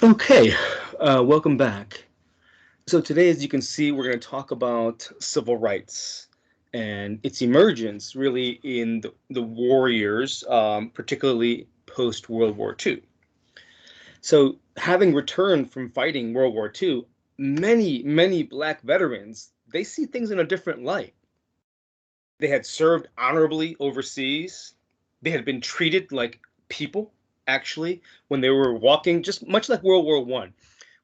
Okay, welcome back. So today, as you can see, we're going to talk about civil rights and its emergence really in the warriors, particularly post World War II. So having returned from fighting World War II, many Black veterans, they see things in a different light. They had served honorably overseas. They had been treated like people, actually, when they were walking, just much like World War I,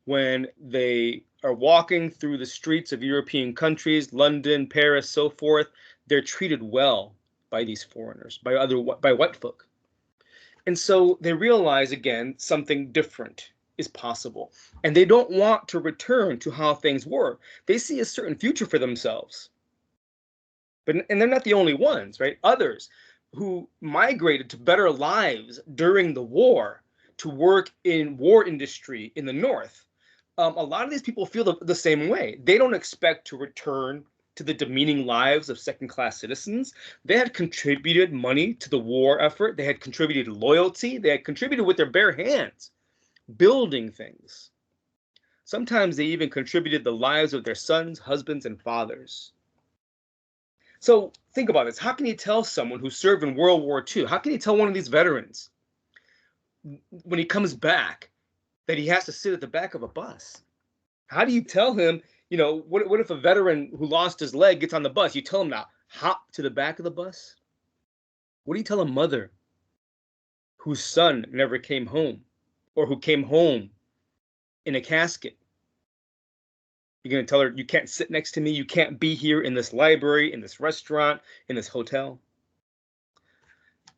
when they are walking through the streets of European countries, London, Paris, so forth, they're treated well by these foreigners, by white folk. And so they realize again something different is possible. And they don't want to return to how things were. They see a certain future for themselves. And they're not the only ones, right? Others who migrated to better lives during the war to work in war industry in the North. A lot of these people feel the same way. They don't expect to return to the demeaning lives of second-class citizens. They had contributed money to the war effort. They had contributed loyalty. They had contributed with their bare hands, building things. Sometimes they even contributed the lives of their sons, husbands, and fathers. So think about this. How can you tell someone who served in World War II, how can you tell one of these veterans when he comes back that he has to sit at the back of a bus? How do you tell him, what if a veteran who lost his leg gets on the bus? You tell him to hop to the back of the bus? What do you tell a mother whose son never came home or who came home in a casket? You're going to tell her, you can't sit next to me. You can't be here in this library, in this restaurant, in this hotel.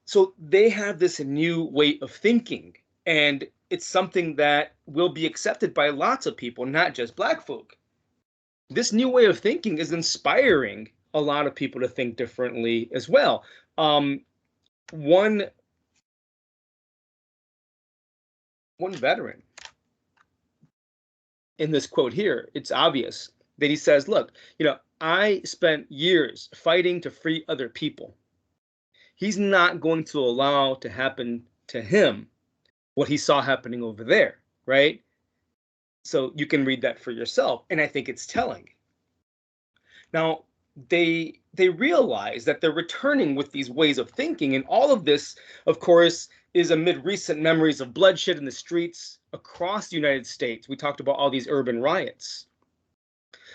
So they have this new way of thinking, and it's something that will be accepted by lots of people, not just Black folk. This new way of thinking is inspiring a lot of people to think differently as well. One veteran in this quote here, it's obvious that he says, look, I spent years fighting to free other people. He's not going to allow to happen to him what he saw happening over there, right? So you can read that for yourself, and I think it's telling. Now, they realize that they're returning with these ways of thinking, and all of this, of course, is amid recent memories of bloodshed in the streets across the United States. We talked about all these urban riots.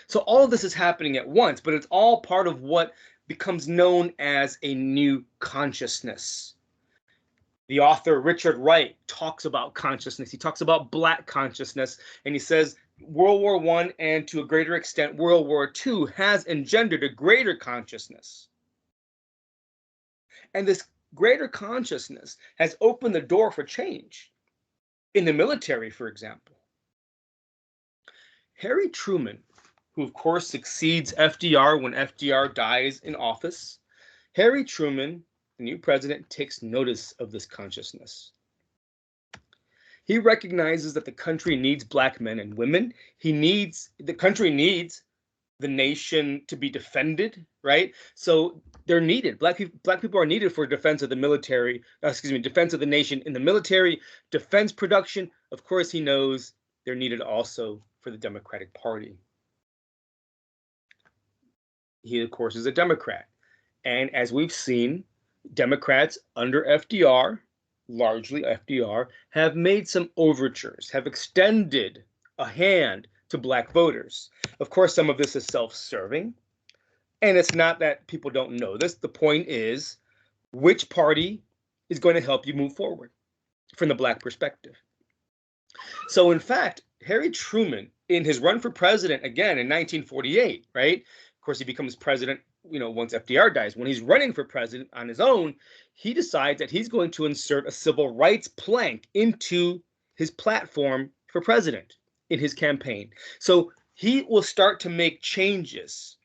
So all of this is happening at once, but it's all part of what becomes known as a new consciousness. The author Richard Wright talks about consciousness. He talks about Black consciousness, and he says World War I and to a greater extent World War II has engendered a greater consciousness. And this greater consciousness has opened the door for change in the military, for example. Harry Truman, who of course succeeds FDR when FDR dies in office, Harry Truman, the new president, takes notice of this consciousness. He recognizes that the country needs Black men and women. The country needs the nation to be defended, right? So they're needed. Black people are needed for defense of the military, defense of the nation in the military, defense production. Of course, he knows they're needed also for the Democratic Party. He, of course, is a Democrat. And as we've seen, Democrats under FDR, largely FDR, have made some overtures, have extended a hand to Black voters. Of course, some of this is self-serving, and it's not that people don't know this. The point is, which party is going to help you move forward from the Black perspective? So, in fact, Harry Truman, in his run for president again in 1948, right? Of course, he becomes president, once FDR dies. When he's running for president on his own, he decides that he's going to insert a civil rights plank into his platform for president in his campaign. So he will start to make changes.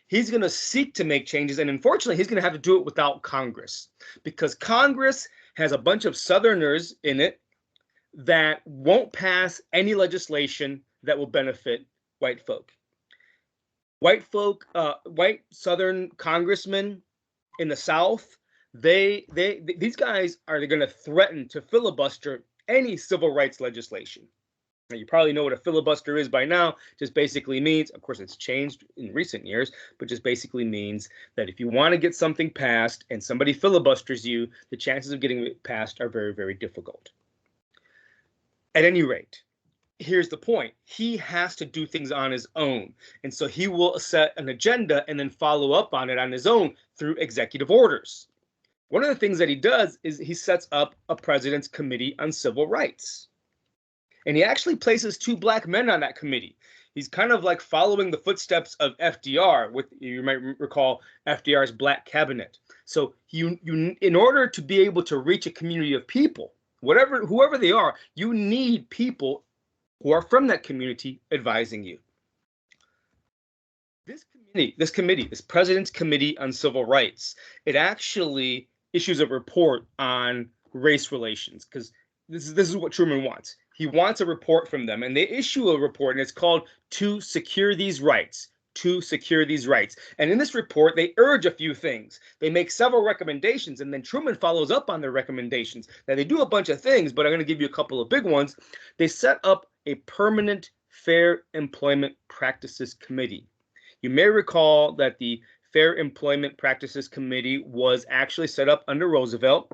He's going to seek to make changes, and unfortunately, he's going to have to do it without Congress, because Congress has a bunch of Southerners in it that won't pass any legislation that will benefit white folk. White Southern congressmen in the South, these guys are going to threaten to filibuster any civil rights legislation. Now, you probably know what a filibuster is by now. Just basically means, of course, it's changed in recent years, but just basically means that if you want to get something passed and somebody filibusters you, the chances of getting it passed are very, very difficult. At any rate, here's the point. He has to do things on his own. And so he will set an agenda and then follow up on it on his own through executive orders. One of the things that he does is he sets up a President's Committee on Civil Rights. And he actually places 2 black men on that committee. He's kind of like following the footsteps of FDR, with, you might recall, FDR's Black Cabinet. So you in order to be able to reach a community of people, whoever they are, you need people who are from that community advising you. This President's Committee on Civil Rights, it actually issues a report on race relations, because this is what Truman wants. He wants a report from them, and they issue a report, and it's called "To Secure These Rights." To secure these rights. And in this report, they urge a few things. They make several recommendations, and then Truman follows up on their recommendations. Now, they do a bunch of things, but I'm going to give you a couple of big ones. They set up a permanent Fair Employment Practices Committee. You may recall that the Fair Employment Practices Committee was actually set up under Roosevelt,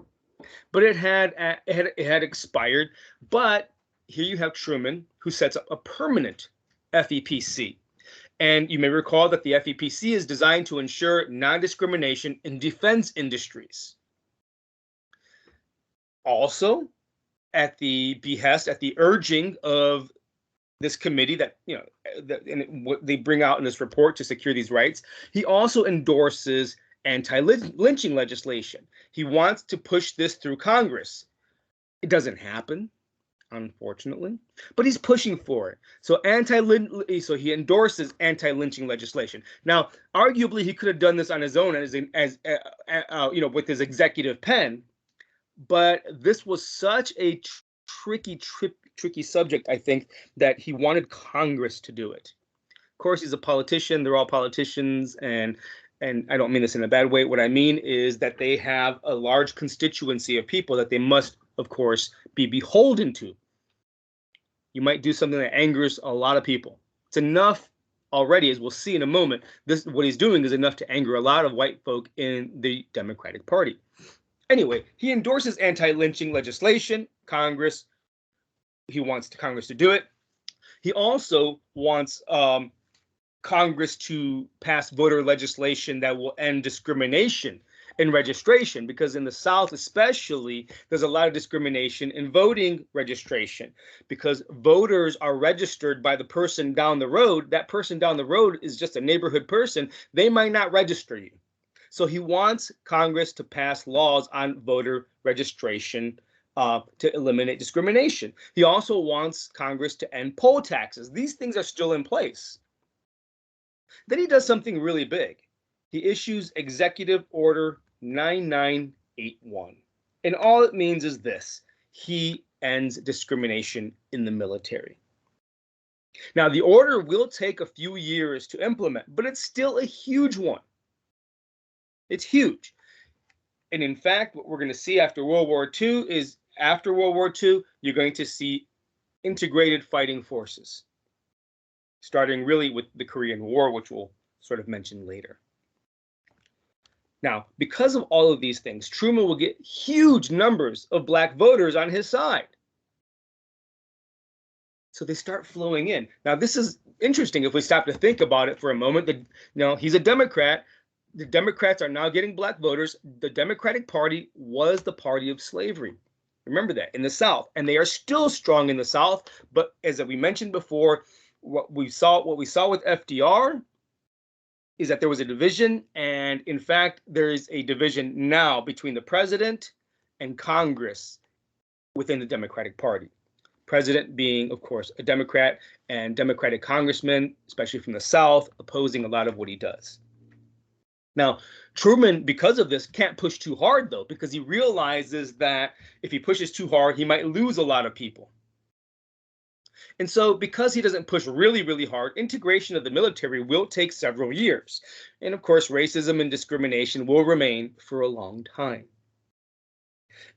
but it had expired. But here you have Truman, who sets up a permanent FEPC. And you may recall that the FEPC is designed to ensure non-discrimination in defense industries. Also, at the behest, at the urging of this committee that, what they bring out in this report to secure these rights, he also endorses anti-lynching legislation. He wants to push this through Congress. It doesn't happen, unfortunately, but he's pushing for it. So he endorses anti-lynching legislation. Now, arguably, he could have done this on his own with his executive pen, but this was such a tricky subject, I think, that he wanted Congress to do it. Of course, he's a politician. They're all politicians, and I don't mean this in a bad way. What I mean is that they have a large constituency of people that they must, of course, be beholden to. You might do something that angers a lot of people. It's enough already, as we'll see in a moment. What he's doing is enough to anger a lot of white folk in the Democratic Party. Anyway, he endorses anti-lynching legislation. He wants Congress to do it. He also wants Congress to pass voter legislation that will end discrimination in registration, because in the South especially, there's a lot of discrimination in voting registration, because voters are registered by the person down the road. That person down the road is just a neighborhood person. They might not register you. So he wants Congress to pass laws on voter registration to eliminate discrimination. He also wants Congress to end poll taxes. These things are still in place. Then he does something really big. He issues Executive Order 9981. And all it means is this: he ends discrimination in the military. Now, the order will take a few years to implement, but it's still a huge one. It's huge. And in fact, what we're going to see after World War II is, after World War II, you're going to see integrated fighting forces, starting really with the Korean War, which we'll sort of mention later. Now, because of all of these things, Truman will get huge numbers of black voters on his side. So they start flowing in. Now, this is interesting if we stop to think about it for a moment. He's a Democrat. The Democrats are now getting black voters. The Democratic Party was the party of slavery. Remember that, in the South. And they are still strong in the South. But as we mentioned before, what we saw with FDR is that there was a division, and in fact, there is a division now between the president and Congress within the Democratic Party. President being, of course, a Democrat, and Democratic congressmen, especially from the South, opposing a lot of what he does. Now, Truman, because of this, can't push too hard, though, because he realizes that if he pushes too hard, he might lose a lot of people. And so because he doesn't push really, really hard, integration of the military will take several years. And of course, racism and discrimination will remain for a long time.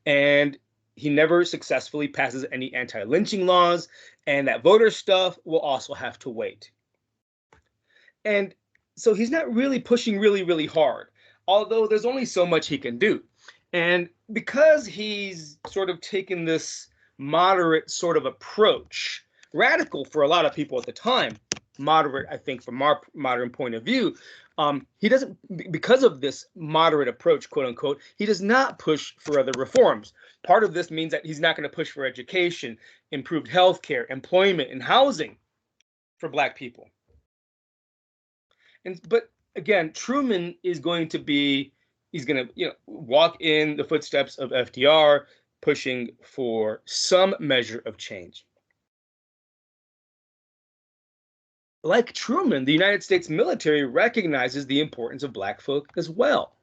And he never successfully passes any anti-lynching laws, and that voter stuff will also have to wait. And so he's not really pushing really, really hard, although there's only so much he can do. And because he's sort of taken this moderate sort of approach, radical for a lot of people at the time, moderate, I think, from our modern point of view, he doesn't, because of this moderate approach, quote unquote, he does not push for other reforms. Part of this means that he's not going to push for education, improved health care, employment, and housing for Black people. But again, Truman is going to be, he's going to walk in the footsteps of FDR, pushing for some measure of change. Like Truman, the United States military recognizes the importance of Black folk as well.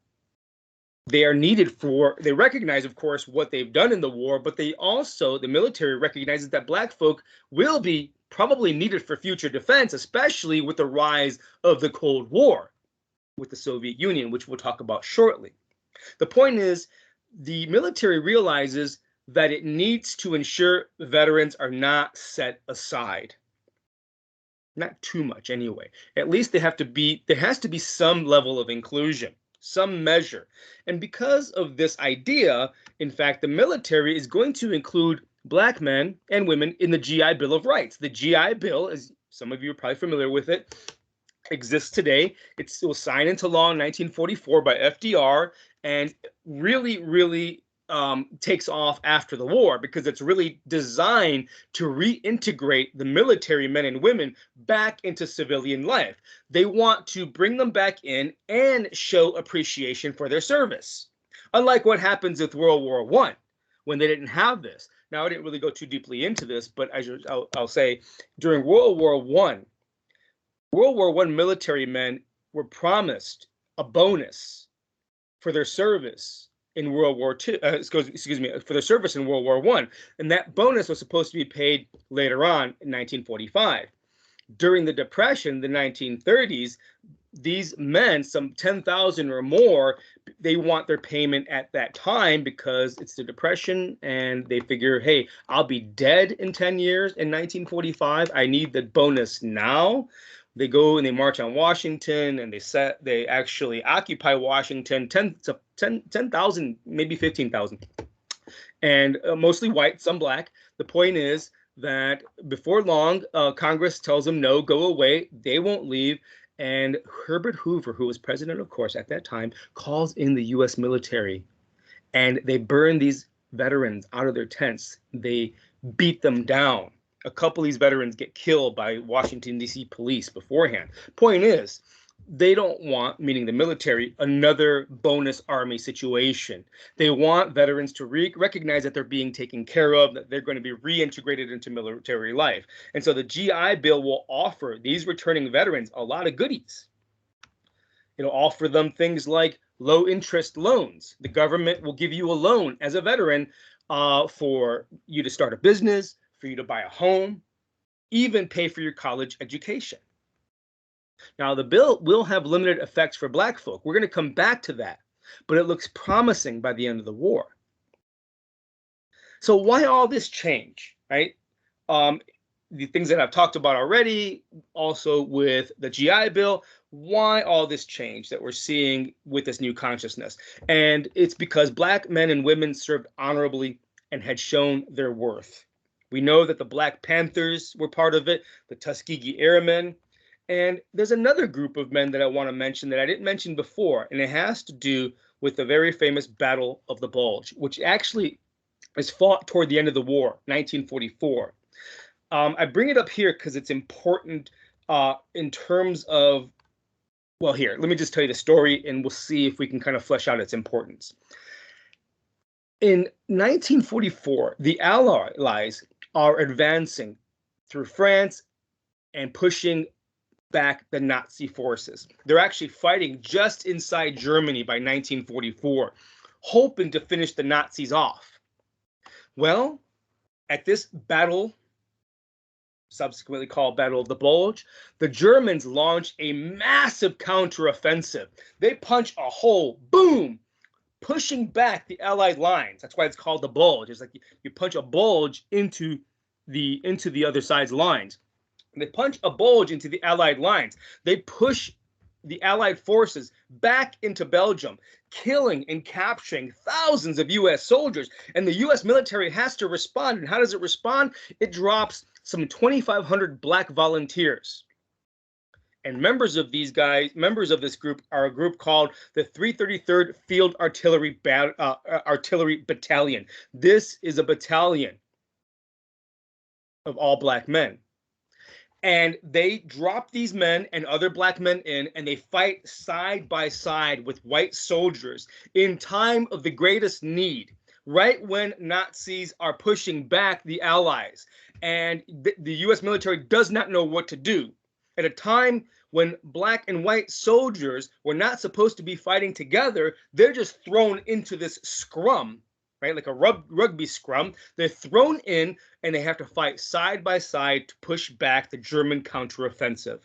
They are needed they recognize, of course, what they've done in the war, but they also, the military recognizes that Black folk will be probably needed for future defense, especially with the rise of the Cold War with the Soviet Union, which we'll talk about shortly. The point is, the military realizes that it needs to ensure veterans are not set aside. Not too much anyway. At least there has to be some level of inclusion, some measure. And because of this idea, in fact, the military is going to include Black men and women in the GI Bill of Rights. The GI Bill, as some of you are probably familiar with it, exists today. It was signed into law in 1944 by FDR, and really takes off after the war, because it's really designed to reintegrate the military men and women back into civilian life. They want to bring them back in and show appreciation for their service. Unlike what happens with World War I, when they didn't have this. Now, I didn't really go too deeply into this, but I'll say during World War I military men were promised a bonus for their service in World War II, for their service in World War I. And that bonus was supposed to be paid later on in 1945. During the Depression, the 1930s, these men, some 10,000 or more, they want their payment at that time because it's the Depression, and they figure, hey, I'll be dead in 10 years in 1945. I need the bonus now. They go and they march on Washington, and they actually occupy Washington, 10,000, maybe 15,000, and mostly white, some Black. The point is that before long, Congress tells them, no, go away. They won't leave. And Herbert Hoover, who was president, of course, at that time, calls in the U.S. military, and they burn these veterans out of their tents. They beat them down. A couple of these veterans get killed by Washington, D.C. police beforehand. Point is, they don't want, meaning the military, another bonus army situation. They want veterans to recognize that they're being taken care of, that they're going to be reintegrated into military life. And so the GI Bill will offer these returning veterans a lot of goodies. It'll offer them things like low interest loans. The government will give you a loan as a veteran for you to start a business, for you to buy a home, even pay for your college education. Now, the bill will have limited effects for Black folk. We're going to come back to that, but it looks promising by the end of the war. So why all this change, right? The things that I've talked about already, also with the GI Bill, why all this change that we're seeing with this new consciousness? And it's because Black men and women served honorably and had shown their worth. We know that the Black Panthers were part of it, the Tuskegee Airmen. And there's another group of men that I want to mention that I didn't mention before, and it has to do with the very famous Battle of the Bulge, which actually is fought toward the end of the war, 1944. I bring it up here because it's important in terms of, well, here, let me just tell you the story, and we'll see if we can kind of flesh out its importance. In 1944, the Allies are advancing through France and pushing back the Nazi forces. They're actually fighting just inside Germany by 1944, hoping to finish the Nazis off. Well, at this battle, subsequently called Battle of the Bulge, the Germans launch a massive counteroffensive. They punch a hole, boom, pushing back the Allied lines. That's why it's called the bulge. It's like you punch a bulge into the other side's lines. They punch a bulge into the Allied lines. They push the Allied forces back into Belgium, killing and capturing thousands of U.S. soldiers. And the U.S. military has to respond. And how does it respond? It drops some 2,500 black volunteers. And members of these guys, members of this group, are a group called the 333rd Field Artillery Battalion. This is a battalion of all black men. And they drop these men and other black men in, and they fight side by side with white soldiers in time of the greatest need, right when Nazis are pushing back the Allies. And the U.S. military does not know what to do. At a time when black and white soldiers were not supposed to be fighting together, they're just thrown into this scrum, right? Like a rugby scrum. They're thrown in and they have to fight side by side to push back the German counteroffensive.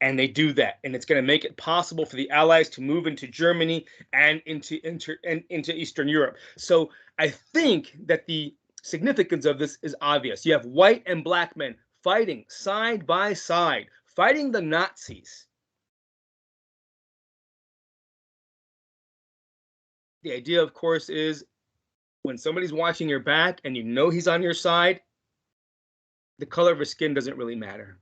And they do that. And it's going to make it possible for the Allies to move into Germany and into Eastern Europe. So I think that the significance of this is obvious. You have white and black men fighting side by side, fighting the Nazis. The idea, of course, is when somebody's watching your back and you know he's on your side, the color of his skin doesn't really matter.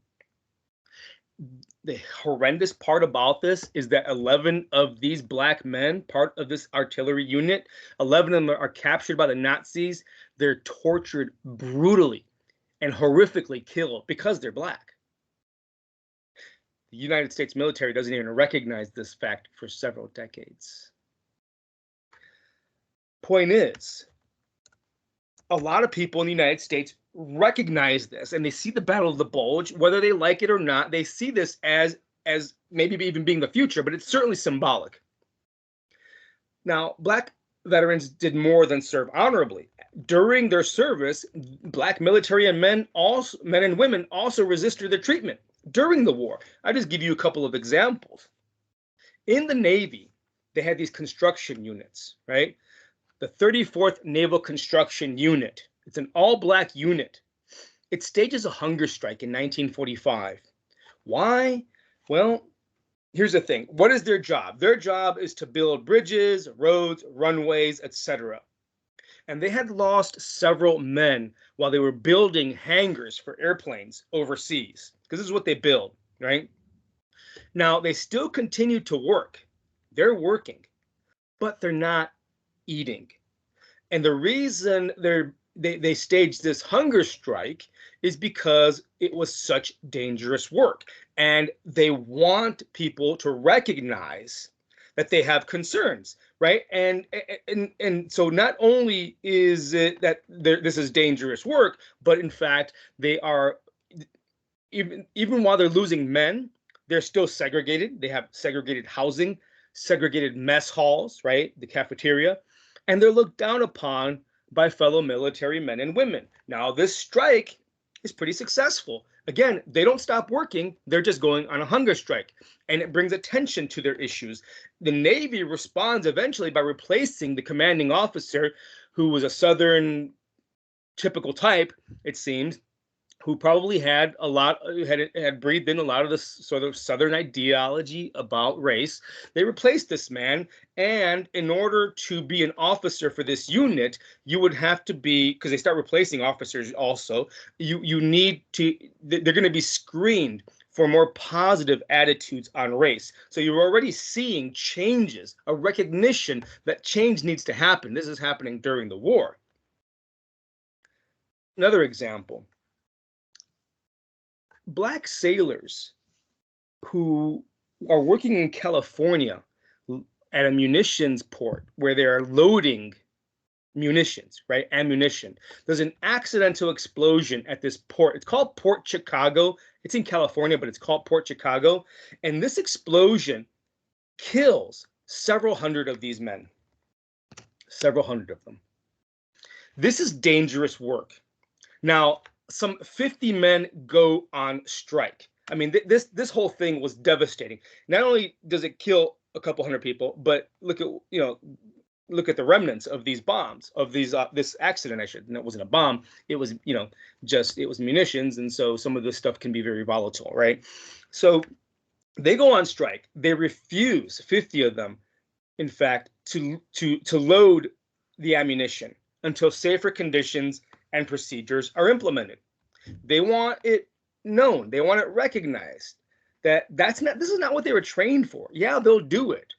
The horrendous part about this is that 11 of these black men, part of this artillery unit, 11 of them are captured by the Nazis. They're tortured brutally and horrifically killed because they're black. The United States military doesn't even recognize this fact for several decades. Point is, a lot of people in the United States recognize this, and they see the Battle of the Bulge, whether they like it or not. They see this as maybe even being the future, but it's certainly symbolic. Now, black veterans did more than serve honorably. During their service, black military and men and women also resisted their treatment during the war. I'll just give you a couple of examples. In the Navy, they had these construction units, right? The 34th Naval Construction Unit. It's an all-black unit. It stages a hunger strike in 1945. Why? Well, here's the thing. What is their job? Their job is to build bridges, roads, runways, etc. And they had lost several men while they were building hangars for airplanes overseas, because this is what they build, right? Now, they still continue to work. They're working, but they're not eating. And the reason they staged this hunger strike is because it was such dangerous work. And they want people to recognize that they have concerns, right? And so not only is it that this is dangerous work, but in fact, they are, even while they're losing men, they're still segregated. They have segregated housing, segregated mess halls, right? The cafeteria. And they're looked down upon by fellow military men and women. Now, this strike is pretty successful. Again, they don't stop working. They're just going on a hunger strike. And it brings attention to their issues. The Navy responds eventually by replacing the commanding officer, who was a Southern typical type, it seems, who probably had breathed in a lot of this sort of Southern ideology about race. They replaced this man, and in order to be an officer for this unit, you would have to be, because they start replacing officers also, you need to, they're going to be screened for more positive attitudes on race. So you're already seeing changes, a recognition that change needs to happen. This is happening during the war. Another example. Black sailors who are working in California at a munitions port where they are loading munitions, right? Ammunition. There's an accidental explosion at this port. It's called Port Chicago. It's in California, but it's called Port Chicago. And this explosion kills several hundred of these men. Several hundred of them. This is dangerous work. Now, some 50 men go on strike. I mean, this whole thing was devastating. Not only does it kill a couple hundred people, but look at, look at the remnants of these bombs, of these this accident. And it wasn't a bomb. It was, it was munitions, and so some of this stuff can be very volatile, right? So they go on strike. They refuse, 50 of them, in fact, to load the ammunition until safer conditions and procedures are implemented. They want it known. They want it recognized that this is not what they were trained for. Yeah, they'll do it,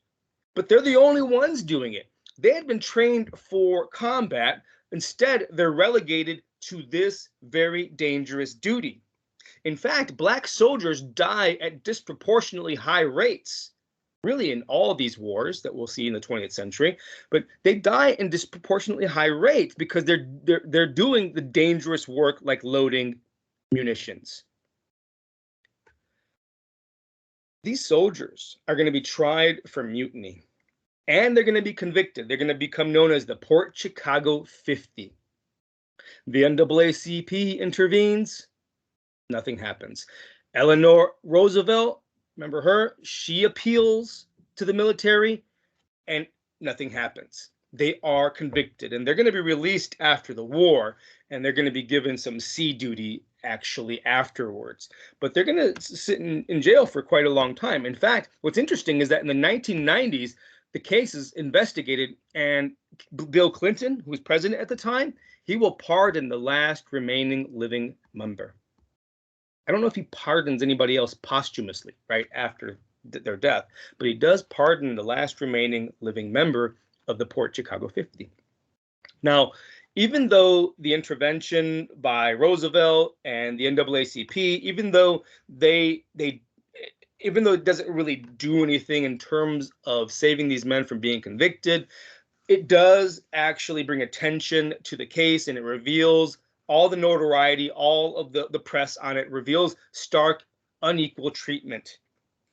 but they're the only ones doing it. They had been trained for combat. Instead, they're relegated to this very dangerous duty. In fact, Black soldiers die at disproportionately high rates, really, in all these wars that we'll see in the 20th century. But they die in disproportionately high rates because they're doing the dangerous work like loading munitions. These soldiers are going to be tried for mutiny, and they're going to be convicted. They're going to become known as the Port Chicago 50. The NAACP intervenes. Nothing happens. Eleanor Roosevelt, remember her? She appeals to the military, and nothing happens. They are convicted, and they're going to be released after the war, and they're going to be given some sea duty actually afterwards. But they're going to sit in jail for quite a long time. In fact, what's interesting is that in the 1990s, the case is investigated, and Bill Clinton, who was president at the time, he will pardon the last remaining living member. I don't know if he pardons anybody else posthumously, right, after their death, but he does pardon the last remaining living member of the Port Chicago 50. Now, even though the intervention by Roosevelt and the NAACP, even though it doesn't really do anything in terms of saving these men from being convicted, it does actually bring attention to the case, and it reveals all the notoriety, all of the press on it, reveals stark, unequal treatment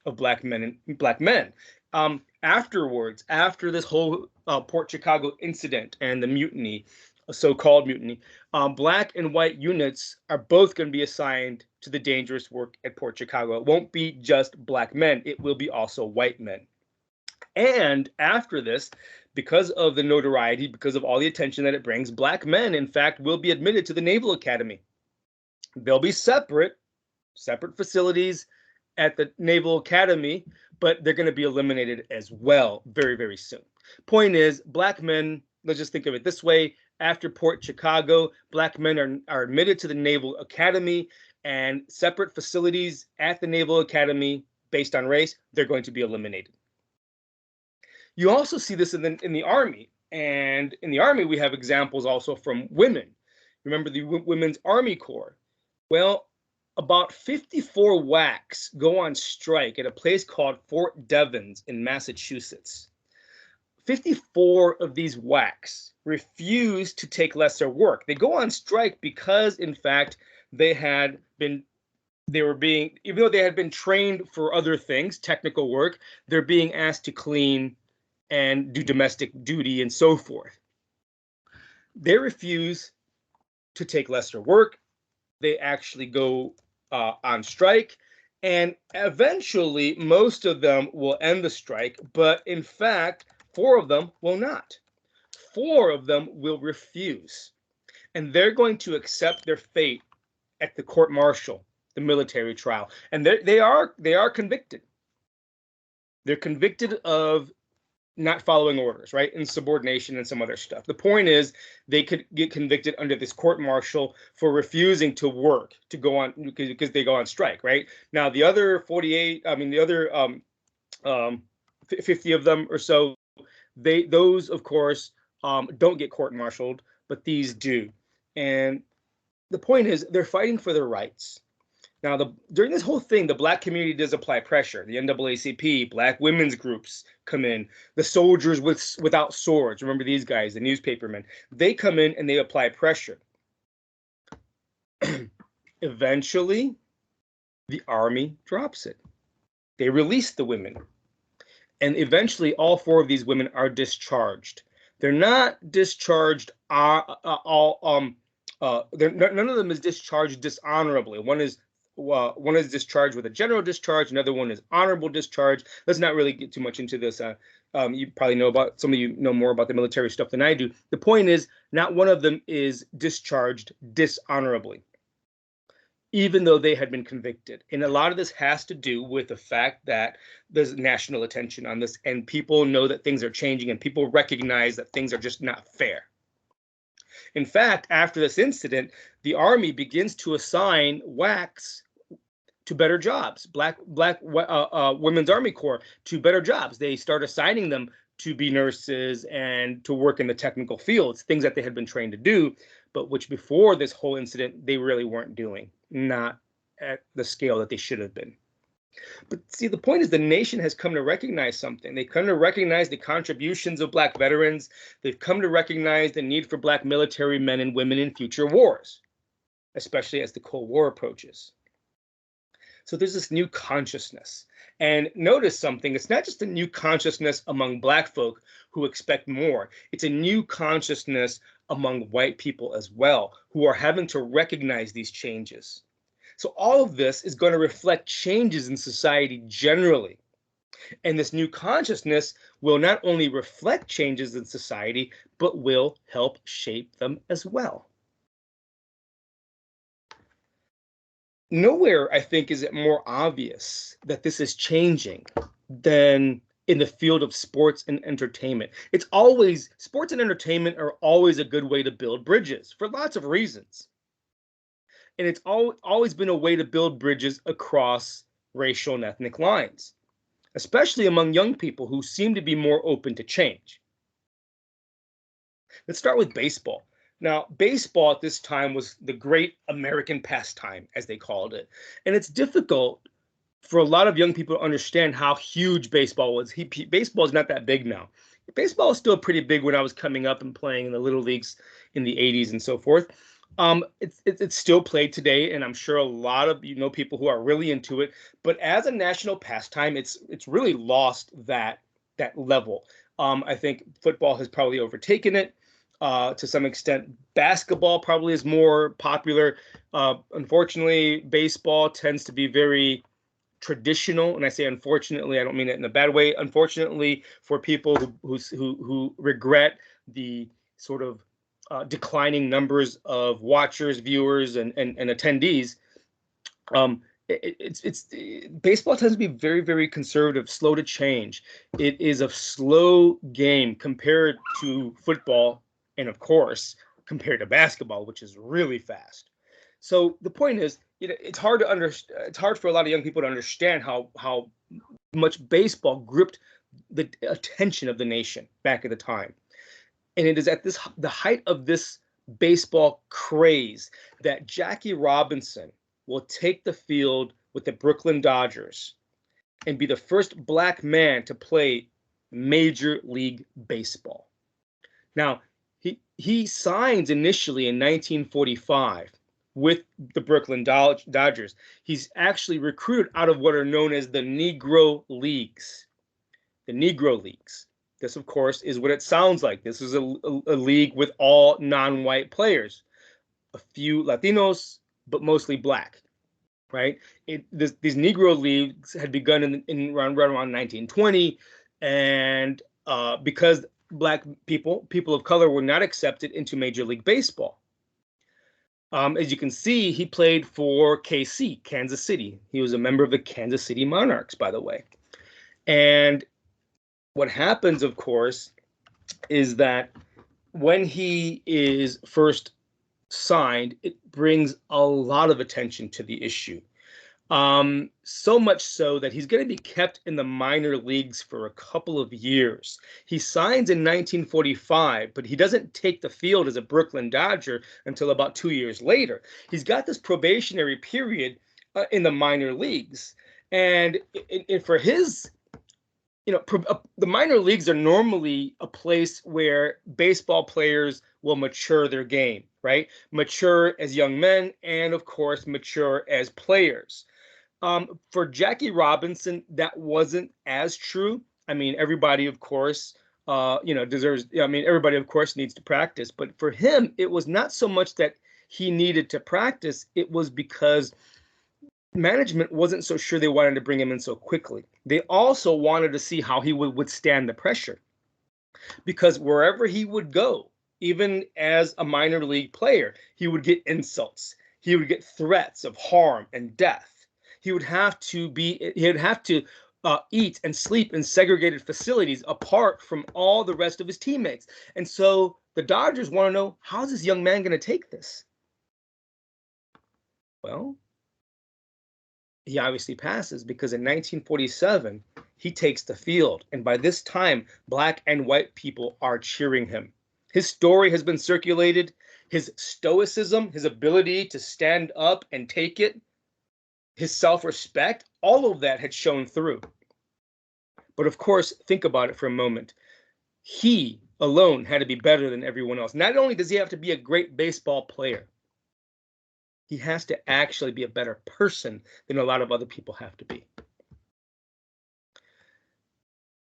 of black men. Afterwards, after this whole Port Chicago incident and the mutiny, a so-called mutiny, black and white units are both going to be assigned to the dangerous work at Port Chicago. It won't be just black men. It will be also white men. And after this, because of the notoriety, because of all the attention that it brings, black men, in fact, will be admitted to the Naval Academy. They'll be separate facilities at the Naval Academy, but they're going to be eliminated as well very, very soon. Point is, black men, let's just think of it this way, after Port Chicago, black men are admitted to the Naval Academy, and separate facilities at the Naval Academy based on race, they're going to be eliminated. You also see this in the Army, and in the Army we have examples also from women. Remember the Women's Army Corps? Well, about 54 WACs go on strike at a place called Fort Devens in Massachusetts. 54 of these WACs refuse to take lesser work. They go on strike because, in fact, even though they had been trained for other things, technical work, they're being asked to clean and do domestic duty and so forth. They refuse to take lesser work. They actually go on strike, and eventually most of them will end the strike, but in fact, 4 of them will not. 4 of them will refuse, and they're going to accept their fate at the court-martial, the military trial, and they are convicted. They're convicted of not following orders, right? Insubordination and some other stuff. The point is, they could get convicted under this court-martial for refusing to work, to go on, because they go on strike, right? Now, the other 50 of them or so, those, of course, don't get court-martialed, but these do. And the point is, they're fighting for their rights. Now, during this whole thing, the black community does apply pressure. The NAACP, black women's groups come in. The soldiers without swords, remember these guys, the newspapermen, they come in and they apply pressure. Eventually, the army drops it. They release the women. And eventually, all 4 of these women are discharged. They're not discharged none of them is discharged dishonorably. One is one is discharged with a general discharge, another one is honorable discharge. Let's not really get too much into this. You probably know about, some of you know more about the military stuff than I do. The point is, not one of them is discharged dishonorably, even though they had been convicted. And a lot of this has to do with the fact that there's national attention on this, and people know that things are changing, and people recognize that things are just not fair. In fact, after this incident, the Army begins to assign WACs to better jobs, black Women's Army Corps to better jobs. They start assigning them to be nurses and to work in the technical fields, things that they had been trained to do, but which before this whole incident, they really weren't doing, not at the scale that they should have been. But see, the point is the nation has come to recognize something. They come to recognize the contributions of Black veterans. They've come to recognize the need for Black military men and women in future wars, especially as the Cold War approaches. So there's this new consciousness. And notice something, it's not just a new consciousness among Black folk who expect more. It's a new consciousness among white people as well, who are having to recognize these changes. So all of this is going to reflect changes in society generally. And this new consciousness will not only reflect changes in society, but will help shape them as well. Nowhere, I think, is it more obvious that this is changing than in the field of sports and entertainment. It's always, sports and entertainment are always a good way to build bridges for lots of reasons. And it's always been a way to build bridges across racial and ethnic lines, especially among young people who seem to be more open to change. Let's start with baseball. Now, baseball at this time was the great American pastime, as they called it. And it's difficult for a lot of young people to understand how huge baseball was. Baseball is not that big now. Baseball was still pretty big when I was coming up and playing in the little leagues in the 80s and so forth. It's still played today, and I'm sure a lot of people who are really into it. But as a national pastime, it's really lost that level. I think football has probably overtaken it. To some extent, basketball probably is more popular. Unfortunately, baseball tends to be very traditional, and I say unfortunately, I don't mean it in a bad way. Unfortunately, for people who regret the sort of declining numbers of watchers, viewers, and attendees, baseball tends to be very, very conservative, slow to change. It is a slow game compared to football, and of course, compared to basketball, which is really fast. So the point is, it's hard to understand. It's hard for a lot of young people to understand how much baseball gripped the attention of the nation back at the time. And it is at the height of this baseball craze that Jackie Robinson will take the field with the Brooklyn Dodgers and be the first Black man to play Major League Baseball. Now, he signs initially in 1945 with the Brooklyn Dodgers. He's actually recruited out of what are known as the Negro Leagues. The Negro Leagues. This, of course, is what it sounds like. This is a league with all non-white players, a few Latinos, but mostly Black, right? These Negro Leagues had begun in around 1920, and because Black people of color, were not accepted into Major League Baseball. As you can see, he played for KC, Kansas City. He was a member of the Kansas City Monarchs, by the way. And what happens, of course, is that when he is first signed, it brings a lot of attention to the issue. So much so that he's going to be kept in the minor leagues for a couple of years. He signs in 1945, but he doesn't take the field as a Brooklyn Dodger until about 2 years later. He's got this probationary period in the minor leagues. And for his, the minor leagues are normally a place where baseball players will mature their game, right? Mature as young men and, of course, mature as players. For Jackie Robinson, that wasn't as true. I mean, everybody, of course, deserves. I mean, everybody, of course, needs to practice. But for him, it was not so much that he needed to practice. It was because management wasn't so sure they wanted to bring him in so quickly. They also wanted to see how he would withstand the pressure, because wherever he would go, even as a minor league player, he would get insults. He would get threats of harm and death. He would have to eat and sleep in segregated facilities apart from all the rest of his teammates. And so the Dodgers want to know, how's this young man going to take this? Well, he obviously passes, because in 1947, he takes the field. And by this time, black and white people are cheering him. His story has been circulated. His stoicism, his ability to stand up and take it, his self-respect, all of that had shown through. But of course, think about it for a moment. He alone had to be better than everyone else. Not only does he have to be a great baseball player, he has to actually be a better person than a lot of other people have to be.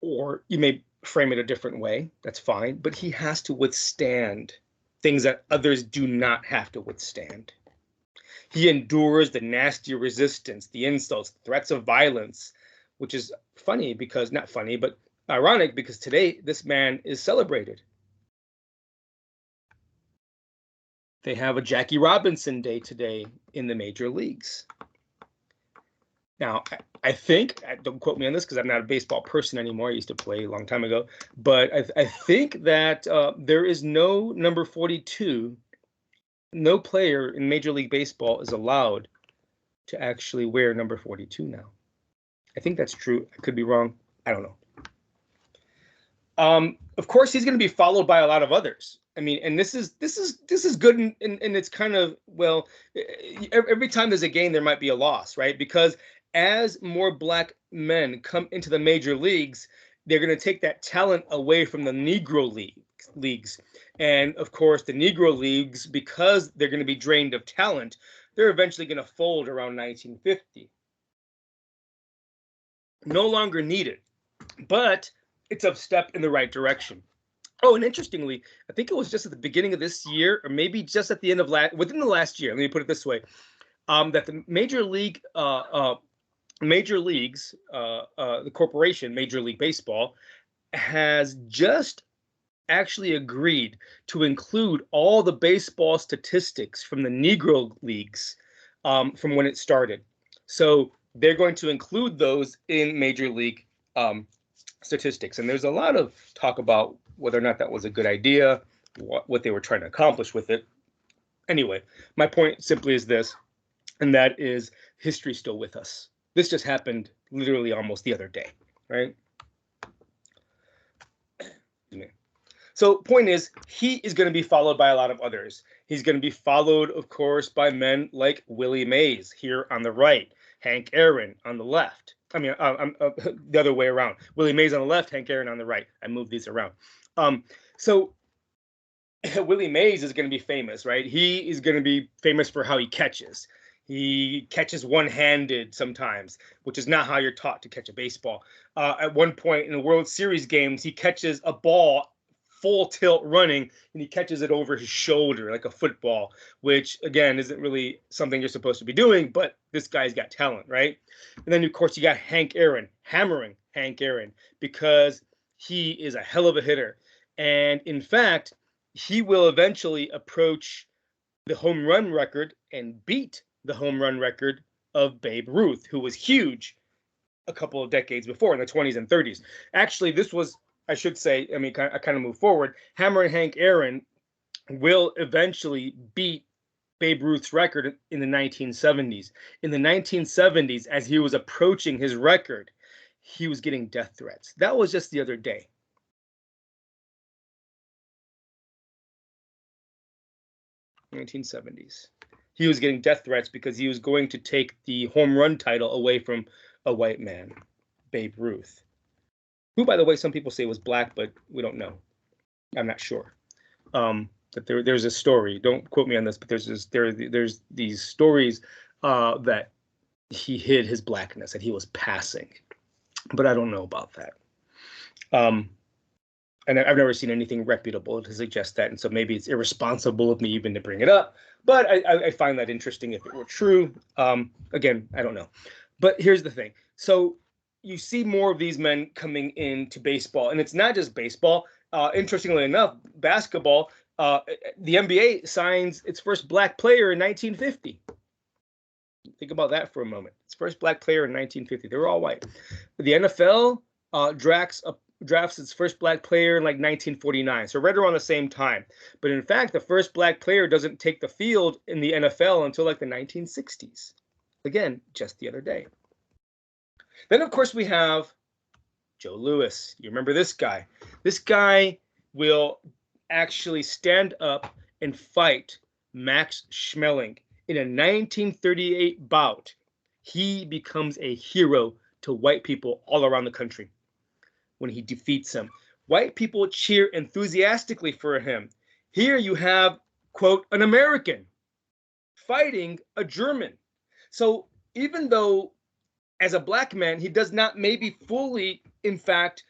Or you may frame it a different way, that's fine, but he has to withstand things that others do not have to withstand. He endures the nasty resistance, the insults, threats of violence, which is funny because, not funny, but ironic, because today this man is celebrated. They have a Jackie Robinson Day today in the major leagues. Now, I think, don't quote me on this because I'm not a baseball person anymore. I used to play a long time ago. But I think that there is no number 42. No player in Major League Baseball is allowed to actually wear number 42 now. I think that's true. I could be wrong. I don't know. Of course, he's going to be followed by a lot of others. I mean, and this is good, and it's kind of, well, every time there's a gain, there might be a loss, right? Because as more black men come into the major leagues, they're going to take that talent away from the Negro leagues. And of course, the Negro leagues, because they're going to be drained of talent, they're eventually going to fold around 1950. No longer needed, but it's a step in the right direction. Oh, and interestingly, I think it was just at the beginning of this year, or maybe just at the end of within the last year. Let me put it this way: that the major leagues, the corporation, Major League Baseball, has just actually agreed to include all the baseball statistics from the Negro leagues from when it started. So they're going to include those in Major League statistics. And there's a lot of talk about whether or not that was a good idea, what they were trying to accomplish with it. Anyway, my point simply is this, and that is history's still with us. This just happened literally almost the other day, right? So point is, he is going to be followed by a lot of others. He's going to be followed, of course, by men like Willie Mays here on the right, Hank Aaron on the left. I mean, the other way around. Willie Mays on the left, Hank Aaron on the right. I moved these around. So Willie Mays is going to be famous, right? He is going to be famous for how he catches. He catches one-handed sometimes, which is not how you're taught to catch a baseball. At one point in the World Series games, he catches a ball full tilt running, and he catches it over his shoulder like a football, which again isn't really something you're supposed to be doing, but this guy's got talent, right? And then of course you got Hank Aaron, hammering Hank Aaron, because he is a hell of a hitter. And in fact, he will eventually approach the home run record and beat the home run record of Babe Ruth, who was huge a couple of decades before in the 20s and 30s. Actually, this was, I should say, I mean, I kind of move forward. Hammer and Hank Aaron will eventually beat Babe Ruth's record in the 1970s. In the 1970s, as he was approaching his record, he was getting death threats. That was just the other day. '70s. He was getting death threats because he was going to take the home run title away from a white man, Babe Ruth, who, by the way, some people say was black, but we don't know. I'm not sure. But there's a story. Don't quote me on this, but there's these stories that he hid his blackness, that he was passing, but I don't know about that. And I've never seen anything reputable to suggest that, and so maybe it's irresponsible of me even to bring it up. But I find that interesting if it were true. Again, I don't know. But here's the thing. So you see more of these men coming into baseball, and it's not just baseball. Interestingly enough, basketball, the NBA signs its first black player in 1950. Think about that for a moment. Its first black player in 1950. They were all white. The NFL drafts its first black player in like 1949, so right around the same time. But in fact, the first black player doesn't take the field in the NFL until like the 1960s. Again, just the other day. Then, of course, we have Joe Louis. You remember this guy? This guy will actually stand up and fight Max Schmeling in a 1938 bout. He becomes a hero to white people all around the country when he defeats him. White people cheer enthusiastically for him. Here you have, quote, an American fighting a German. So even though as a black man, he does not maybe fully, in fact,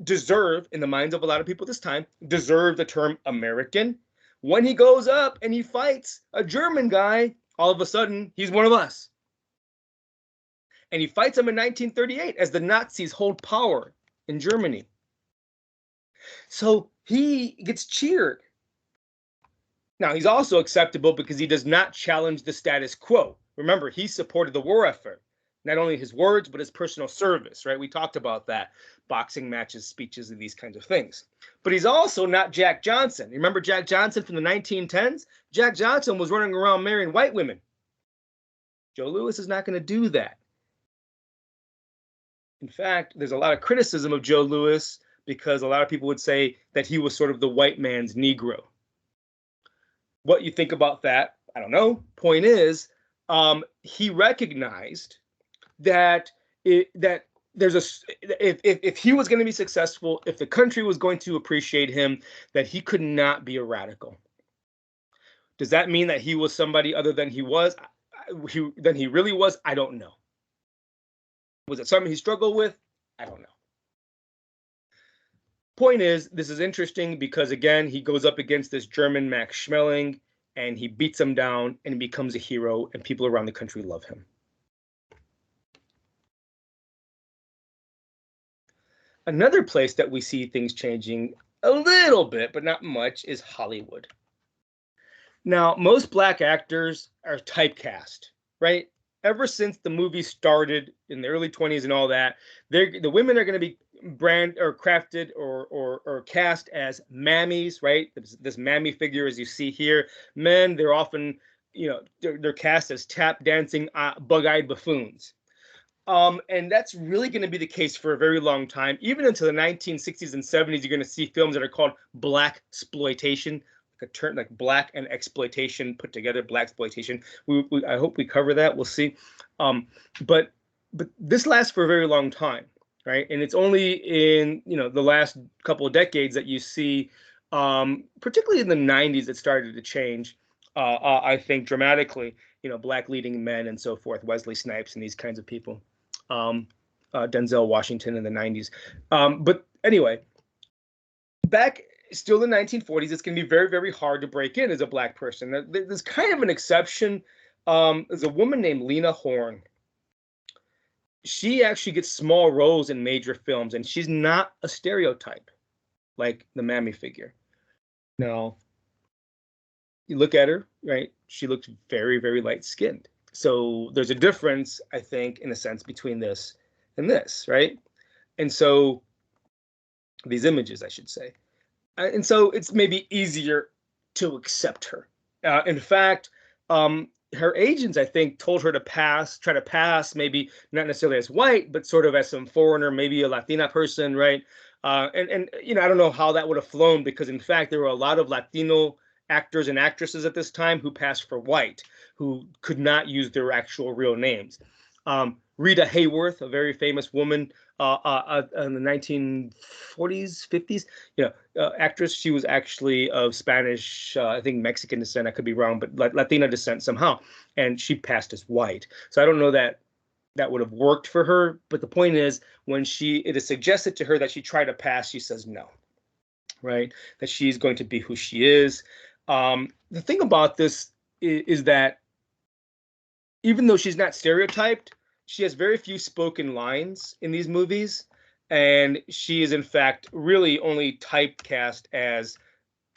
deserve, in the minds of a lot of people this time, deserve the term American, when he goes up and he fights a German guy, all of a sudden, he's one of us. And he fights him in 1938 as the Nazis hold power in Germany. So he gets cheered. Now, he's also acceptable because he does not challenge the status quo. Remember, he supported the war effort. Not only his words, but his personal service, right? We talked about that. Boxing matches, speeches, and these kinds of things. But he's also not Jack Johnson. Remember Jack Johnson from the 1910s? Jack Johnson was running around marrying white women. Joe Louis is not going to do that. In fact, there's a lot of criticism of Joe Louis because a lot of people would say that he was sort of the white man's Negro. What you think about that, I don't know. Point is, he recognized that there's if he was going to be successful, if the country was going to appreciate him, that he could not be a radical. Does that mean that he was somebody other than he was, than he really was? I don't know. Was it something he struggled with? I don't know. Point is, this is interesting because again, he goes up against this German Max Schmeling and he beats him down and he becomes a hero and people around the country love him. Another place that we see things changing a little bit, but not much, is Hollywood. Now, most black actors are typecast, right? Ever since the movie started in the early 20s and all that, the women are going to be crafted or cast as mammies, right? This mammy figure, as you see here. Men, they're often, they're cast as tap dancing, bug-eyed buffoons. And that's really going to be the case for a very long time. Even into the 1960s and 70s, you're going to see films that are called black exploitation, like a term like black and exploitation put together, black exploitation. I hope we cover that. We'll see. But this lasts for a very long time, right? And it's only in the last couple of decades that you see, particularly in the 90s, it started to change. I think dramatically, black leading men and so forth, Wesley Snipes and these kinds of people. Denzel Washington in the 90s. But anyway, back still in the 1940s, it's going to be very, very hard to break in as a black person. There's kind of an exception. There's a woman named Lena Horne. She actually gets small roles in major films, and she's not a stereotype like the mammy figure. Now, you look at her, right? She looks very, very light-skinned. So there's a difference, I think, in a sense, between this and this, right? And so these images, I should say. And so it's maybe easier to accept her. In fact, her agents, I think, told her to try to pass, maybe not necessarily as white, but sort of as some foreigner, maybe a Latina person, right? And I don't know how that would have flown because, in fact, there were a lot of Latino actors and actresses at this time who passed for white, who could not use their actual real names. Rita Hayworth, a very famous woman in the 1940s, 50s, actress. She was actually of Spanish, I think Mexican descent. I could be wrong, but Latina descent somehow. And she passed as white. So I don't know that would have worked for her. But the point is, when it is suggested to her that she try to pass, she says no, right? That she's going to be who she is. The thing about this is that even though she's not stereotyped, she has very few spoken lines in these movies, and she is in fact really only typecast as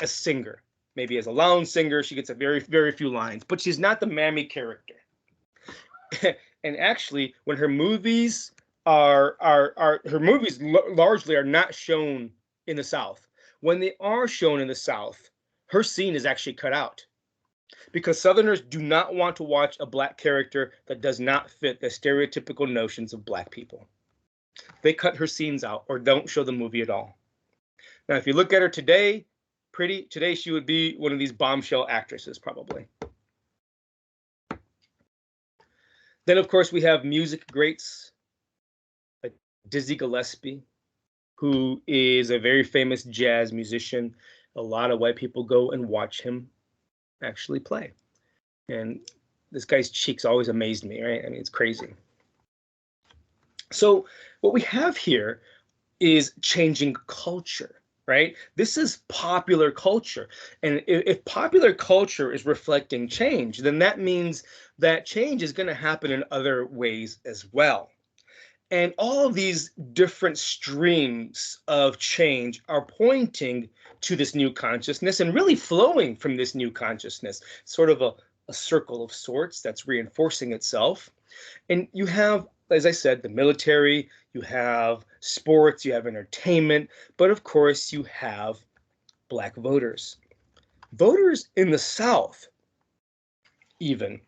a singer. Maybe as a lounge singer, she gets a very few lines, but she's not the mammy character. And actually, when her movies are her movies largely are not shown in the South. When they are shown in the South, her scene is actually cut out because Southerners do not want to watch a black character that does not fit the stereotypical notions of black people. They cut her scenes out or don't show the movie at all. Now, if you look at her today, today she would be one of these bombshell actresses, probably. Then, of course, we have music greats like Dizzy Gillespie, who is a very famous jazz musician. A lot of white people go and watch him actually play. And this guy's cheeks always amazed me, right? I mean, it's crazy. So what we have here is changing culture, right? This is popular culture. And if popular culture is reflecting change, then that means that change is going to happen in other ways as well. And all of these different streams of change are pointing to this new consciousness and really flowing from this new consciousness, sort of a circle of sorts that's reinforcing itself. And you have, as I said, the military, you have sports, you have entertainment, but of course you have black voters. Voters in the South, even,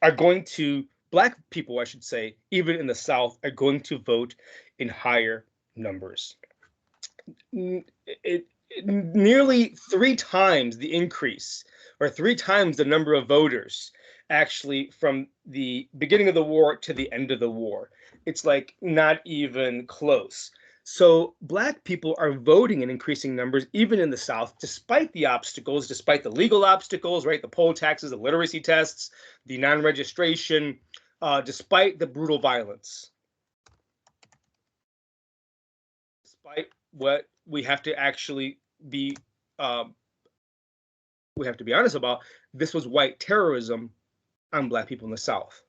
are going to, black people, I should say, even in the South, are going to vote in higher numbers. Nearly 3 times the increase, or 3 times the number of voters, actually, from the beginning of the war to the end of the war. It's like not even close. So black people are voting in increasing numbers, even in the South, despite the obstacles, despite the legal obstacles, right? The poll taxes, the literacy tests, the non-registration, despite the brutal violence. Despite what we have to actually be, we have to be honest about, this was white terrorism on black people in the South.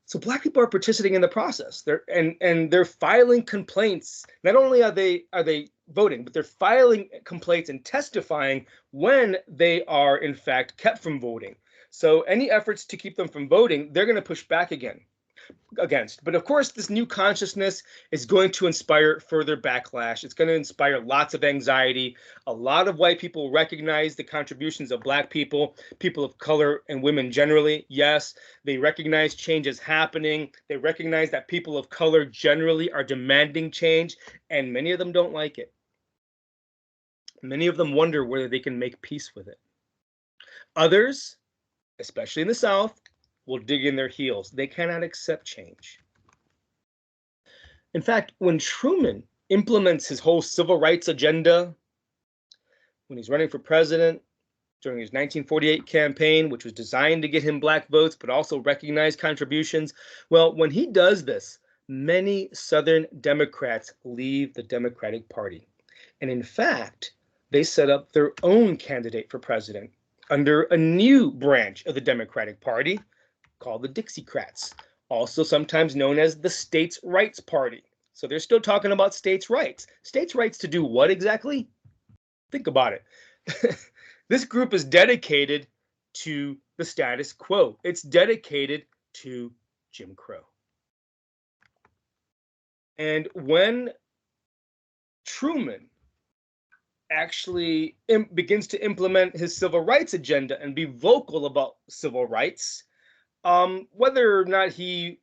So black people are participating in the process. They're filing complaints. Not only are they voting, but they're filing complaints and testifying when they are in fact kept from voting. So any efforts to keep them from voting, they're going to push back against. But of course, this new consciousness is going to inspire further backlash. It's going to inspire lots of anxiety. A lot of white people recognize the contributions of black people, people of color, and women generally. Yes, they recognize change is happening. They recognize that people of color generally are demanding change, and many of them don't like it. Many of them wonder whether they can make peace with it. Others, especially in the South, will dig in their heels. They cannot accept change. In fact, when Truman implements his whole civil rights agenda, when he's running for president during his 1948 campaign, which was designed to get him black votes, but also recognize contributions, well, when he does this, many Southern Democrats leave the Democratic Party. And in fact, they set up their own candidate for president under a new branch of the Democratic Party, called the Dixiecrats, also sometimes known as the States' Rights Party. So they're still talking about states' rights. States' rights to do what exactly? Think about it. This group is dedicated to the status quo. It's dedicated to Jim Crow. And when Truman actually begins to implement his civil rights agenda and be vocal about civil rights, whether or not he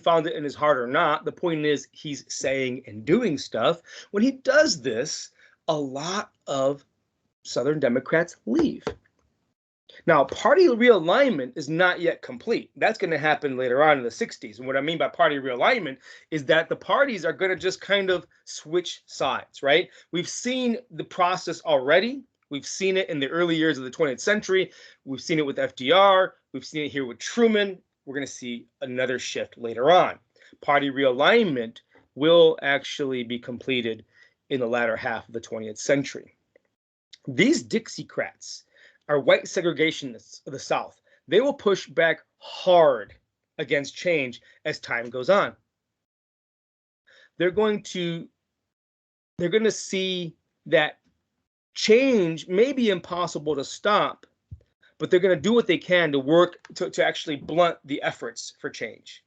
found it in his heart or not, the point is he's saying and doing stuff. When he does this, a lot of Southern Democrats leave. Now, party realignment is not yet complete. That's going to happen later on in the 60s. And what I mean by party realignment is that the parties are going to just kind of switch sides, right? We've seen the process already. We've seen it in the early years of the 20th century. We've seen it with FDR. We've seen it here with Truman. We're going to see another shift later on. Party realignment will actually be completed in the latter half of the 20th century. These Dixiecrats are white segregationists of the South. They will push back hard against change as time goes on. They're going to see that change may be impossible to stop, but they're going to do what they can to work to actually blunt the efforts for change.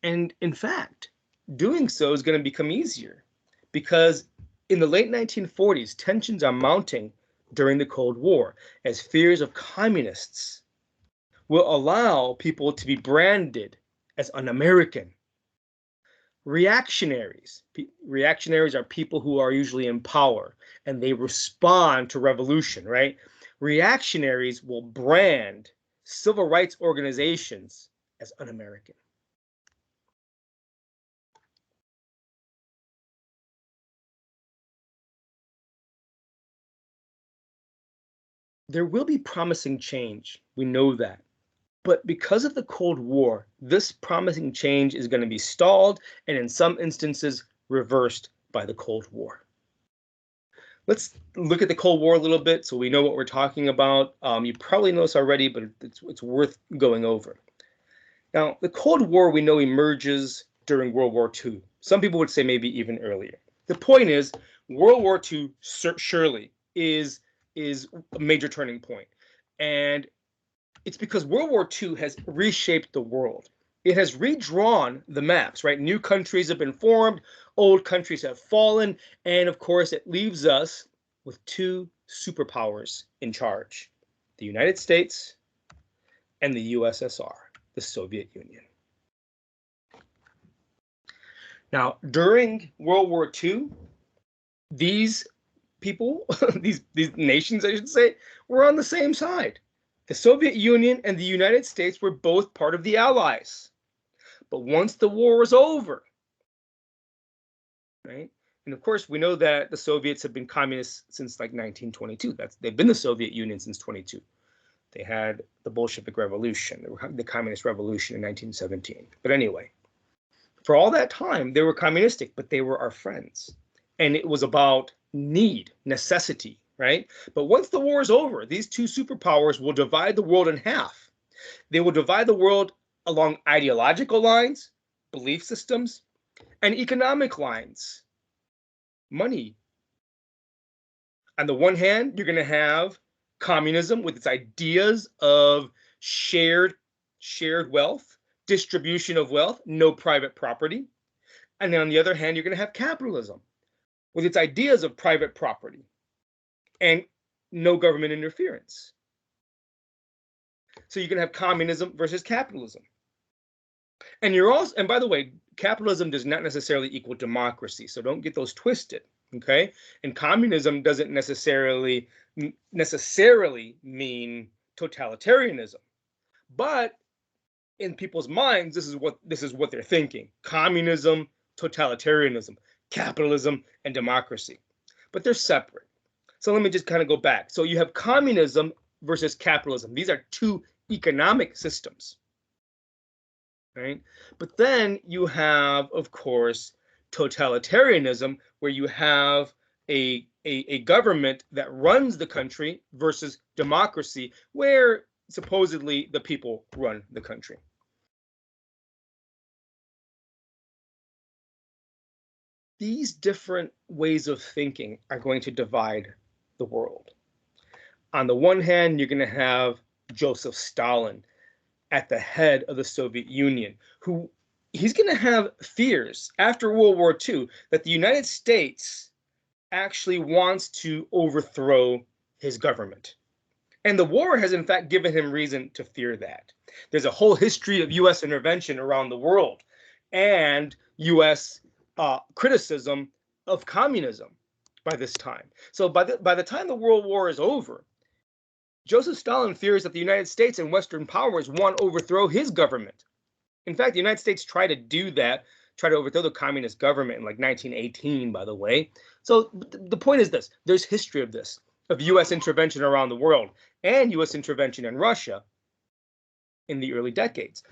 And in fact, doing so is going to become easier because in the late 1940s, tensions are mounting during the Cold War as fears of communists will allow people to be branded as un-American. Reactionaries are people who are usually in power and they respond to revolution, right? Reactionaries will brand civil rights organizations as un-American. There will be promising change. We know that. But because of the Cold War, this promising change is going to be stalled and in some instances reversed by the Cold War. Let's look at the Cold War a little bit so we know what we're talking about. You probably know this already, but it's worth going over. Now, the Cold War we know emerges during World War II. Some people would say maybe even earlier. The point is, World War II surely is a major turning point. And it's because World War II has reshaped the world. It has redrawn the maps, right? New countries have been formed, old countries have fallen, and of course, it leaves us with two superpowers in charge, the United States and the USSR, the Soviet Union. Now, during World War II, these people, these nations, I should say, were on the same side. The Soviet Union and the United States were both part of the Allies. But once the war was over, right? And of course, we know that the Soviets have been communists since like 1922. They've been the Soviet Union since 22. They had the Bolshevik Revolution, the Communist Revolution in 1917. But anyway, for all that time, they were communistic, but they were our friends. And it was about need, necessity, right? But once the war is over, these two superpowers will divide the world in half. They will divide the world along ideological lines, belief systems, and economic lines. Money. On the one hand, you're going to have communism with its ideas of shared wealth, distribution of wealth, no private property. And then on the other hand, you're going to have capitalism with its ideas of private property and no government interference. So you can have communism versus capitalism. And by the way, capitalism does not necessarily equal democracy, so don't get those twisted, okay? And communism doesn't necessarily mean totalitarianism. But in people's minds, this is what they're thinking. Communism, totalitarianism, capitalism, and democracy. But they're separate. So let me just kind of go back. So you have communism versus capitalism. These are two economic systems, right? But then you have, of course, totalitarianism, where you have a government that runs the country versus democracy, where supposedly the people run the country. These different ways of thinking are going to divide the world. On the one hand, you're going to have Joseph Stalin at the head of the Soviet Union, who he's going to have fears after World War II that the United States actually wants to overthrow his government. And the war has, in fact, given him reason to fear that. There's a whole history of U.S. intervention around the world and U.S. Criticism of communism by this time. So by the time the World War is over, Joseph Stalin fears that the United States and Western powers want to overthrow his government. In fact, the United States tried to do that, try to overthrow the communist government in like 1918, by the way. So the point is this: there's history of this, of U.S. intervention around the world and U.S. intervention in Russia in the early decades,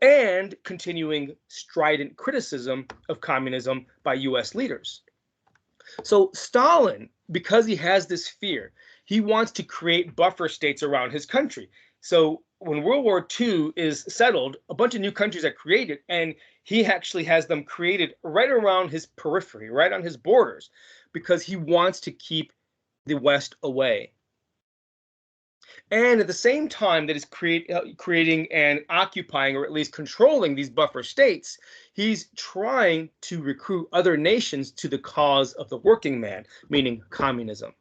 and continuing strident criticism of communism by U.S. leaders. So Stalin because he has this fear, he wants to create buffer states around his country. So when World War II is settled, a bunch of new countries are created, and he actually has them created right around his periphery, right on his borders, because he wants to keep the West away. And at the same time that he's creating and occupying, or at least controlling, these buffer states, he's trying to recruit other nations to the cause of the working man, meaning communism.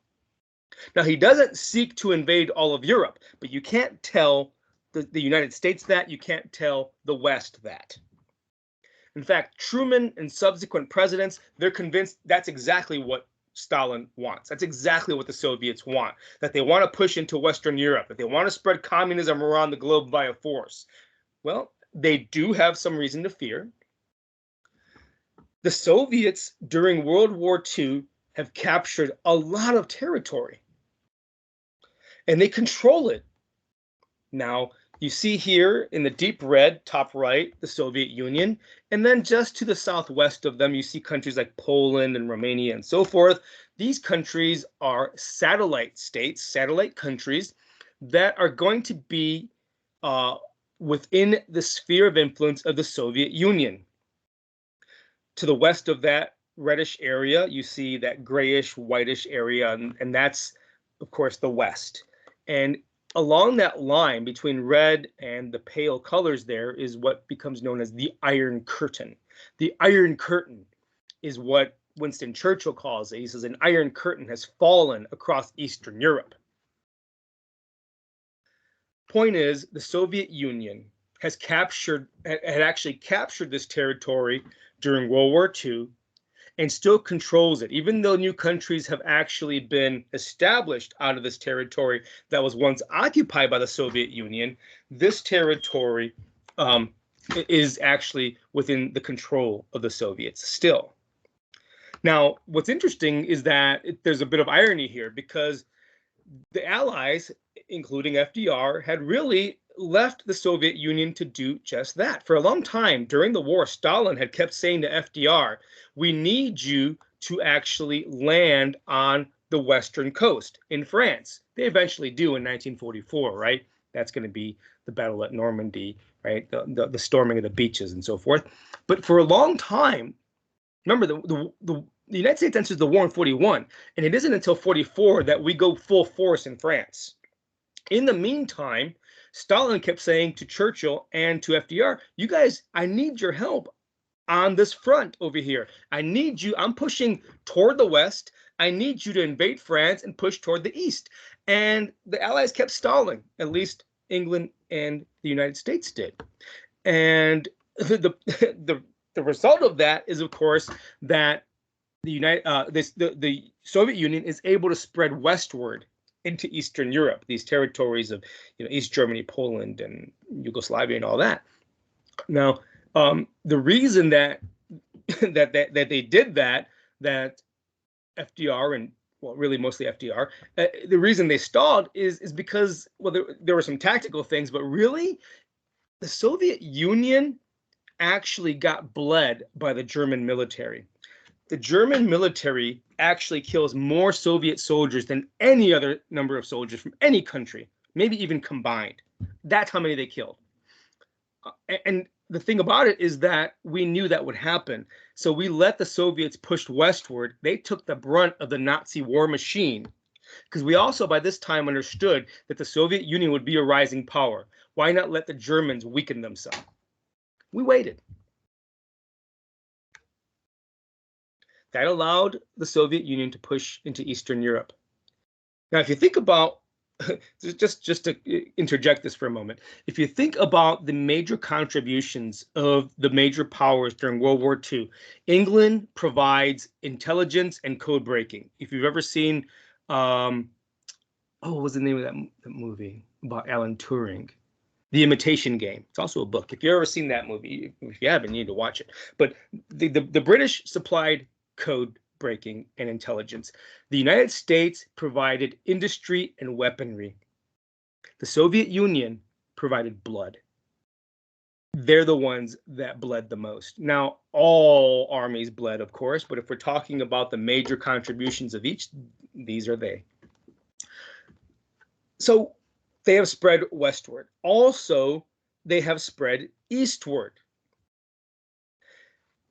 Now, he doesn't seek to invade all of Europe, but you can't tell the United States that. You can't tell the West that. In fact, Truman and subsequent presidents, they're convinced that's exactly what Stalin wants. That's exactly what the Soviets want, that they want to push into Western Europe, that they want to spread communism around the globe via force. Well, they do have some reason to fear. The Soviets during World War II have captured a lot of territory, and they control it. Now, you see here in the deep red, top right, the Soviet Union, and then just to the southwest of them, you see countries like Poland and Romania and so forth. These countries are satellite states, satellite countries that are going to be within the sphere of influence of the Soviet Union. To the west of that reddish area, you see that grayish, whitish area, and that's, of course, the West. And along that line between red and the pale colors there is what becomes known as the Iron Curtain. The Iron Curtain is what Winston Churchill calls it. He says an Iron Curtain has fallen across Eastern Europe. Point is, the Soviet Union had actually captured this territory during World War II and still controls it, even though new countries have actually been established out of this territory that was once occupied by the Soviet Union. This territory is actually within the control of the Soviets still. Now, what's interesting is that there's a bit of irony here, because the Allies, including FDR, had really left the Soviet Union to do just that. For a long time during the war, Stalin had kept saying to FDR, we need you to actually land on the western coast in France. They eventually do in 1944, right? That's going to be the Battle at Normandy, right? The storming of the beaches and so forth. But for a long time, remember, the United States enters the war in 41, and it isn't until 44 that we go full force in France. In the meantime, Stalin kept saying to Churchill and to FDR, you guys, I need your help on this front over here. I need you. I'm pushing toward the west. I need you to invade France and push toward the east. And the Allies kept stalling, at least England and the United States did. And the result of that is, of course, that the Soviet Union is able to spread westward into Eastern Europe, these territories of East Germany, Poland, and Yugoslavia, and all that. Now, the reason that they did that FDR and really mostly FDR, the reason they stalled is because there were some tactical things, but really the Soviet Union actually got bled by the German military. The German military actually kills more Soviet soldiers than any other number of soldiers from any country, maybe even combined. That's how many they killed. And the thing about it is that we knew that would happen. So we let the Soviets push westward. They took the brunt of the Nazi war machine, because we also by this time understood that the Soviet Union would be a rising power. Why not let the Germans weaken themselves? We waited. That allowed the Soviet Union to push into Eastern Europe. Now, if you think about, just to interject this for a moment, if you think about the major contributions of the major powers during World War II, England provides intelligence and code breaking. If you've ever seen, what was the name of that movie about Alan Turing? The Imitation Game. It's also a book. If you've ever seen that movie, if you haven't, you need to watch it. But the British supplied code breaking and intelligence. The United States provided industry and weaponry. The Soviet Union provided blood. they're the ones that bled the most. Now, all armies bled, of course, but if we're talking about the major contributions of each, these are they. So they have spread westward. Also, they have spread eastward.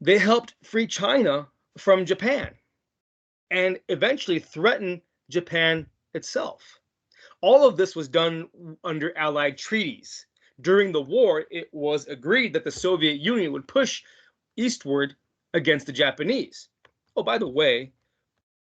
They helped free China from Japan and eventually threaten Japan itself. All of this was done under Allied treaties. During the war, it was agreed that the Soviet Union would push eastward against the Japanese. Oh, by the way,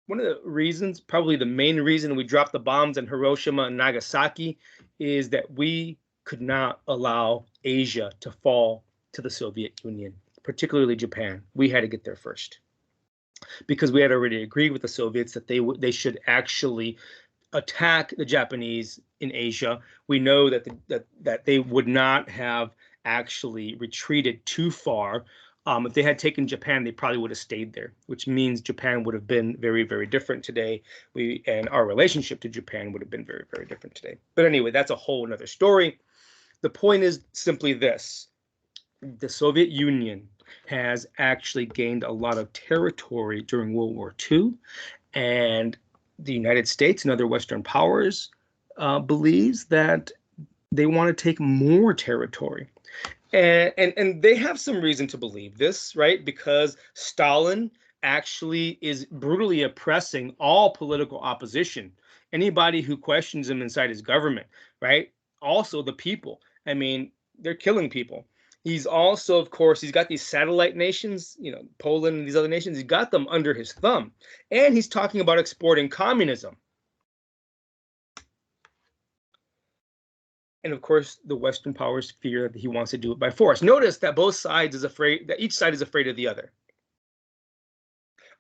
one of the reasons, probably the main reason we dropped the bombs in Hiroshima and Nagasaki is that we could not allow Asia to fall to the Soviet Union, particularly Japan. We had to get there first because we had already agreed with the Soviets that they should actually attack the Japanese in Asia. We know that that they would not have actually retreated too far. If they had taken Japan, they probably would have stayed there, which means Japan would have been very, very different today. And our relationship to Japan would have been very, very different today. But anyway, that's a whole another story. The point is simply this: the Soviet Union has actually gained a lot of territory during World War II, and the United States and other Western powers believes that they want to take more territory. And they have some reason to believe this, right? Because Stalin actually is brutally oppressing all political opposition, anybody who questions him inside his government, right? Also the people. I mean, they're killing people. He's also, of course, he's got these satellite nations, Poland and these other nations. He's got them under his thumb. And he's talking about exporting communism. And of course, the Western powers fear that he wants to do it by force. Notice that each side is afraid of the other.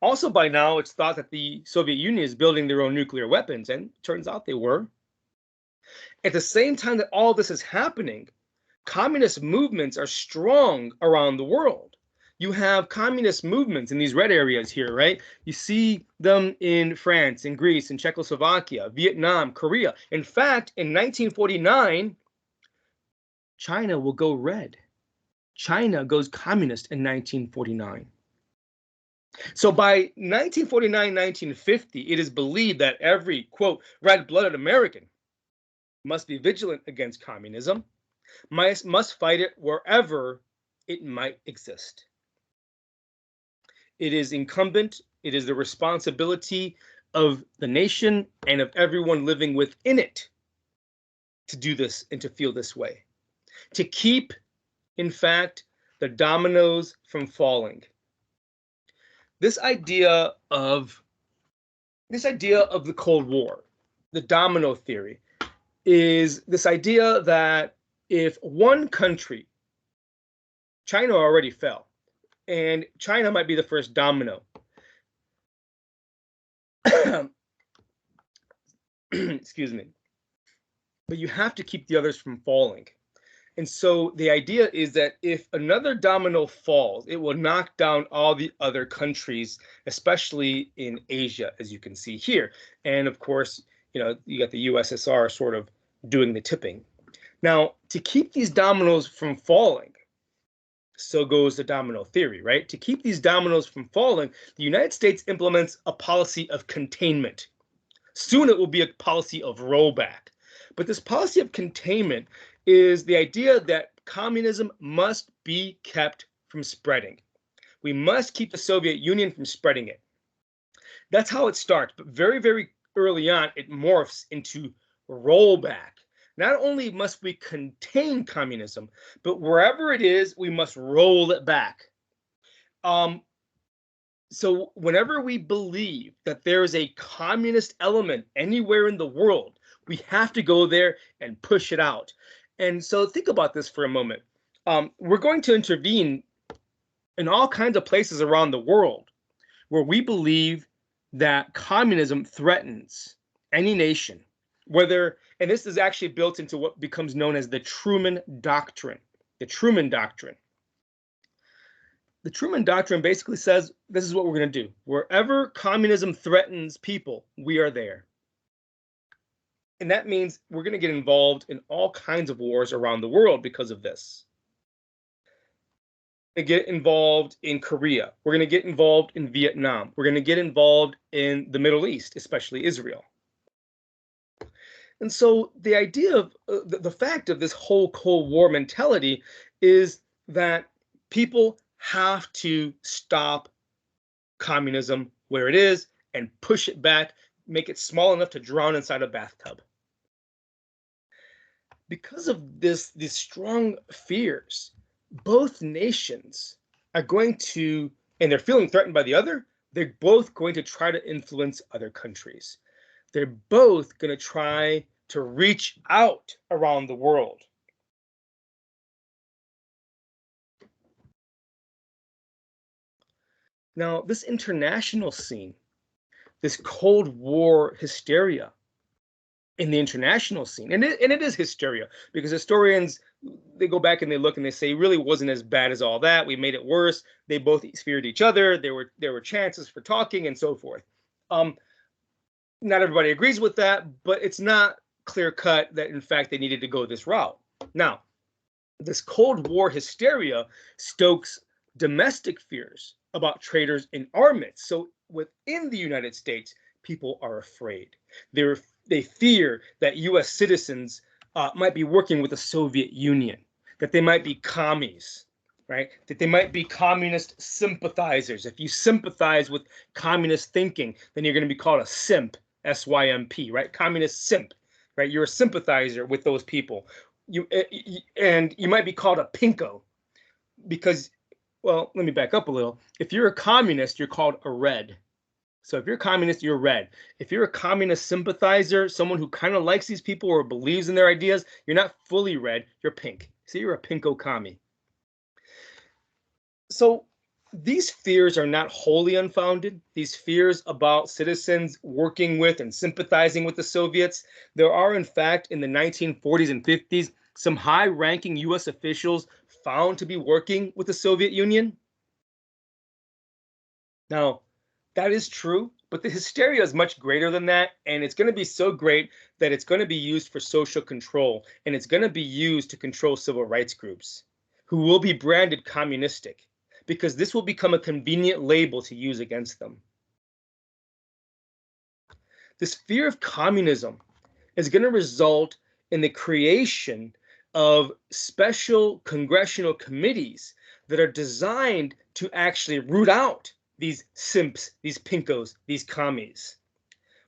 Also, by now, it's thought that the Soviet Union is building their own nuclear weapons, and it turns out they were. At the same time that all this is happening, communist movements are strong around the world. You have communist movements in these red areas here, right? You see them in France, in Greece, in Czechoslovakia, Vietnam, Korea. In fact, in 1949, China will go red. China goes communist in 1949. So by 1949, 1950, it is believed that every, quote, red-blooded American must be vigilant against communism, must fight it wherever it might exist. It is incumbent, it is the responsibility of the nation and of everyone living within it to do this and to feel this way. To keep, in fact, the dominoes from falling. This idea of the Cold War, the domino theory, is this idea that if one country, China already fell, and China might be the first domino. Excuse me. But you have to keep the others from falling. And so the idea is that if another domino falls, it will knock down all the other countries, especially in Asia, as you can see here. And of course, you got the USSR sort of doing the tipping. Now, to keep these dominoes from falling, so goes the domino theory, right? To keep these dominoes from falling, the United States implements a policy of containment. Soon it will be a policy of rollback. But this policy of containment is the idea that communism must be kept from spreading. We must keep the Soviet Union from spreading it. That's how it starts. But very, very early on, it morphs into rollback. Not only must we contain communism, but wherever it is, we must roll it back. So whenever we believe that there is a communist element anywhere in the world, we have to go there and push it out. And so think about this for a moment. We're going to intervene in all kinds of places around the world where we believe that communism threatens any nation, and this is actually built into what becomes known as the Truman Doctrine. The Truman Doctrine. The Truman Doctrine basically says this is what we're going to do. Wherever communism threatens people, we are there. And that means we're going to get involved in all kinds of wars around the world because of this. to get involved in Korea. We're going to get involved in Vietnam. We're going to get involved in the Middle East, especially Israel. And so the idea of the fact of this whole Cold War mentality is that people have to stop communism where it is and push it back, make it small enough to drown inside a bathtub. Because of these strong fears, both nations are going to, and they're feeling threatened by the other, they're both going to try to influence other countries. They're both going to try to reach out around the world. Now, this international scene, this Cold War hysteria in the international scene, and it is hysteria, because historians, they go back and they look and they say it really wasn't as bad as all that. We made it worse. They both feared each other. There were chances for talking and so forth. Not everybody agrees with that, but it's not clear cut that in fact they needed to go this route. Now, this Cold War hysteria stokes domestic fears about traders in armaments. So within the United States, people are afraid. They fear that U.S. citizens might be working with the Soviet Union, that they might be commies, right? That they might be communist sympathizers. If you sympathize with communist thinking, then you're going to be called a simp, S-Y-M-P, right? Communist simp, right? You're a sympathizer with those people. And you might be called a pinko because, well, let me back up a little. If you're a communist, you're called a red. So if you're a communist, you're red. If you're a communist sympathizer, someone who kind of likes these people or believes in their ideas, you're not fully red, you're pink. So you're a pinko commie. So these fears are not wholly unfounded. These fears about citizens working with and sympathizing with the Soviets. There are, in fact, in the 1940s and 50s, some high-ranking U.S. officials found to be working with the Soviet Union. Now, that is true, but the hysteria is much greater than that, and it's going to be so great that it's going to be used for social control, and it's going to be used to control civil rights groups who will be branded communistic, because this will become a convenient label to use against them. This fear of communism is going to result in the creation of special congressional committees that are designed to actually root out these simps, these pinkos, these commies.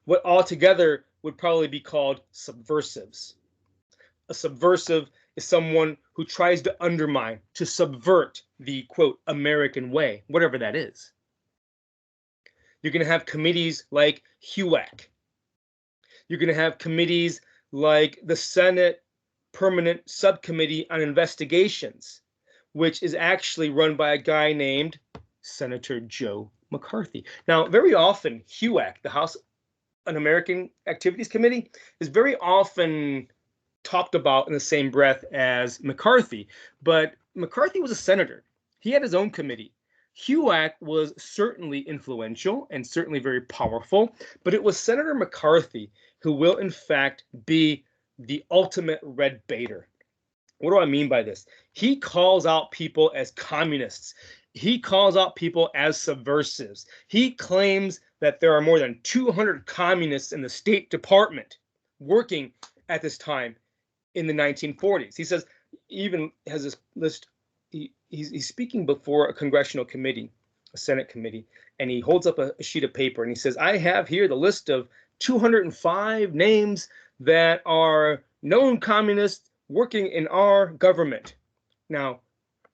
What altogether would probably be called subversives. A subversive is someone who tries to undermine, to subvert the, quote, American way, whatever that is. You're going to have committees like HUAC. You're going to have committees like the Senate Permanent Subcommittee on Investigations, which is actually run by a guy named Senator Joe McCarthy. Now, very often, HUAC, the House Un-American Activities Committee, is very often talked about in the same breath as McCarthy, but McCarthy was a senator. He had his own committee. HUAC was certainly influential and certainly very powerful, but it was Senator McCarthy who will, in fact, be the ultimate red baiter. What do I mean by this? He calls out people as communists. He calls out people as subversives. He claims that there are more than 200 communists in the State Department working at this time in the 1940s. He says, he even has this list. He's speaking before a congressional committee, a Senate committee, and he holds up a sheet of paper and he says, I have here the list of 205 names that are known communists working in our government. Now,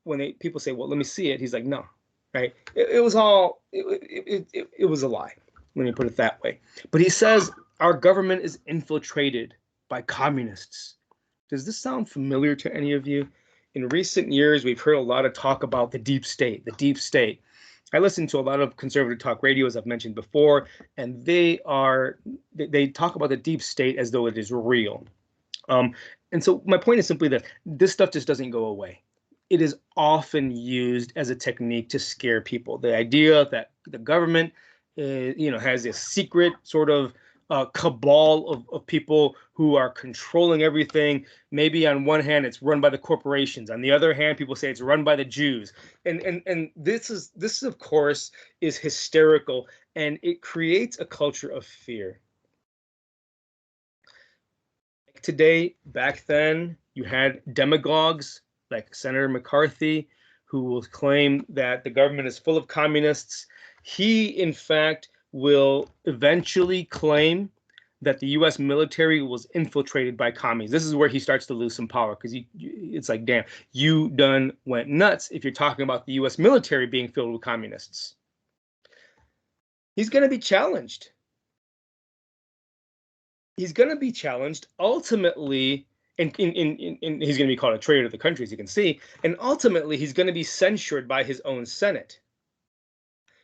when people say, well, let me see it, he's like, no, right? It was all, it was a lie, when you put it that way. But he says, our government is infiltrated by communists. Does this sound familiar to any of you? In recent years, we've heard a lot of talk about the deep state, the deep state. I listen to a lot of conservative talk radio, as I've mentioned before, and they talk about the deep state as though it is real. And so my point is simply that this stuff just doesn't go away. It is often used as a technique to scare people. The idea that the government, has a secret sort of cabal of people who are controlling everything. Maybe on one hand it's run by the corporations, on the other hand people say it's run by the Jews, and this of course is hysterical, and it creates a culture of fear. Today, back then, you had demagogues like Senator McCarthy, who will claim that the government is full of communists. He, in fact, will eventually claim that the U.S. military was infiltrated by commies. This is where he starts to lose some power, because it's like, damn, you done went nuts if you're talking about the U.S. military being filled with communists. He's going to be challenged. He's going to be challenged ultimately, and he's going to be called a traitor to the country, as you can see, and ultimately he's going to be censured by his own Senate.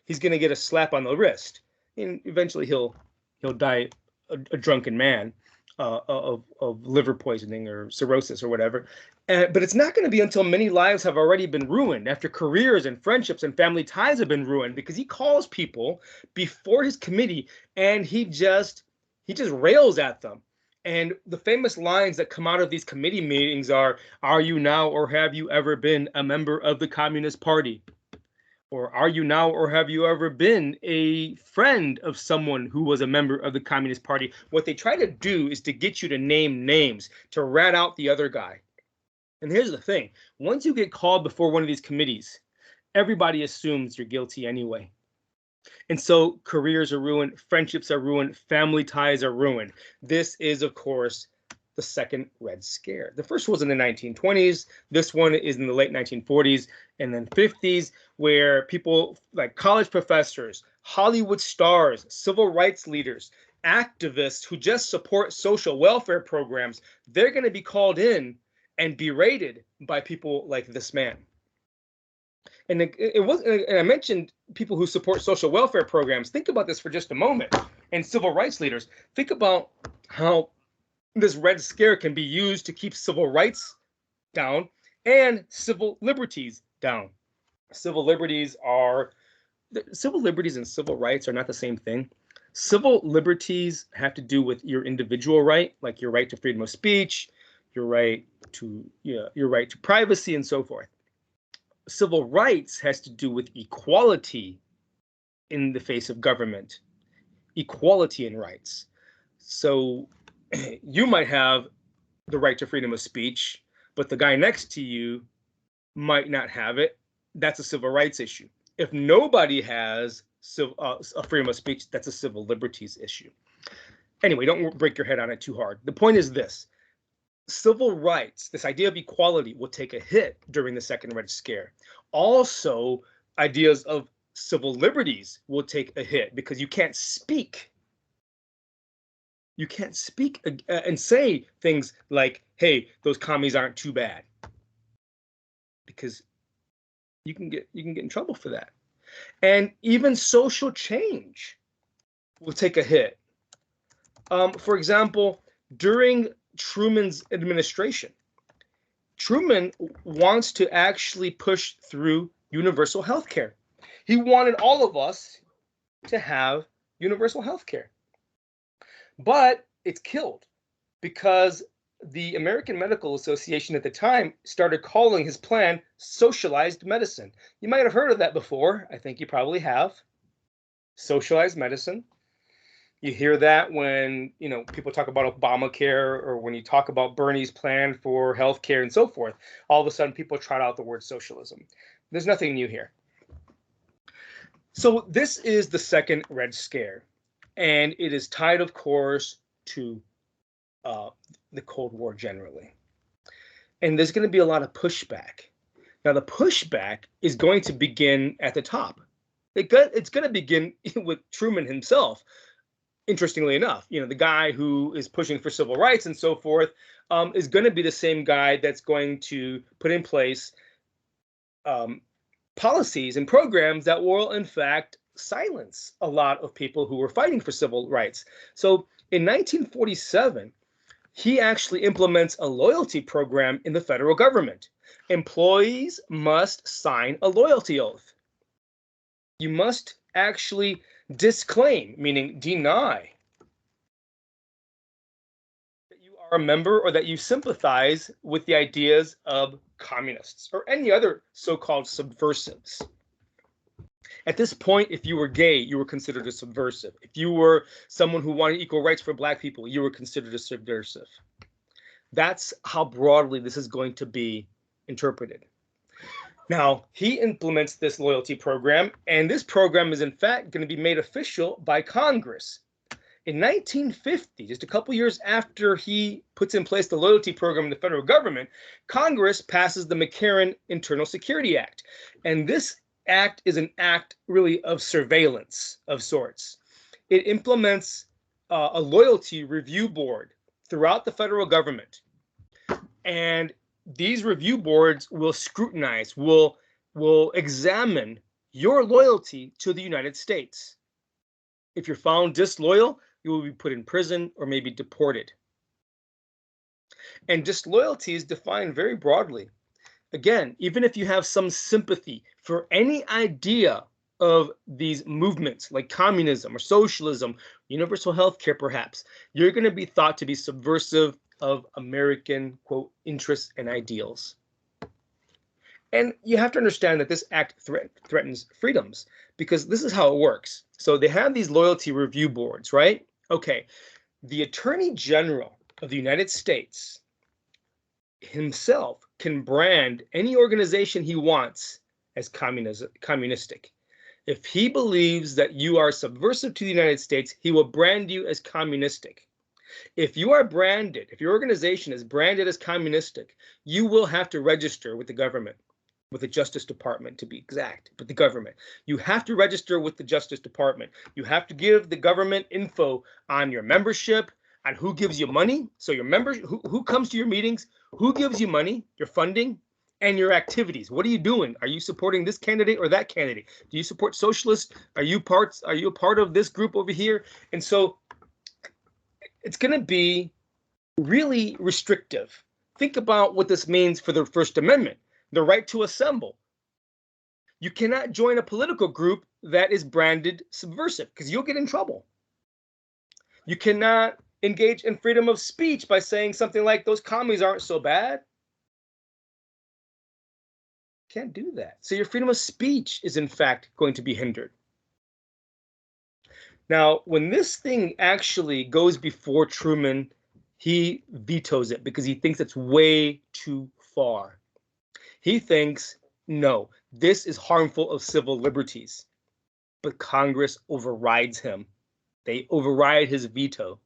He's going to get a slap on the wrist, and eventually he'll die a drunken man of liver poisoning or cirrhosis or whatever. But it's not going to be until many lives have already been ruined, after careers and friendships and family ties have been ruined, because he calls people before his committee and he just rails at them. And the famous lines that come out of these committee meetings are you now or have you ever been a member of the Communist Party? Or are you now or have you ever been a friend of someone who was a member of the Communist Party? What they try to do is to get you to name names, to rat out the other guy. And here's the thing. Once you get called before one of these committees, everybody assumes you're guilty anyway. And so careers are ruined, friendships are ruined, family ties are ruined. This is, of course, the second Red Scare. The first was in the 1920s. This one is in the late 1940s and then 50s, where people like college professors, Hollywood stars, civil rights leaders, activists who just support social welfare programs, they're going to be called in and berated by people like this man. And and I mentioned people who support social welfare programs. Think about this for just a moment. And civil rights leaders, think about how this Red Scare can be used to keep civil rights down and civil liberties down. Civil liberties and civil rights are not the same thing. Civil liberties have to do with your individual right, like your right to freedom of speech, your right to privacy, and so forth. Civil rights has to do with equality in the face of government, equality in rights. So you might have the right to freedom of speech, but the guy next to you might not have it. That's a civil rights issue. If nobody has a freedom of speech, that's a civil liberties issue. Anyway, don't break your head on it too hard. The point is this. Civil rights, this idea of equality, will take a hit during the second Red Scare. Also, ideas of civil liberties will take a hit because you can't speak. You can't speak and say things like, hey, those commies aren't too bad, because you can get in trouble for that. And even social change will take a hit. For example, during Truman's administration, Truman wants to actually push through universal health care. He wanted all of us to have universal health care. But it's killed because the American Medical Association at the time started calling his plan socialized medicine. You might have heard of that before. I think you probably have. Socialized medicine. You hear that when, people talk about Obamacare, or when you talk about Bernie's plan for healthcare and so forth. All of a sudden, people trot out the word socialism. There's nothing new here. So this is the second Red Scare, and it is tied, of course, to the Cold War generally. And there's going to be a lot of pushback. Now, the pushback is going to begin at the top. It's going to begin with Truman himself. Interestingly enough, the guy who is pushing for civil rights and so forth is going to be the same guy that's going to put in place policies and programs that will, in fact, silence a lot of people who were fighting for civil rights. So in 1947, he actually implements a loyalty program in the federal government. Employees must sign a loyalty oath. You must actually disclaim, meaning deny, a member or that you sympathize with the ideas of communists or any other so-called subversives. At this point, if you were gay, you were considered a subversive. If you were someone who wanted equal rights for Black people, you were considered a subversive. That's how broadly this is going to be interpreted. Now, he implements this loyalty program, and this program is in fact going to be made official by Congress. In 1950, just a couple years after he puts in place the loyalty program in the federal government, Congress passes the McCarran Internal Security Act. And this act is an act really of surveillance of sorts. It implements a loyalty review board throughout the federal government. And these review boards will scrutinize, will examine your loyalty to the United States. If you're found disloyal, you will be put in prison or maybe deported. And disloyalty is defined very broadly. Again, even if you have some sympathy for any idea of these movements like communism or socialism, universal health care perhaps, you're going to be thought to be subversive of American, quote, interests and ideals. And you have to understand that this act threatens freedoms, because this is how it works. So they have these loyalty review boards, right? Okay, the Attorney General of the United States himself can brand any organization he wants as communistic. If he believes that you are subversive to the United States, he will brand you as communistic. If you are branded, if your organization is branded as communistic, you will have to register with the government, with the Justice Department to be exact, but the government. You have to register with the Justice Department. You have to give the government info on your membership, on who gives you money. So your members, who comes to your meetings, who gives you money, your funding, and your activities. What are you doing? Are you supporting this candidate or that candidate? Do you support socialists? Are you a part of this group over here? And so it's going to be really restrictive. Think about what this means for the First Amendment, the right to assemble. You cannot join a political group that is branded subversive because you'll get in trouble. You cannot engage in freedom of speech by saying something like those commies aren't so bad. Can't do that. So your freedom of speech is in fact going to be hindered. Now, when this thing actually goes before Truman, he vetoes it because he thinks it's way too far. He thinks, no, this is harmful of civil liberties. But Congress overrides him. They override his veto.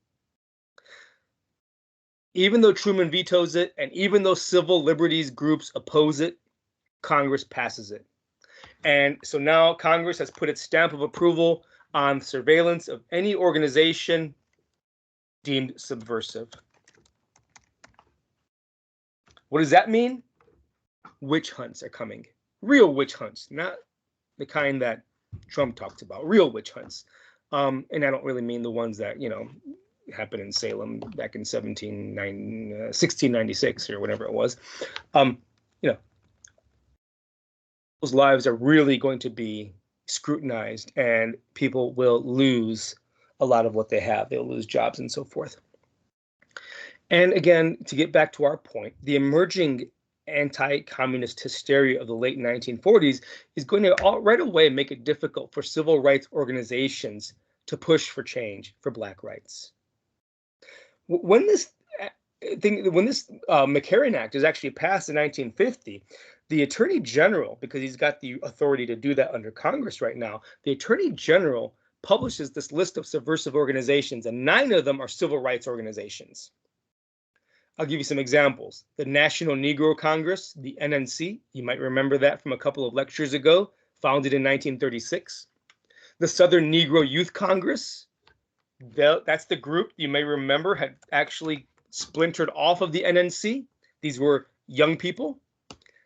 Even though Truman vetoes it, and even though civil liberties groups oppose it, Congress passes it. And so now Congress has put its stamp of approval on surveillance of any organization deemed subversive. What does that mean? Witch hunts are coming. Real witch hunts, not the kind that Trump talked about. Real witch hunts. And I don't really mean the ones that, happened in Salem back in 1696 or whatever it was. Those lives are really going to be scrutinized, and people will lose a lot of what they have. They'll lose jobs and so forth. And again, to get back to our point, the emerging anti-communist hysteria of the late 1940s is going to right away make it difficult for civil rights organizations to push for change for Black rights. When this McCarran Act is actually passed in 1950, the Attorney General, because he's got the authority to do that under Congress right now, the Attorney General publishes this list of subversive organizations, and 9 of them are civil rights organizations. I'll give you some examples. The National Negro Congress, the NNC, you might remember that from a couple of lectures ago, founded in 1936. The Southern Negro Youth Congress, that's the group you may remember had actually splintered off of the NNC. These were young people.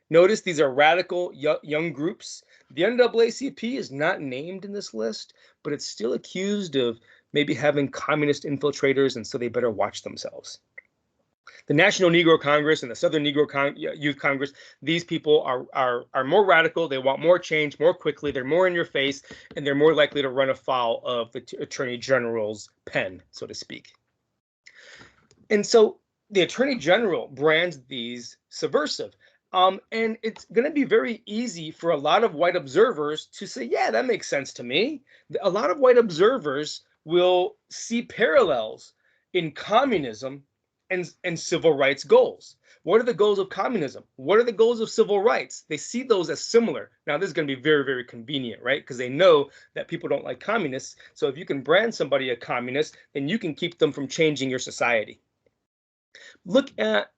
Notice these are radical young groups. The NAACP is not named in this list, but it's still accused of maybe having communist infiltrators, and so they better watch themselves. The National Negro Congress and the Southern Negro Youth Congress, these people are more radical. They want more change more quickly. They're more in your face, and they're more likely to run afoul of the Attorney General's pen, so to speak. And so the Attorney General brands these subversive. And it's going to be very easy for a lot of white observers to say, yeah, that makes sense to me. A lot of white observers will see parallels in communism and civil rights goals. What are the goals of communism? What are the goals of civil rights? They see those as similar. Now, this is going to be very, very convenient, right? Because they know that people don't like communists. So if you can brand somebody a communist, then you can keep them from changing your society. Look at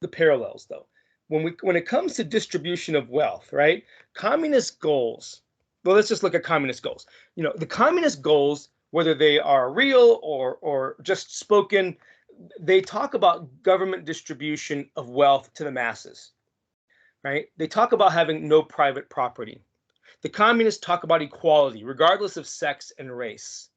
the parallels, though. When it comes to distribution of wealth, right? Communist goals. Well, let's just look at communist goals. The communist goals, whether they are real or just spoken, they talk about government distribution of wealth to the masses, right? They talk about having no private property. The communists talk about equality, regardless of sex and race.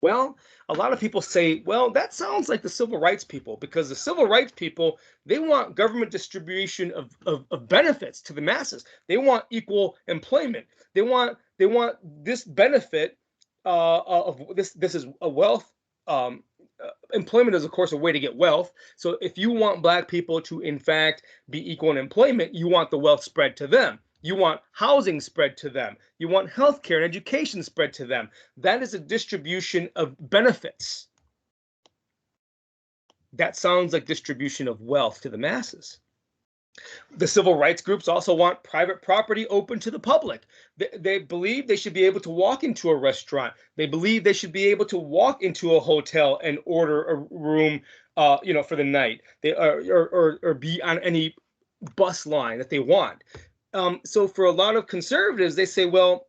Well, a lot of people say, well, that sounds like the civil rights people, because the civil rights people, they want government distribution of benefits to the masses. They want equal employment. They want this benefit of this. This is a wealth. Employment is, of course, a way to get wealth. So if you want Black people to, in fact, be equal in employment, you want the wealth spread to them. You want housing spread to them. You want healthcare and education spread to them. That is a distribution of benefits. That sounds like distribution of wealth to the masses. The civil rights groups also want private property open to the public. They believe they should be able to walk into a restaurant. They believe they should be able to walk into a hotel and order a room, for the night. Or be on any bus line that they want. So for a lot of conservatives, they say, well,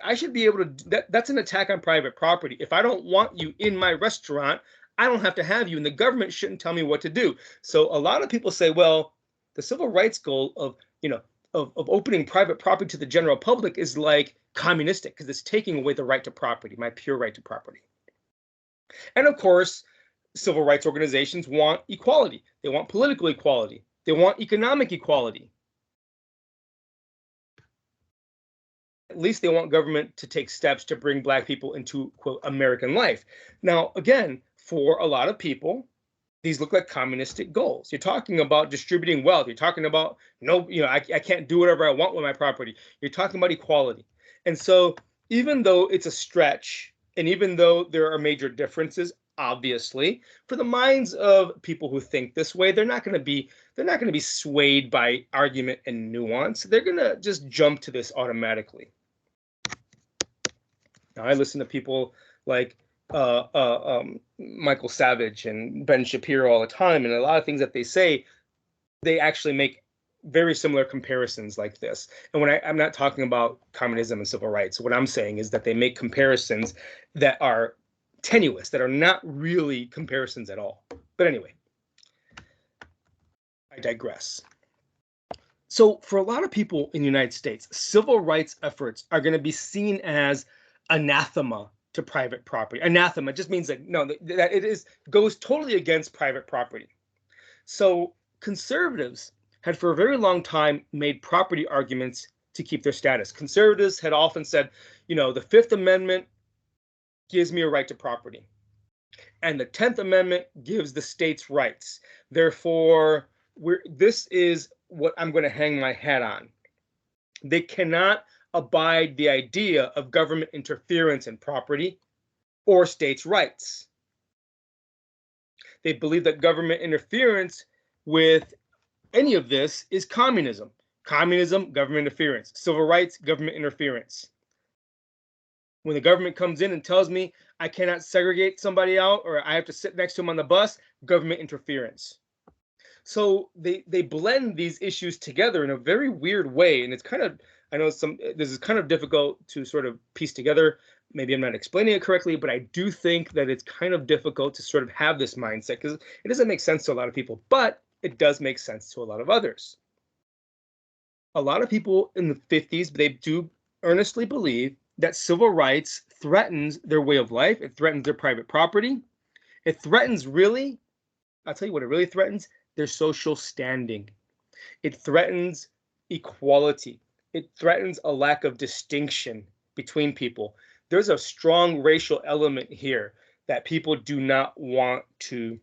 I should be able to, that's an attack on private property. If I don't want you in my restaurant, I don't have to have you, and the government shouldn't tell me what to do. So a lot of people say, well, the civil rights goal of opening private property to the general public is like communistic, because it's taking away the right to property, my pure right to property. And of course, civil rights organizations want equality. They want political equality. They want economic equality. At least they want government to take steps to bring Black people into, quote, American life. Now, again, for a lot of people, these look like communistic goals. You're talking about distributing wealth. You're talking about, I can't do whatever I want with my property. You're talking about equality. And so even though it's a stretch, and even though there are major differences, obviously, for the minds of people who think this way, they're not going to be swayed by argument and nuance. They're going to just jump to this automatically. Now, I listen to people like Michael Savage and Ben Shapiro all the time, and a lot of things that they say, they actually make very similar comparisons like this. And I'm not talking about communism and civil rights. What I'm saying is that they make comparisons that are tenuous, that are not really comparisons at all. But anyway, I digress. So for a lot of people in the United States, civil rights efforts are going to be seen as anathema to private property. Anathema just means that it goes totally against private property. So conservatives had for a very long time made property arguments to keep their status. Conservatives had often said, the Fifth Amendment gives me a right to property, and the 10th Amendment gives the states rights. Therefore, this is what I'm going to hang my hat on. They cannot abide the idea of government interference in property or states' rights. They believe that government interference with any of this is communism. Communism, government interference. Civil rights, government interference. When the government comes in and tells me I cannot segregate somebody out, or I have to sit next to them on the bus, government interference. So they blend these issues together in a very weird way, and it's kind of, I know this is kind of difficult to sort of piece together. Maybe I'm not explaining it correctly, but I do think that it's kind of difficult to sort of have this mindset, because it doesn't make sense to a lot of people, but it does make sense to a lot of others. A lot of people in the 50s, they do earnestly believe that civil rights threatens their way of life. It threatens their private property. It threatens, really, I'll tell you what it really threatens, their social standing. It threatens equality. It threatens a lack of distinction between people. There's a strong racial element here that people do not want to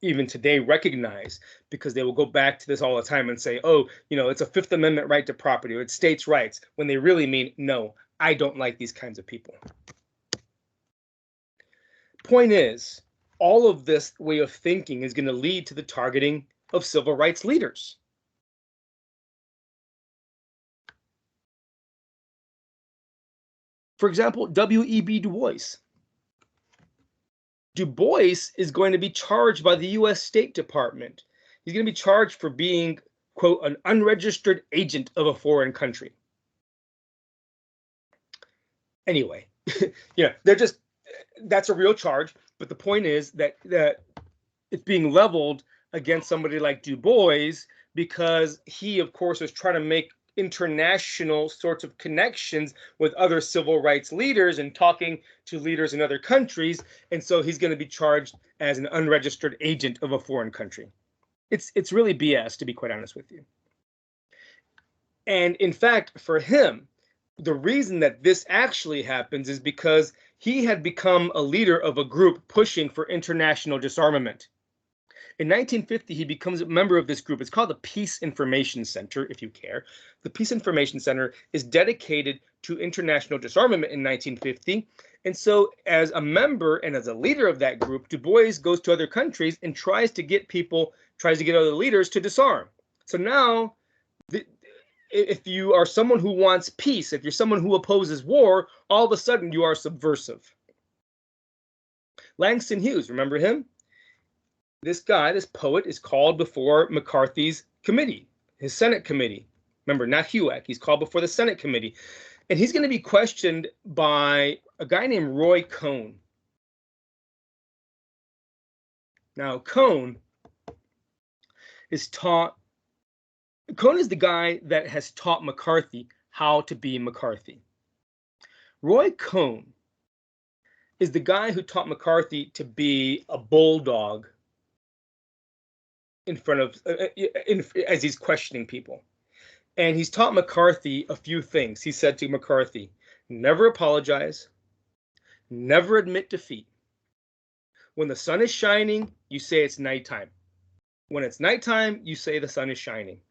even today recognize, because they will go back to this all the time and say, oh, it's a Fifth Amendment right to property, or it's states' rights, when they really mean, no, I don't like these kinds of people. Point is, all of this way of thinking is going to lead to the targeting of civil rights leaders. For example, W.E.B. Du Bois. Du Bois is going to be charged by the U.S. State Department. He's going to be charged for being, quote, an unregistered agent of a foreign country. Anyway, that's a real charge. But the point is that it's being leveled against somebody like Du Bois because he, of course, was trying to make international sorts of connections with other civil rights leaders and talking to leaders in other countries. And so he's going to be charged as an unregistered agent of a foreign country. It's really BS, to be quite honest with you. And in fact, for him, the reason that this actually happens is because he had become a leader of a group pushing for international disarmament. In 1950, he becomes a member of this group. It's called the Peace Information Center, if you care. The Peace Information Center is dedicated to international disarmament in 1950. And so as a member and as a leader of that group, Du Bois goes to other countries and tries to get other leaders to disarm. So now, if you are someone who wants peace, if you're someone who opposes war, all of a sudden you are subversive. Langston Hughes, remember him? This guy, this poet, is called before McCarthy's committee, his Senate committee. Remember, not HUAC. He's called before the Senate committee. And he's going to be questioned by a guy named Roy Cohn. Now, Cohn is the guy that has taught McCarthy how to be McCarthy. Roy Cohn is the guy who taught McCarthy to be a bulldog in front of, as he's questioning people. And he's taught McCarthy a few things. He said to McCarthy, never apologize, never admit defeat. When the sun is shining, you say it's nighttime. When it's nighttime, you say the sun is shining.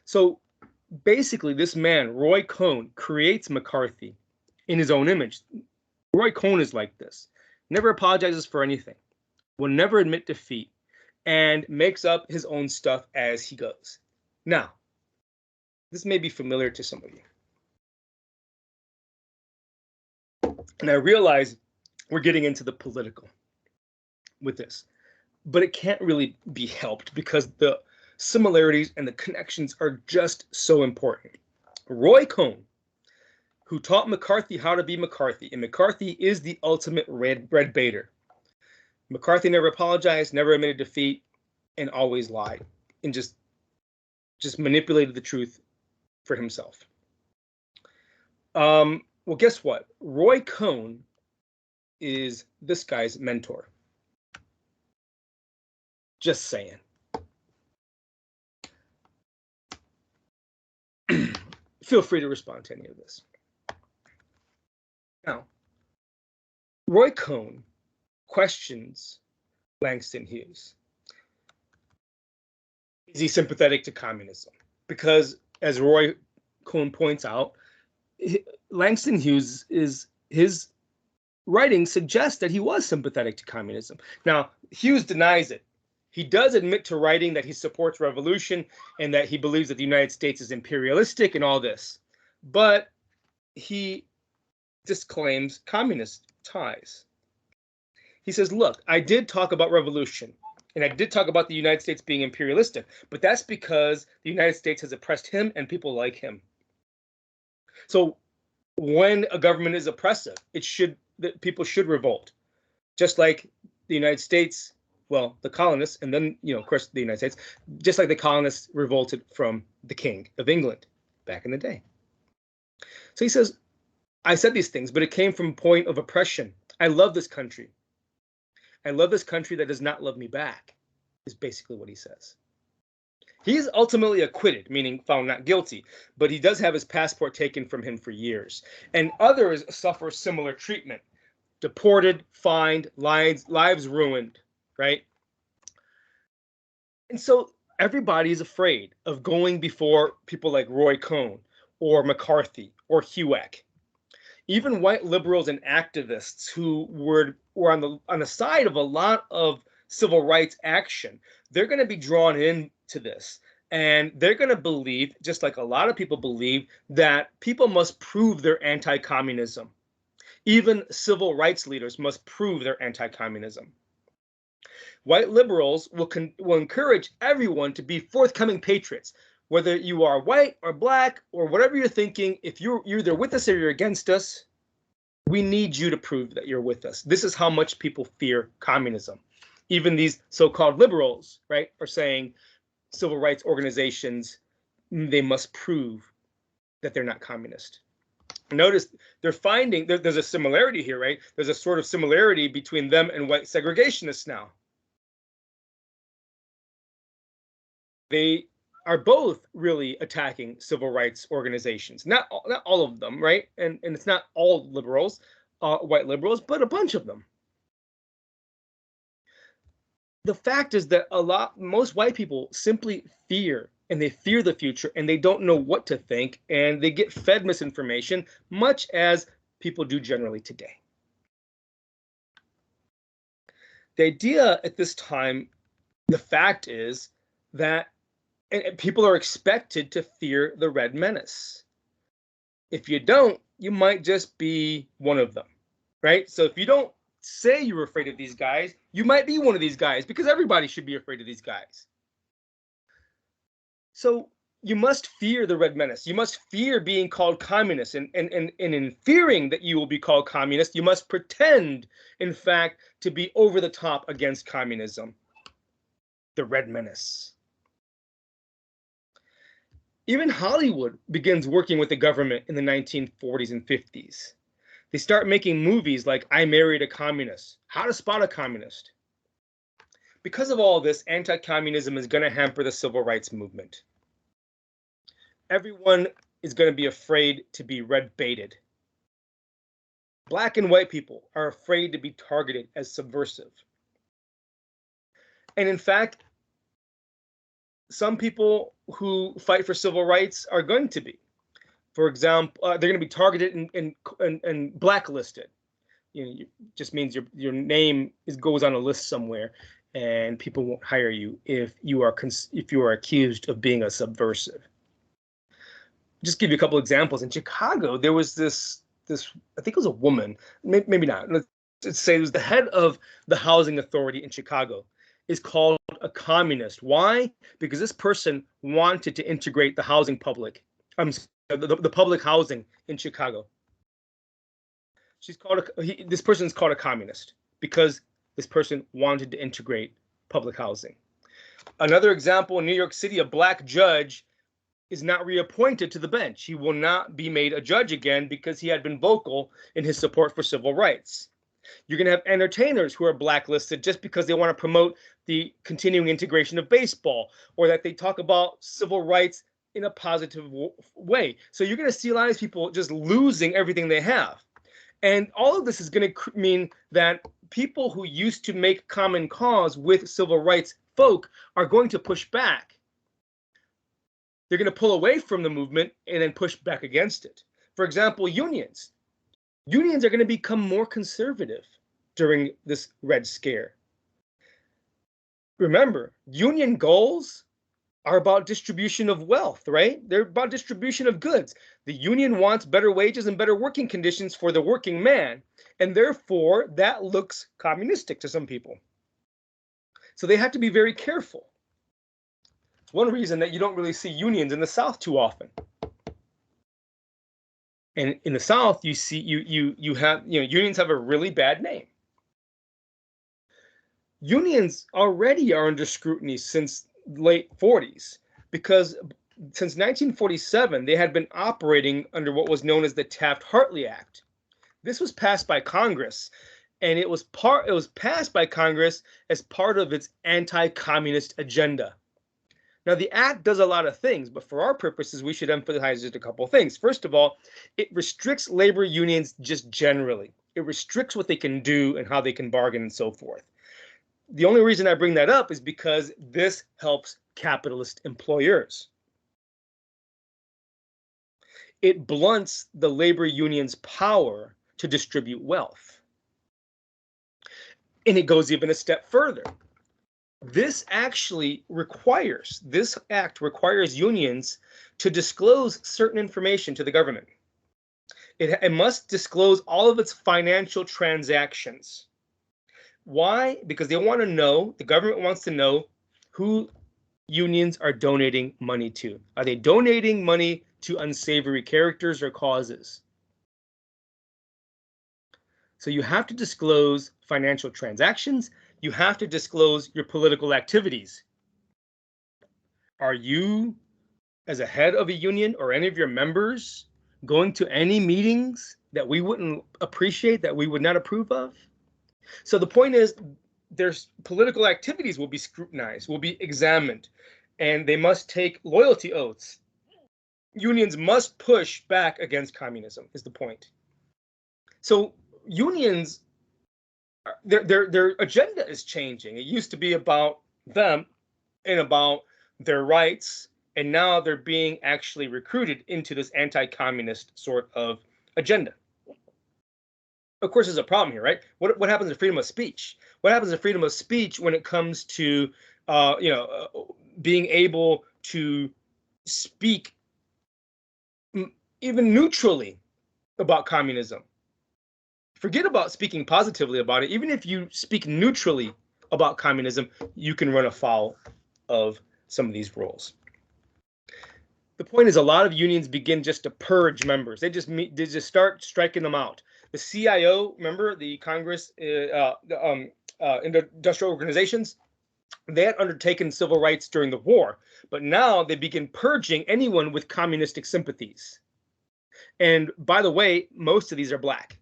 So basically, this man, Roy Cohn, creates McCarthy in his own image. Roy Cohn is like this. Never apologizes for anything. Will never admit defeat. And makes up his own stuff as he goes. Now, this may be familiar to some of you. And I realize we're getting into the political with this. But it can't really be helped because the similarities and the connections are just so important. Roy Cohn, who taught McCarthy how to be McCarthy, and McCarthy is the ultimate red baiter. McCarthy never apologized, never admitted defeat, and always lied, and just manipulated the truth for himself. Well, guess what? Roy Cohn is this guy's mentor. Just saying. Feel free to respond to any of this. Now, Roy Cohn questions Langston Hughes. Is he sympathetic to communism? Because, as Roy Cohn points out, Langston Hughes his writing suggests that he was sympathetic to communism. Now, Hughes denies it. He does admit to writing that he supports revolution and that he believes that the United States is imperialistic and all this. But he disclaims communist ties. He says, look, I did talk about revolution, and I did talk about the United States being imperialistic, but that's because the United States has oppressed him and people like him. So when a government is oppressive, people should revolt. Just like the United States, well, the colonists, and then, of course, the United States, just like the colonists revolted from the King of England back in the day. So he says, I said these things, but it came from a point of oppression. I love this country. I love this country that does not love me back, is basically what he says. He is ultimately acquitted, meaning found not guilty, but he does have his passport taken from him for years. And others suffer similar treatment. Deported, fined, lives ruined, right? And so everybody is afraid of going before people like Roy Cohn or McCarthy or HUAC. Even white liberals and activists who were on the side of a lot of civil rights action, they're going to be drawn into this. And they're going to believe, just like a lot of people believe, that people must prove their anti-communism. Even civil rights leaders must prove their anti-communism. White liberals will encourage everyone to be forthcoming patriots, whether you are white or black or whatever you're thinking. If you're either with us or you're against us, we need you to prove that you're with us. This is how much people fear communism. Even these so-called liberals, right, are saying civil rights organizations, they must prove that they're not communist. Notice they're finding there's a similarity here, right? There's a sort of similarity between them and white segregationists now. They are both really attacking civil rights organizations. Not all of them, right? And it's not all liberals, white liberals, but a bunch of them. The fact is that most white people simply fear, and they fear the future, and they don't know what to think, and they get fed misinformation, much as people do generally today. The idea at this time, the fact is that people are expected to fear the red menace. If you don't, you might just be one of them, right? So if you don't say you're afraid of these guys, you might be one of these guys, because everybody should be afraid of these guys. So you must fear the red menace. You must fear being called communist. And in fearing that you will be called communist, you must pretend, in fact, to be over the top against communism, the red menace. Even Hollywood begins working with the government in the 1940s and 50s. They start making movies like I Married a Communist, How to Spot a Communist. Because of all this, anti-communism is going to hamper the civil rights movement. Everyone is going to be afraid to be red-baited. Black and white people are afraid to be targeted as subversive. And in fact, some people who fight for civil rights are going to be. For example, they're going to be targeted and blacklisted. It just means your name goes on a list somewhere, and people won't hire you if you are accused of being a subversive. Just give you a couple examples. In Chicago, there was this I think it was a woman, maybe not. Let's say it was the head of the housing authority in Chicago, is called a communist. Why? Because this person wanted to integrate the housing public. The public housing in Chicago. This person is called a communist because this person wanted to integrate public housing. Another example, in New York City, a black judge is not reappointed to the bench. He will not be made a judge again because he had been vocal in his support for civil rights. You're going to have entertainers who are blacklisted just because they want to promote the continuing integration of baseball, or that they talk about civil rights in a positive way. So you're going to see a lot of people just losing everything they have. And all of this is going to mean that people who used to make common cause with civil rights folk are going to push back. They're going to pull away from the movement and then push back against it. For example, unions. Unions are going to become more conservative during this Red Scare. Remember, union goals are about distribution of wealth, right? They're about distribution of goods. The union wants better wages and better working conditions for the working man, and therefore that looks communistic to some people. So they have to be very careful. It's one reason that you don't really see unions in the South too often. And in the South, you see unions have a really bad name. Unions already are under scrutiny since late 40s, because since 1947 they had been operating under what was known as the Taft-Hartley Act. This was passed by Congress, and it was passed by Congress as part of its anti-communist agenda. Now, the act does a lot of things, but for our purposes, we should emphasize just a couple of things. First of all, it restricts labor unions just generally. It restricts what they can do and how they can bargain and so forth. the only reason I bring that up is because this helps capitalist employers. It blunts the labor union's power to distribute wealth. And it goes even a step further. This act requires unions to disclose certain information to the government. It must disclose all of its financial transactions. Why? Because they want to know, the government wants to know who unions are donating money to. Are they donating money to unsavory characters or causes? So you have to disclose financial transactions. You have to disclose your political activities. Are you, as a head of a union or any of your members, going to any meetings that we wouldn't appreciate, that we would not approve of? So the point is, there's political activities will be scrutinized, will be examined, and they must take loyalty oaths. Unions must push back against communism, is the point. So unions, their agenda is changing. It used to be about them and about their rights, and now they're being actually recruited into this anti-communist sort of agenda. Of course, there's a problem here, right? What happens to freedom of speech? What happens to freedom of speech when it comes to being able to speak even neutrally about communism? Forget about speaking positively about it. Even if you speak neutrally about communism, you can run afoul of some of these rules. The point is, a lot of unions begin just to purge members. They just start striking them out. The CIO, remember the Congress industrial organizations, they had undertaken civil rights during the war, but now they begin purging anyone with communistic sympathies. And by the way, most of these are black,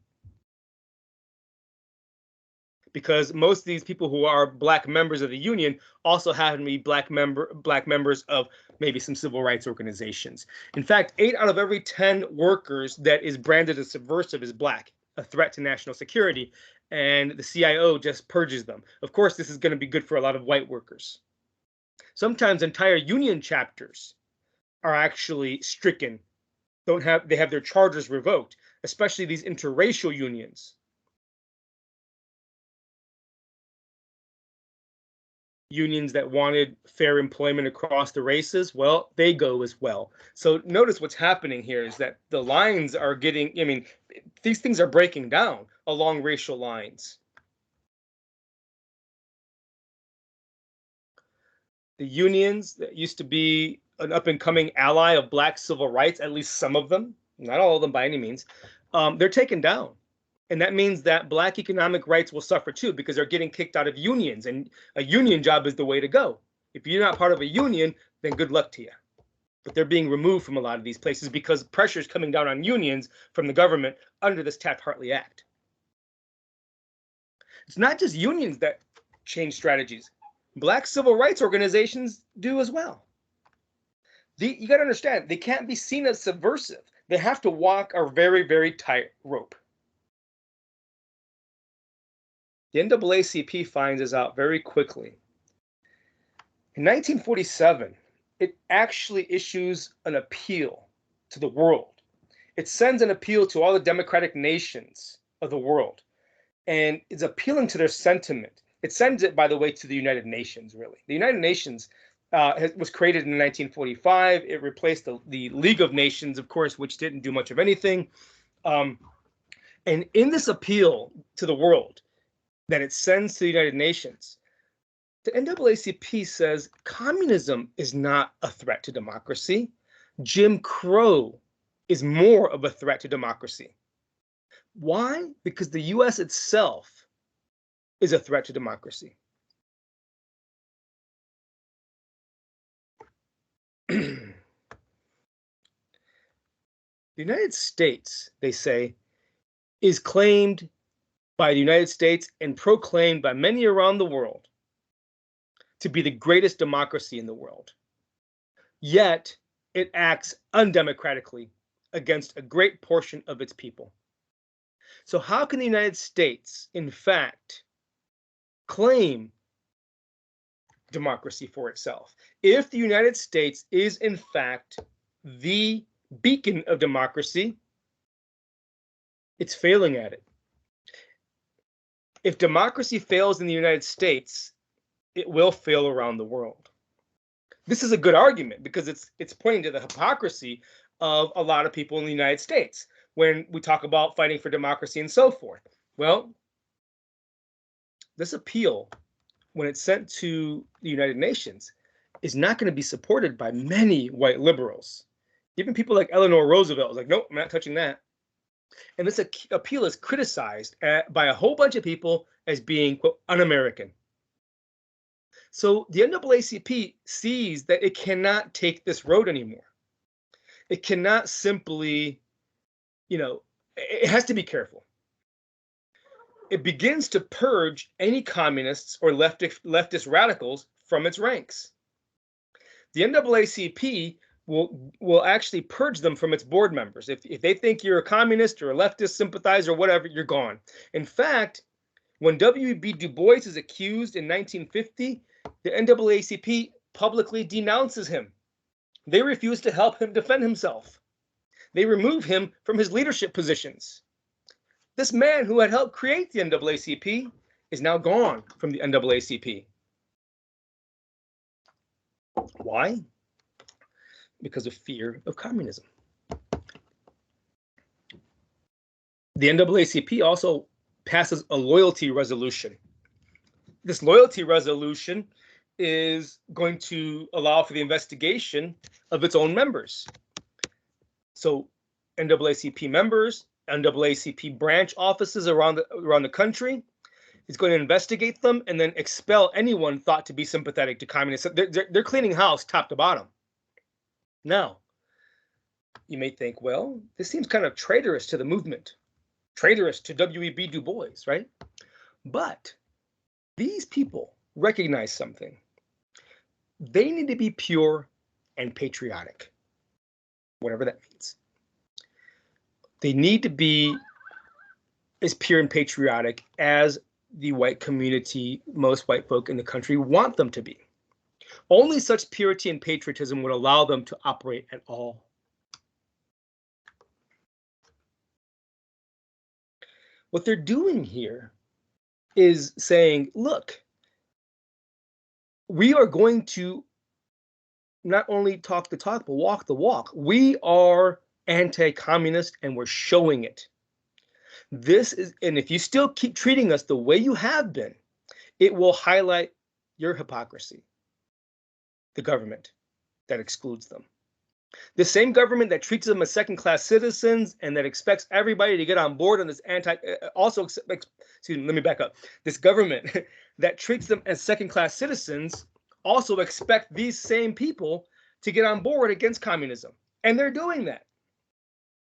because most of these people who are black members of the union also happen to be black members of maybe some civil rights organizations. In fact, 8 out of every 10 workers that is branded as subversive is black, a threat to national security, and the CIO just purges them. Of course, this is going to be good for a lot of white workers. Sometimes entire union chapters are actually stricken. They have their charters revoked, especially these interracial unions. Unions that wanted fair employment across the races, well, they go as well. So notice what's happening here is that the lines are getting, these things are breaking down along racial lines. The unions that used to be an up-and-coming ally of black civil rights, at least some of them, not all of them by any means, they're taken down. And that means that black economic rights will suffer too, because they're getting kicked out of unions, and a union job is the way to go. If you're not part of a union, then good luck to you. But they're being removed from a lot of these places because pressure is coming down on unions from the government under this Taft-Hartley Act. It's not just unions that change strategies. Black civil rights organizations do as well. You got to understand, they can't be seen as subversive. They have to walk a very, very tight rope. The NAACP finds this out very quickly. In 1947, it actually issues an appeal to the world. It sends an appeal to all the democratic nations of the world, and it's appealing to their sentiment. It sends it, by the way, to the United Nations, really. The United Nations was created in 1945. It replaced the League of Nations, of course, which didn't do much of anything. And in this appeal to the world that it sends to the United Nations, the NAACP says communism is not a threat to democracy. Jim Crow is more of a threat to democracy. Why? Because the US itself is a threat to democracy. The United States, they say, is claimed by the United States and proclaimed by many around the world to be the greatest democracy in the world. Yet it acts undemocratically against a great portion of its people. So how can the United States, in fact, claim democracy for itself. If the United States is in fact the beacon of democracy, it's failing at it. If democracy fails in the United States, it will fail around the world. This is a good argument because it's pointing to the hypocrisy of a lot of people in the United States when we talk about fighting for democracy and so forth. Well, this appeal, when it's sent to the United Nations, is not going to be supported by many white liberals. Even people like Eleanor Roosevelt was like, nope, I'm not touching that. And this appeal is criticized by a whole bunch of people as being, quote, un-American. So the NAACP sees that it cannot take this road anymore. It cannot simply, it has to be careful. It begins to purge any communists or leftist radicals from its ranks. The NAACP will actually purge them from its board members. If they think you're a communist or a leftist sympathizer or whatever, you're gone. In fact, when W.E.B. Du Bois is accused in 1950, the NAACP publicly denounces him. They refuse to help him defend himself. They remove him from his leadership positions. This man who had helped create the NAACP is now gone from the NAACP. Why? Because of fear of communism. The NAACP also passes a loyalty resolution. This loyalty resolution is going to allow for the investigation of its own members. So NAACP members, NAACP branch offices around the country is going to investigate them and then expel anyone thought to be sympathetic to communists. They're cleaning house top to bottom. Now, you may think, well, this seems kind of traitorous to the movement, traitorous to W.E.B. Du Bois, right? But these people recognize something. They need to be pure and patriotic, whatever that means. They need to be as pure and patriotic as the white community, most white folk in the country want them to be. Only such purity and patriotism would allow them to operate at all. What they're doing here is saying, look, we are going to not only talk the talk, but walk the walk. We are anti-communist and we're showing it. And if you still keep treating us the way you have been, it will highlight your hypocrisy. The government that excludes them. The same government that treats them as second-class citizens and that expects everybody to get on board on this let me back up. This government that treats them as second-class citizens also expect these same people to get on board against communism. And they're doing that.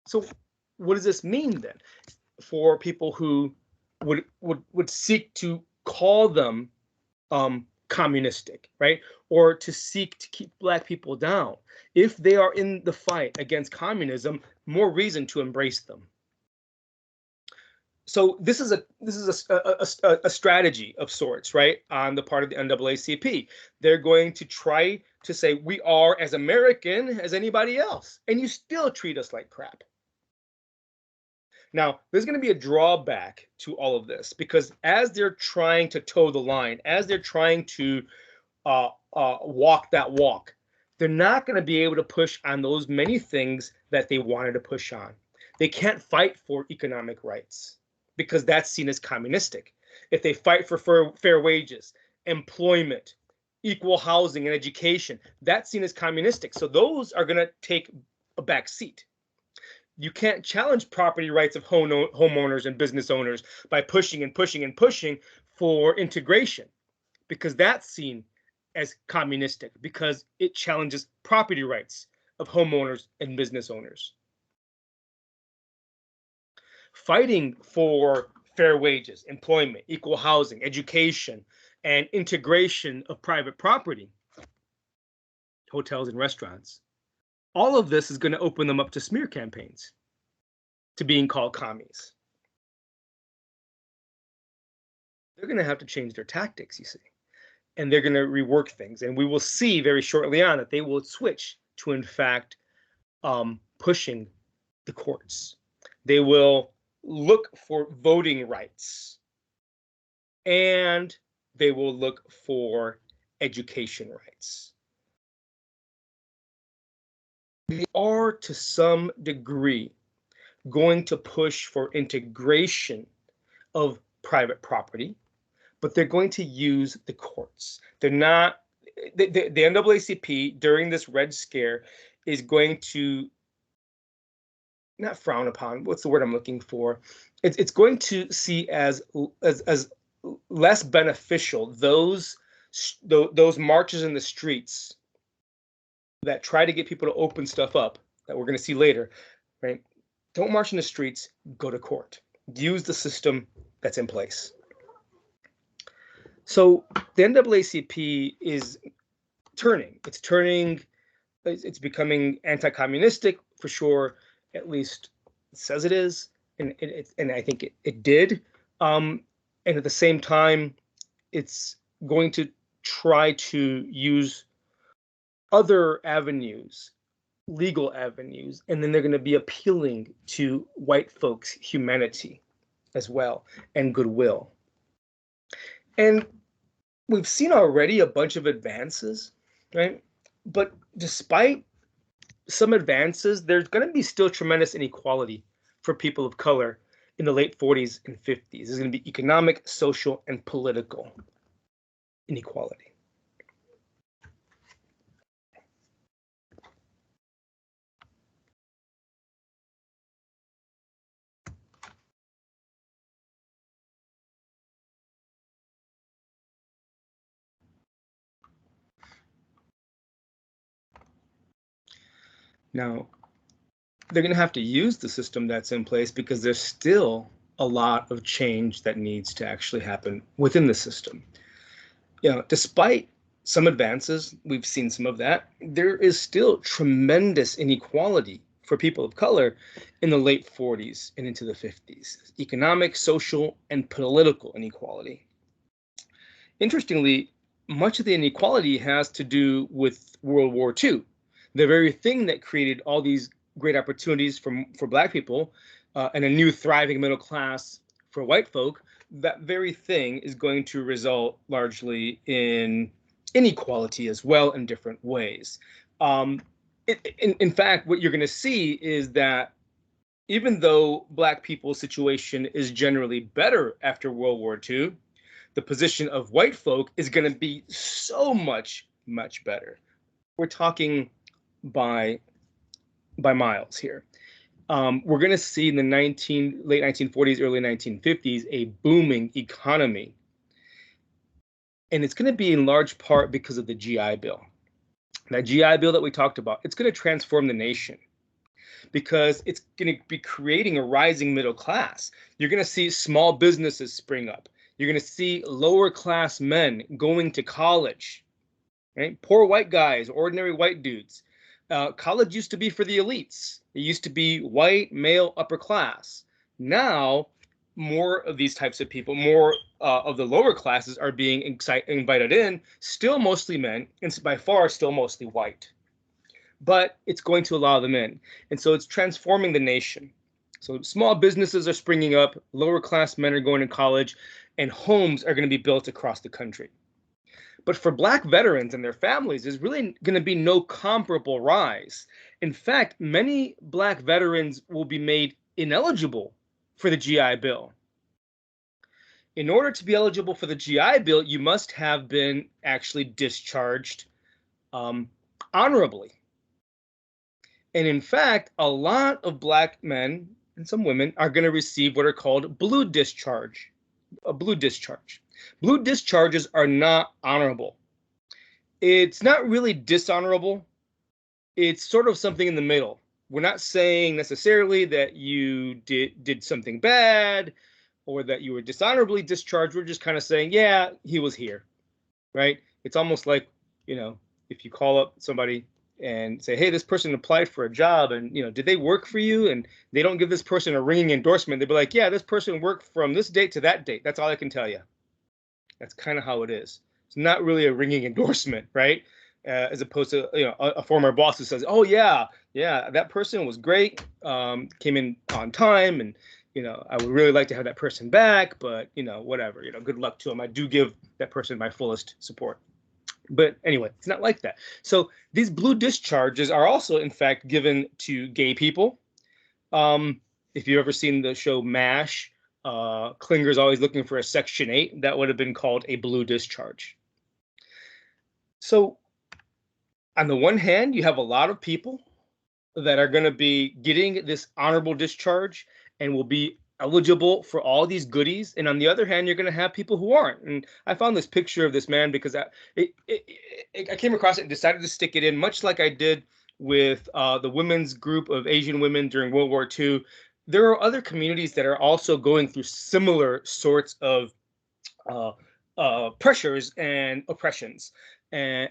So what does this mean then for people who would seek to call them communistic, right? Or to seek to keep Black people down? If they are in the fight against communism, more reason to embrace them. So this is a strategy of sorts, right, on the part of the NAACP. They're going to try to say we are as American as anybody else, and you still treat us like crap. Now, there's going to be a drawback to all of this because as they're trying to toe the line, as they're trying to walk that walk, they're not going to be able to push on those many things that they wanted to push on. They can't fight for economic rights because that's seen as communistic. If they fight for fair wages, employment, equal housing, and education, that's seen as communistic. So those are going to take a back seat. You can't challenge property rights of homeowners and business owners by pushing and pushing and pushing for integration because that's seen as communistic because it challenges property rights of homeowners and business owners. Fighting for fair wages, employment, equal housing, education, and integration of private property, hotels and restaurants, all of this is going to open them up to smear campaigns, to being called commies. They're going to have to change their tactics, you see. and they're going to rework things. And we will see very shortly on that they will switch to, in fact, pushing the courts. They will look for voting rights, and they will look for education rights. They are, to some degree, going to push for integration of private property, but they're going to use the courts. They're not, the NAACP during this Red Scare is going to not frown upon, what's the word I'm looking for? It's going to see as less beneficial those marches in the streets that try to get people to open stuff up, that we're going to see later, right? Don't march in the streets, go to court. Use the system that's in place. So the NAACP is turning. It's turning. It's becoming anti-communistic for sure. At least it says it is, and I think it did. And at the same time, it's going to try to use other avenues, legal avenues, and then they're going to be appealing to white folks' humanity as well and goodwill. And we've seen already a bunch of advances, right? But despite some advances, there's going to be still tremendous inequality for people of color in the late 40s and 50s. There's going to be economic, social, and political inequality. Now, they're going to have to use the system that's in place because there's still a lot of change that needs to actually happen within the system. You know, despite some advances, we've seen some of that, there is still tremendous inequality for people of color in the late 40s and into the 50s. Economic, social, and political inequality. Interestingly, much of the inequality has to do with World War II. The very thing that created all these great opportunities for Black people and a new thriving middle class for white folk, that very thing is going to result largely in inequality as well in different ways. In fact, what you're going to see is that even though Black people's situation is generally better after World War II, the position of white folk is going to be so much, much better. We're talking by miles here. We're going to see in the late 1940s, early 1950s, a booming economy. And it's going to be in large part because of the GI Bill. That GI Bill that we talked about, it's going to transform the nation because it's going to be creating a rising middle class. You're going to see small businesses spring up. You're going to see lower class men going to college, right? Poor white guys, ordinary white dudes. College used to be for the elites. It used to be white, male, upper class. Now, more of these types of people, more of the lower classes are being invited in, still mostly men, and by far still mostly white. But it's going to allow them in. And so it's transforming the nation. So small businesses are springing up, lower class men are going to college, and homes are going to be built across the country. But for Black veterans and their families, there's really going to be no comparable rise. In fact, many Black veterans will be made ineligible for the GI Bill. In order to be eligible for the GI Bill, you must have been actually discharged honorably. And in fact, a lot of Black men and some women are going to receive what are called blue discharge. A blue discharge. Blue discharges are not honorable. It's not really dishonorable. It's sort of something in the middle. We're not saying necessarily that you did something bad or that you were dishonorably discharged. We're just kind of saying, yeah, he was here, right? It's almost like, you know, if you call up somebody and say, hey, this person applied for a job and, you know, did they work for you? And they don't give this person a ringing endorsement. They'd be like, yeah, this person worked from this date to that date. That's all I can tell you. That's kind of how it is. It's not really a ringing endorsement, right? As opposed to a former boss who says, "Oh yeah, that person was great, came in on time, and I would really like to have that person back, but whatever, good luck to them. I do give that person my fullest support." But anyway, it's not like that. So these blue discharges are also, in fact, given to gay people. If you've ever seen the show MASH, Klinger's always looking for a Section 8. That would have been called a blue discharge. So on the one hand, you have a lot of people that are going to be getting this honorable discharge and will be eligible for all these goodies. And on the other hand, you're going to have people who aren't. And I found this picture of this man because I came across it and decided to stick it in, much like I did with the women's group of Asian women during World War II. There are other communities that are also going through similar sorts of pressures and oppressions and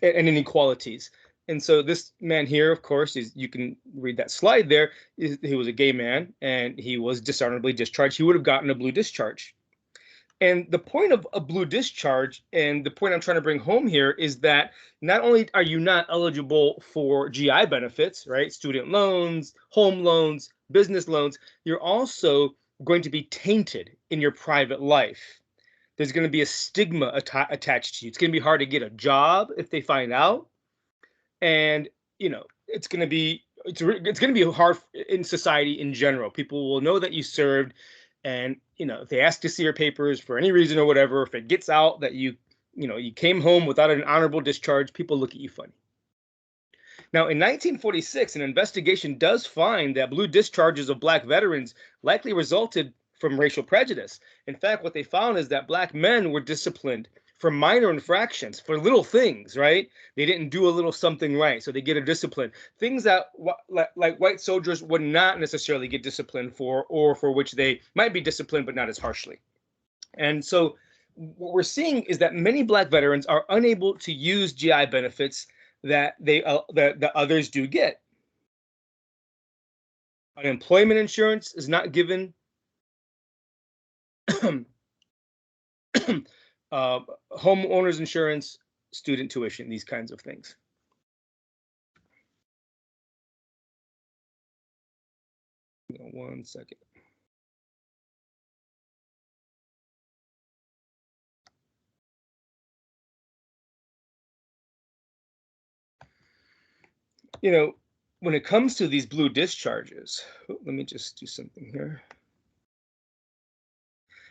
inequalities. And so this man here, of course, you can read that slide there. He was a gay man and he was dishonorably discharged. He would have gotten a blue discharge. And the point of a blue discharge, and the point I'm trying to bring home here, is that not only are you not eligible for GI benefits, right? Student loans, home loans, business loans, you're also going to be tainted in your private life. There's going to be a stigma attached to you. It's going to be hard to get a job if they find out. And it's going to be hard in society in general. People will know that you served, and if they ask to see your papers for any reason or whatever, if it gets out that you came home without an honorable discharge, people look at you funny. Now, in 1946, an investigation does find that blue discharges of Black veterans likely resulted from racial prejudice. In fact, what they found is that Black men were disciplined for minor infractions, for little things, right? They didn't do a little something right, so they get a discipline. Things that like white soldiers would not necessarily get disciplined for, or for which they might be disciplined, but not as harshly. And so what we're seeing is that many Black veterans are unable to use GI benefits that that others do get. Unemployment insurance is not given. Homeowners insurance, student tuition, these kinds of things. One second. When it comes to these blue discharges, let me just do something here.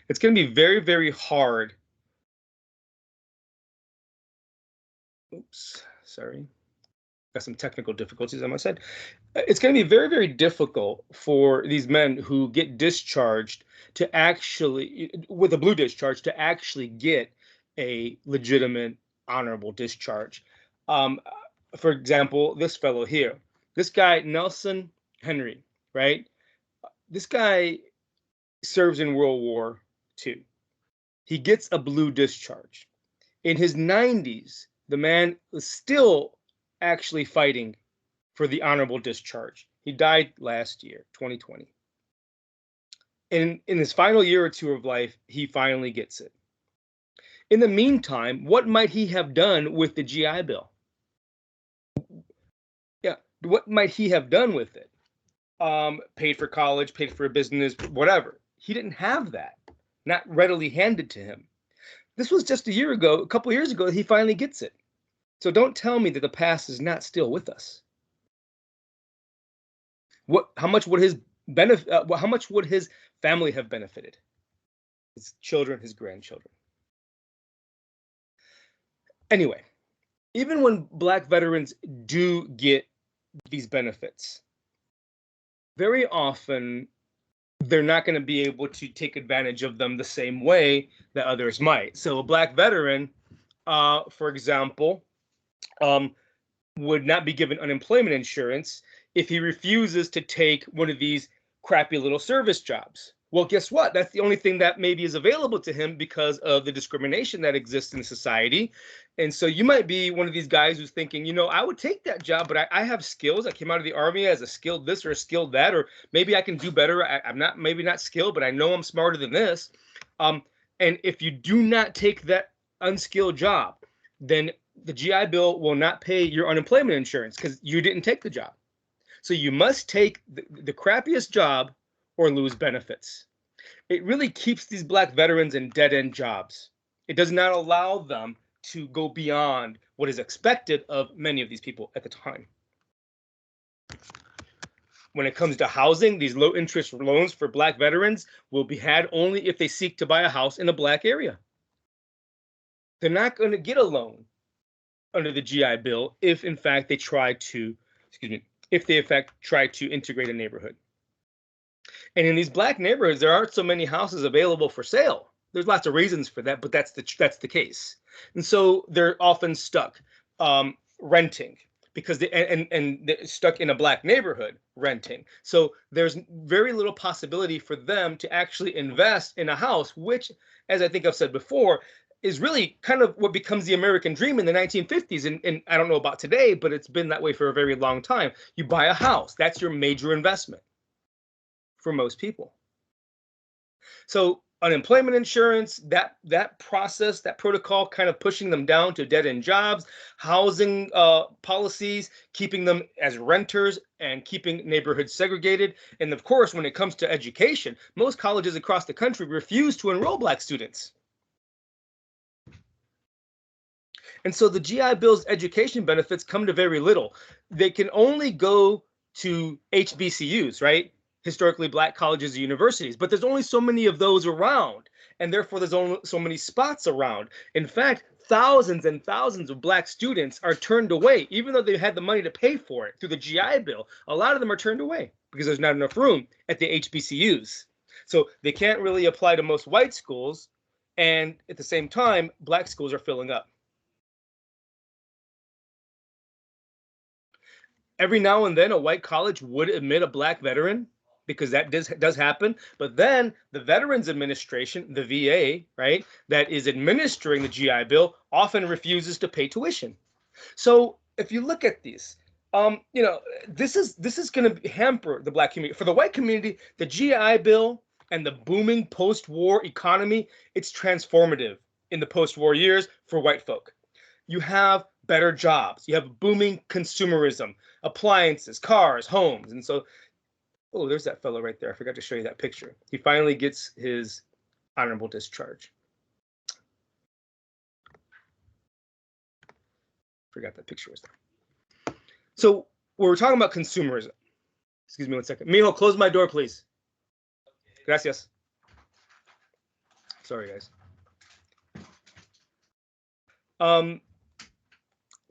It's going to be very, very hard. Oops, sorry. Got some technical difficulties on my side. It's going to be very, very difficult for these men who get discharged to actually, with a blue discharge, to actually get a legitimate, honorable discharge. For example, this fellow here, this guy, Nelson Henry, right? This guy serves in World War II. He gets a blue discharge. In his 90s, the man was still actually fighting for the honorable discharge. He died last year, 2020. In his final year or two of life, he finally gets it. In the meantime, what might he have done with the GI Bill? Yeah, what might he have done with it? Paid for college, paid for a business, whatever. He didn't have that, not readily handed to him. This was just a couple years ago, he finally gets it. So don't tell me that the past is not still with us. How much would his how much would his family have benefited? His children, his grandchildren. Anyway, even when Black veterans do get these benefits, very often they're not going to be able to take advantage of them the same way that others might. So a Black veteran, for example, would not be given unemployment insurance if he refuses to take one of these crappy little service jobs. Well, guess what? That's the only thing that maybe is available to him because of the discrimination that exists in society. And so you might be one of these guys who's thinking, I would take that job, but I have skills. I came out of the Army as a skilled this or a skilled that, or maybe I can do better. I'm maybe not skilled, but I know I'm smarter than this. And if you do not take that unskilled job, then the GI Bill will not pay your unemployment insurance because you didn't take the job. So you must take the crappiest job or lose benefits. It really keeps these Black veterans in dead-end jobs. It does not allow them to go beyond what is expected of many of these people at the time. When it comes to housing, these low interest loans for Black veterans will be had only if they seek to buy a house in a Black area. They're not going to get a loan under the GI Bill if in fact they try to, if they in fact try to integrate a neighborhood. And in these Black neighborhoods, there aren't so many houses available for sale. There's lots of reasons for that, but that's the case. And so they're often stuck renting because they're stuck in a Black neighborhood renting. So there's very little possibility for them to actually invest in a house, which, as I think I've said before, is really kind of what becomes the American dream in the 1950s. And I don't know about today, but it's been that way for a very long time. You buy a house. That's your major investment for most people. So unemployment insurance, that process, that protocol kind of pushing them down to dead-end jobs, housing policies, keeping them as renters and keeping neighborhoods segregated. And of course, when it comes to education, most colleges across the country refuse to enroll Black students. And so the GI Bill's education benefits come to very little. They can only go to HBCUs, right? Historically Black colleges and universities, but there's only so many of those around, and therefore there's only so many spots around. In fact, thousands and thousands of Black students are turned away, even though they had the money to pay for it through the GI Bill. A lot of them are turned away because there's not enough room at the HBCUs. So they can't really apply to most white schools, and at the same time, Black schools are filling up. Every now and then a white college would admit a Black veteran because that does happen. But then the Veterans Administration, the VA, right, that is administering the GI Bill often refuses to pay tuition. So if you look at these, this is going to hamper the Black community. For the white community, the GI Bill and the booming post-war economy, it's transformative in the post-war years for white folk. You have better jobs. You have booming consumerism, appliances, cars, homes. And so, oh, there's that fellow right there. I forgot to show you that picture. He finally gets his honorable discharge. Forgot that picture was there. So we're talking about consumerism. Excuse me one second. Mijo, close my door, please. Gracias. Sorry, guys.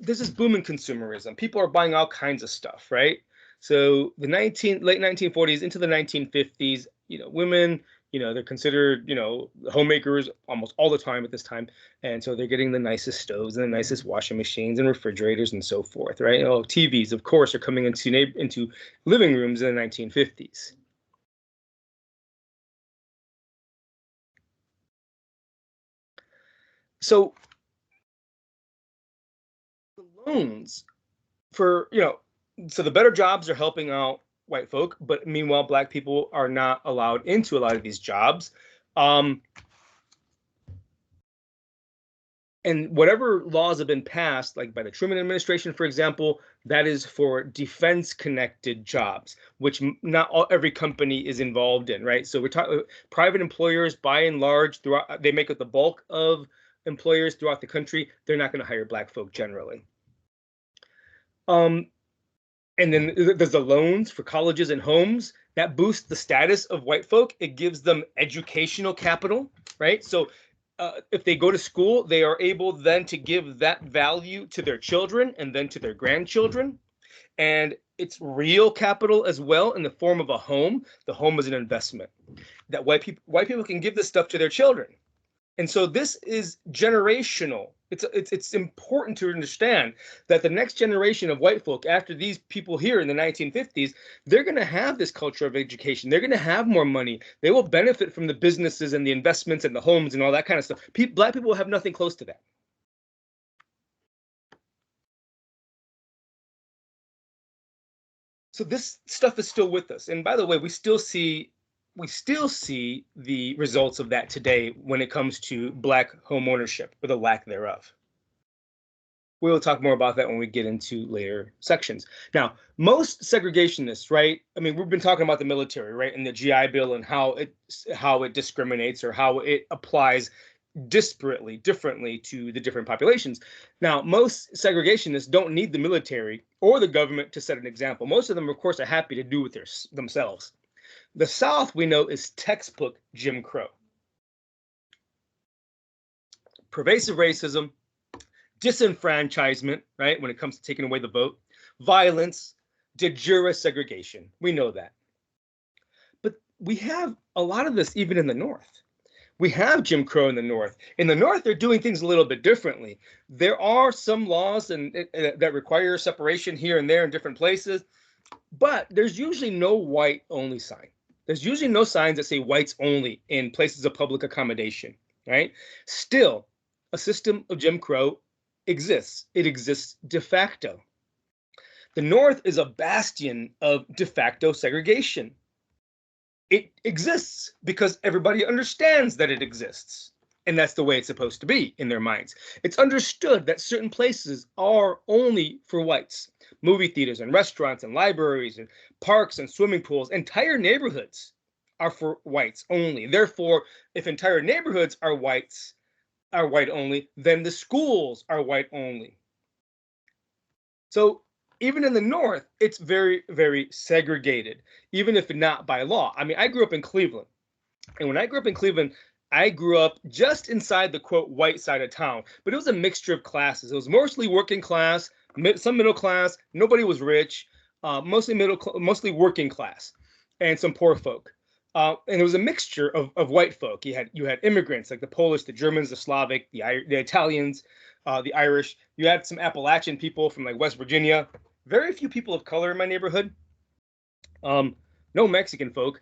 This is booming consumerism. People are buying all kinds of stuff, right? So the late 1940s into the 1950s, women, they're considered, homemakers almost all the time at this time. And so they're getting the nicest stoves and the nicest washing machines and refrigerators and so forth, right? TVs, of course, are coming into living rooms in the 1950s. So the loans for, so the better jobs are helping out white folk, but meanwhile, Black people are not allowed into a lot of these jobs. And whatever laws have been passed, like by the Truman administration, for example, that is for defense-connected jobs, which not every company is involved in, right? So we're talking private employers, by and large, they make up the bulk of employers throughout the country. They're not going to hire Black folk generally. And then there's the loans for colleges and homes that boost the status of white folk. It gives them educational capital, right? So if they go to school, they are able then to give that value to their children and then to their grandchildren. And it's real capital as well in the form of a home. The home is an investment that white people can give this stuff to their children. And so this is generational. It's important to understand that the next generation of white folk after these people here in the 1950s, they're going to have this culture of education. They're going to have more money. They will benefit from the businesses and the investments and the homes and all that kind of stuff. Black people will have nothing close to that. So this stuff is still with us. And by the way, we still see we still see the results of that today when it comes to Black home ownership, or the lack thereof. We'll talk more about that when we get into later sections. Now, most segregationists, right? I mean, we've been talking about the military, right, and the GI Bill, and how it discriminates, or how it applies differently to the different populations. Now, most segregationists don't need the military or the government to set an example. Most of them, of course, are happy to do it themselves. The South, we know, is textbook Jim Crow. Pervasive racism, disenfranchisement, right, when it comes to taking away the vote, violence, de jure segregation. We know that. But we have a lot of this even in the North. We have Jim Crow in the North. In the North, they're doing things a little bit differently. There are some laws that require separation here and there in different places, but there's usually no white only sign. There's usually no signs that say whites only in places of public accommodation, right? Still, a system of Jim Crow exists. It exists de facto. The North is a bastion of de facto segregation. It exists because everybody understands that it exists. And that's the way it's supposed to be in their minds. It's understood that certain places are only for whites. Movie theaters and restaurants and libraries and parks and swimming pools, entire neighborhoods are for whites only. Therefore, if entire neighborhoods are white only, then the schools are white only. So even in the North, it's very, very segregated, even if not by law. I mean, I grew up in Cleveland. And when I grew up in Cleveland, I grew up just inside the, quote, white side of town. But it was a mixture of classes. It was mostly working class, some middle class. Nobody was rich, mostly working class, and some poor folk. And it was a mixture of white folk. You had immigrants like the Polish, the Germans, the Slavic, the Italians, the Irish. You had some Appalachian people from like West Virginia. Very few people of color in my neighborhood. No Mexican folk.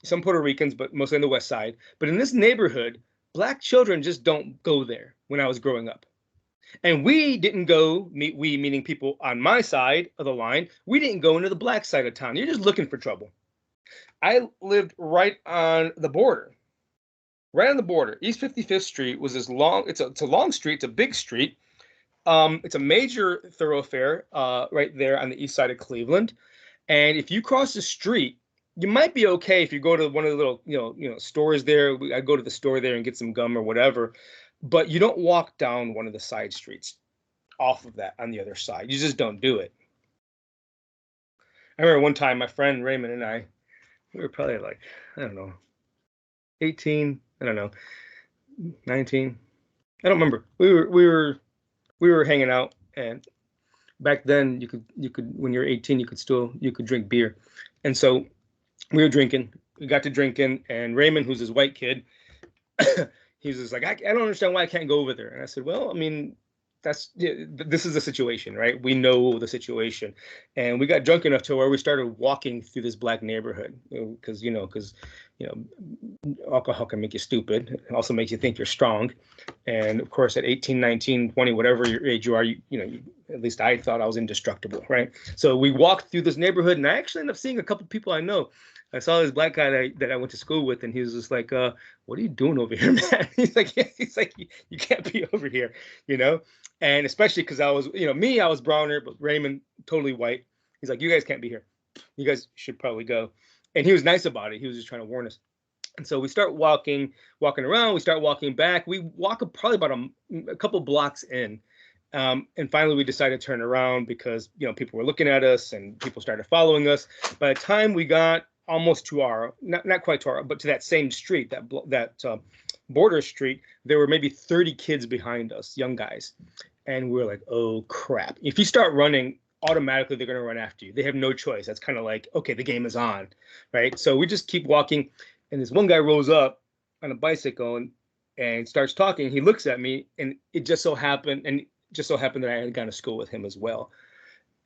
Some Puerto Ricans, but mostly on the west side. But in this neighborhood, Black children just don't go there when I was growing up. And we didn't go, we meaning people on my side of the line, we didn't go into the Black side of town. You're just looking for trouble. I lived right on the border. Right on the border. East 55th Street was this long, it's a long street, it's a big street. It's a major thoroughfare right there on the east side of Cleveland. And if you cross the street, you might be okay if you go to one of the little, stores there. I go to the store there and get some gum or whatever. But you don't walk down one of the side streets off of that on the other side. You just don't do it. I remember one time my friend Raymond and I, we were probably like, I don't know, 18, I don't know, 19. I don't remember. We were hanging out, and back then you could when you're 18 you could drink beer. And so we were drinking. We got to drinking, and Raymond, who's this white kid, he was just like, I don't understand why I can't go over there. And I said, well, I mean, this is the situation, right? We know the situation. And we got drunk enough to where we started walking through this Black neighborhood, because alcohol can make you stupid. It also makes you think you're strong. And of course, at 18, 19, 20, whatever your age you are, at least I thought I was indestructible, right? So we walked through this neighborhood, and I actually ended up seeing a couple people I know. I saw this Black guy that I went to school with, and he was just like, what are you doing over here, man? He's like, you can't be over here, And especially because I was, I was browner, but Raymond, totally white. He's like, you guys can't be here. You guys should probably go. And he was nice about it. He was just trying to warn us. And so we start walking around. We start walking back. We walk probably about a couple blocks in. And finally, we decided to turn around because, people were looking at us and people started following us. By the time we got almost to our, not quite to our, but to that same street, that border street, there were maybe 30 kids behind us, young guys. And we were like, oh, crap. If you start running, automatically they're going to run after you. They have no choice. That's kind of like, okay, the game is on, right? So we just keep walking. And this one guy rolls up on a bicycle and starts talking. He looks at me, and it just so happened that I had gone to school with him as well.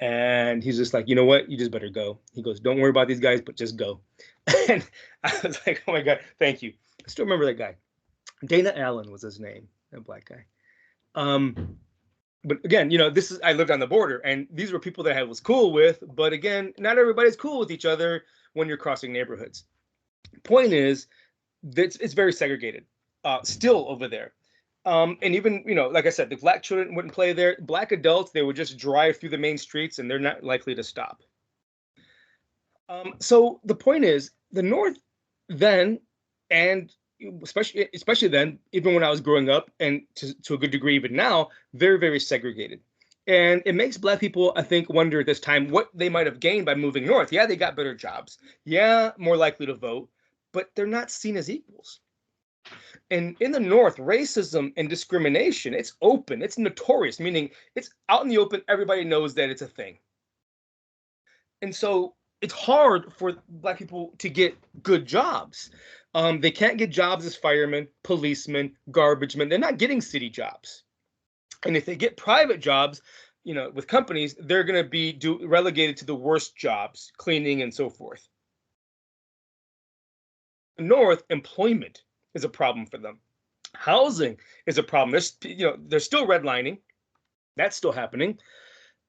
And he's just like, you know what? You just better go. He goes, don't worry about these guys, but just go. And I was like, oh my God, thank you. I still remember that guy. Dana Allen was his name, that Black guy. But again, I lived on the border, and these were people that I was cool with. But again, not everybody's cool with each other when you're crossing neighborhoods. Point is, that it's very segregated, still over there. And even, like I said, the black children wouldn't play there. Black adults, they would just drive through the main streets, and they're not likely to stop. So the point is, the North then, and especially then, even when I was growing up, and to a good degree even now, very, very segregated. And it makes Black people, I think, wonder at this time what they might have gained by moving north. Yeah, they got better jobs. Yeah, more likely to vote, but they're not seen as equals. And in the North, racism and discrimination, it's open, it's notorious, meaning it's out in the open, everybody knows that it's a thing. And so it's hard for Black people to get good jobs. They can't get jobs as firemen, policemen, garbage men. They're not getting city jobs. And if they get private jobs, with companies, they're going to be relegated to the worst jobs, cleaning and so forth. North, employment is a problem for them. Housing is a problem. There's still redlining. That's still happening.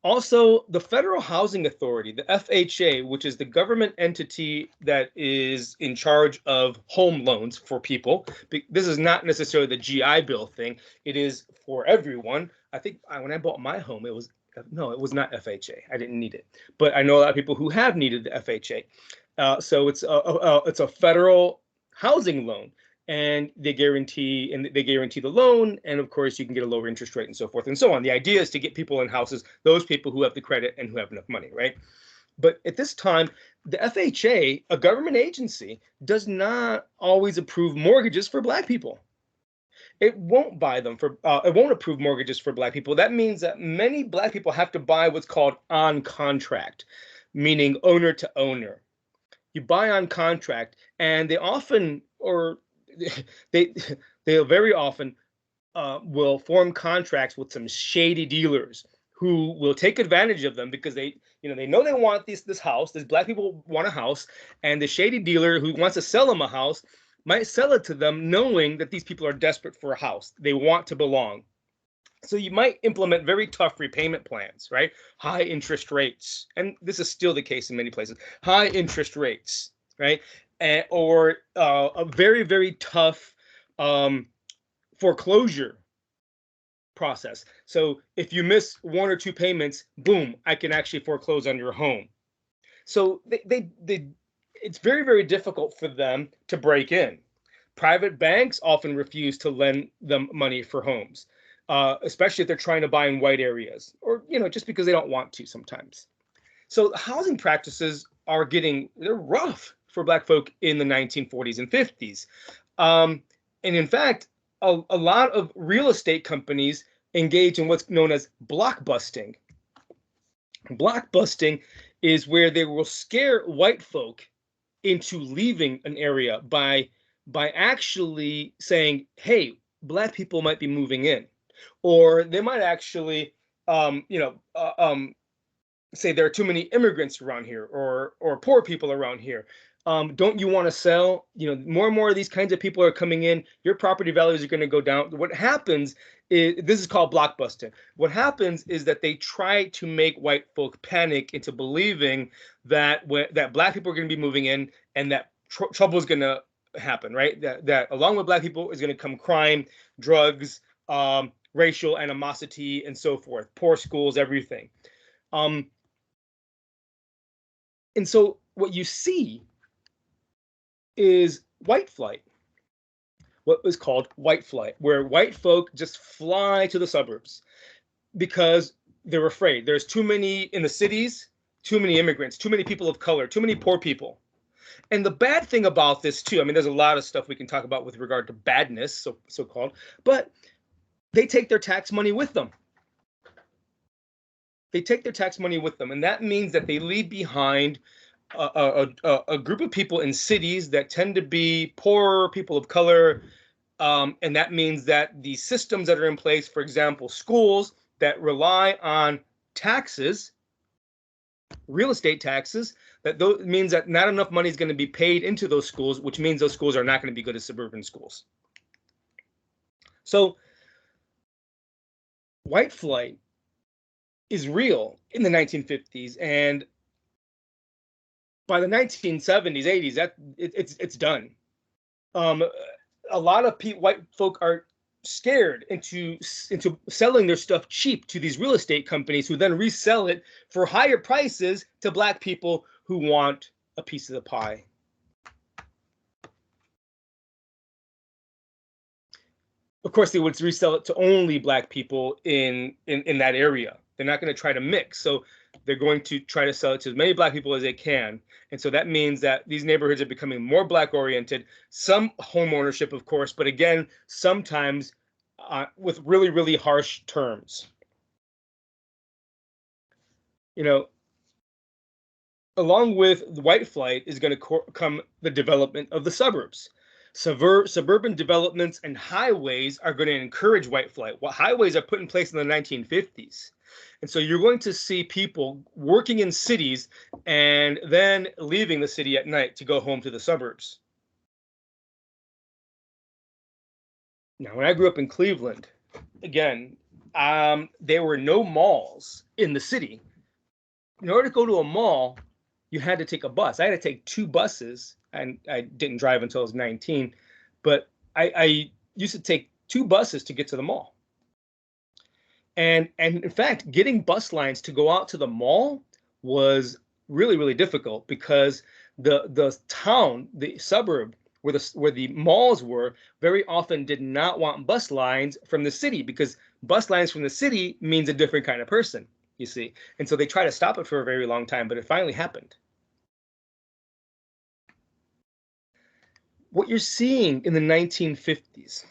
Also, the Federal Housing Authority, the FHA, which is the government entity that is in charge of home loans for people. This is not necessarily the GI Bill thing. It is for everyone. I think when I bought my home, it was not FHA. I didn't need it, but I know a lot of people who have needed the FHA. So it's a federal housing loan, and they guarantee the loan, and of course you can get a lower interest rate and so forth and so on. The idea is to get people in houses, those people who have the credit and who have enough money, right? But at this time, the FHA, a government agency, does not always approve mortgages for Black people. It won't it won't approve mortgages for Black people. That means that many Black people have to buy what's called on contract, meaning owner to owner. You buy on contract, and they often, or they they very often will form contracts with some shady dealers who will take advantage of them because they know they want this house. These Black people want a house, and the shady dealer who wants to sell them a house might sell it to them knowing that these people are desperate for a house. They want to belong. So you might implement very tough repayment plans, right? High interest rates, and this is still the case in many places. High interest rates, right? Or a very, very tough foreclosure process. So if you miss one or two payments, boom, I can actually foreclose on your home. So it's very, very difficult for them to break in. Private banks often refuse to lend them money for homes, especially if they're trying to buy in white areas, or just because they don't want to sometimes. So housing practices they're rough for Black folk in the 1940s and 50s. And in fact, a lot of real estate companies engage in what's known as blockbusting. Blockbusting is where they will scare white folk into leaving an area by actually saying, "Hey, Black people might be moving in," or they might actually, say there are too many immigrants around here, or poor people around here. Don't you want to sell? More and more of these kinds of people are coming in. Your property values are going to go down. What happens is, this is called blockbusting. What happens is that they try to make white folk panic into believing that that Black people are going to be moving in, and that trouble is going to happen, right? That along with Black people is going to come crime, drugs, racial animosity, and so forth. Poor schools, everything. And so what you see is white flight, what was called white flight, where white folk just fly to the suburbs because they're afraid. There's too many in the cities, too many immigrants, too many people of color, too many poor people. And the bad thing about this too, I mean, there's a lot of stuff we can talk about with regard to badness, so called, but they take their tax money with them. They take their tax money with them, and that means that they leave behind a group of people in cities that tend to be poor, people of color, and that means that the systems that are in place, for example, schools that rely on taxes, real estate taxes, means that not enough money is going to be paid into those schools, which means those schools are not going to be good as suburban schools. So white flight is real in the 1950s, and By the 1970s, 80s, it's done. Um, a lot of white folk are scared into selling their stuff cheap to these real estate companies who then resell it for higher prices to black people who want a piece of the pie. Of course, they would resell it to only black people in that area. They're not going to try to mix. So they're going to try to sell it to as many black people as they can. And so that means that these neighborhoods are becoming more black oriented, some home ownership, of course, but again, sometimes with really, really harsh terms. You know, along with the white flight is going to come the development of the suburbs. Suburban developments and highways are going to encourage white flight. Well, highways are put in place in the 1950s. And so you're going to see people working in cities and then leaving the city at night to go home to the suburbs. Now, when I grew up in Cleveland, again, there were no malls in the city. In order to go to a mall, you had to take a bus. I had to take 2 buses, and I didn't drive until I was 19, but I used to take 2 buses to get to the mall. And in fact, getting bus lines to go out to the mall was really, really difficult because the town, the suburb where the malls were, very often did not want bus lines from the city, because bus lines from the city means a different kind of person, you see. And so they tried to stop it for a very long time, but it finally happened. What you're seeing in the 1950s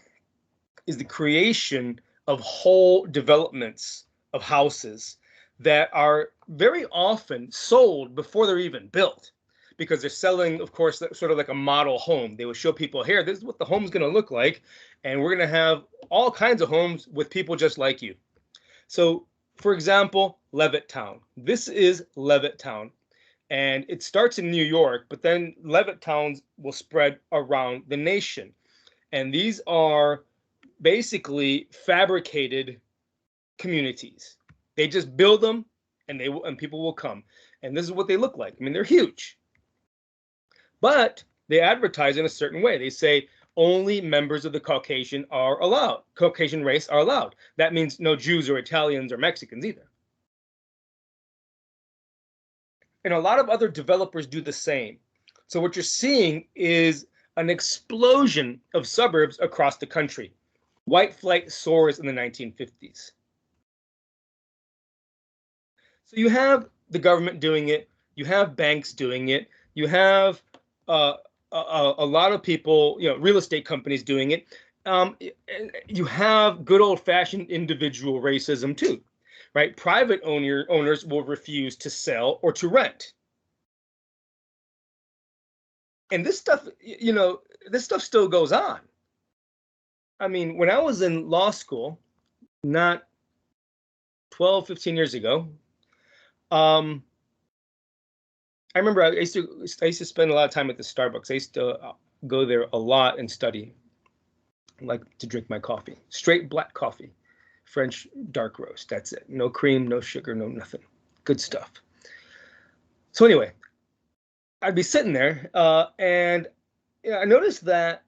is the creation of whole developments of houses that are very often sold before they're even built, because they're selling, of course, sort of like a model home. They would show people, here, this is what the home's going to look like, and we're going to have all kinds of homes with people just like you. So, for example, Levittown. This is Levittown, and it starts in New York, but then Levittowns will spread around the nation. And these are basically fabricated communities. They just build them, and people will come. And this is what they look like. I mean, they're huge. But they advertise in a certain way. They say only members of the Caucasian are allowed. Caucasian race are allowed. That means no Jews or Italians or Mexicans either. And a lot of other developers do the same. So what you're seeing is an explosion of suburbs across the country. White flight soars in the 1950s. So you have the government doing it, you have banks doing it, you have a lot of people, real estate companies doing it. You have good old-fashioned individual racism too, right? Private owners will refuse to sell or to rent. And this stuff, this stuff still goes on. I mean, when I was in law school, not 12, 15 years ago, I remember I used to spend a lot of time at the Starbucks. I used to go there a lot and study. I like to drink my coffee, straight black coffee, French dark roast. That's it. No cream, no sugar, no nothing. Good stuff. So anyway, I'd be sitting there, and I noticed that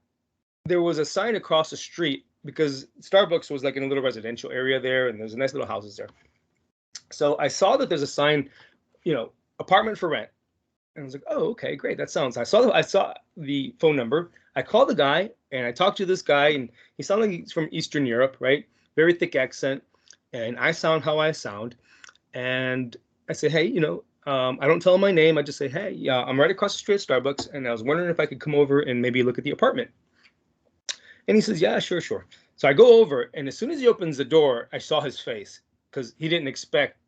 there was a sign across the street, because Starbucks was like in a little residential area there, and there's nice little houses there. So I saw that there's a sign, apartment for rent. And I was like, oh, okay, great. That sounds. I saw the phone number. I called the guy, and I talked to this guy, and he sounded like he's from Eastern Europe, right? Very thick accent, and I sound how I sound. And I say, hey, I don't tell him my name. I just say, hey, yeah, I'm right across the street at Starbucks, and I was wondering if I could come over and maybe look at the apartment. And he says, yeah, sure. So I go over, and as soon as he opens the door, I saw his face, because he didn't expect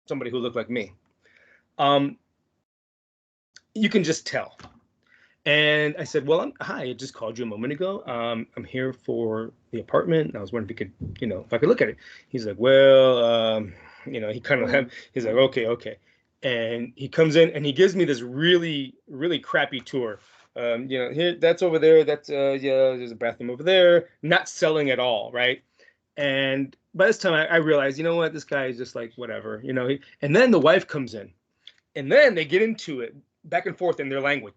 somebody who looked like me. You can just tell. And I said, well, hi, I just called you a moment ago. I'm here for the apartment, and I was wondering if you could, if I could look at it. He's like, well, he kind of, he's like, okay. And he comes in, and he gives me this really, really crappy tour. Here, that's over there. That's, there's a bathroom over there. Not selling at all, right? And by this time, I realized, you know what, this guy is just like, whatever, and then the wife comes in, and then they get into it. back and forth in their language,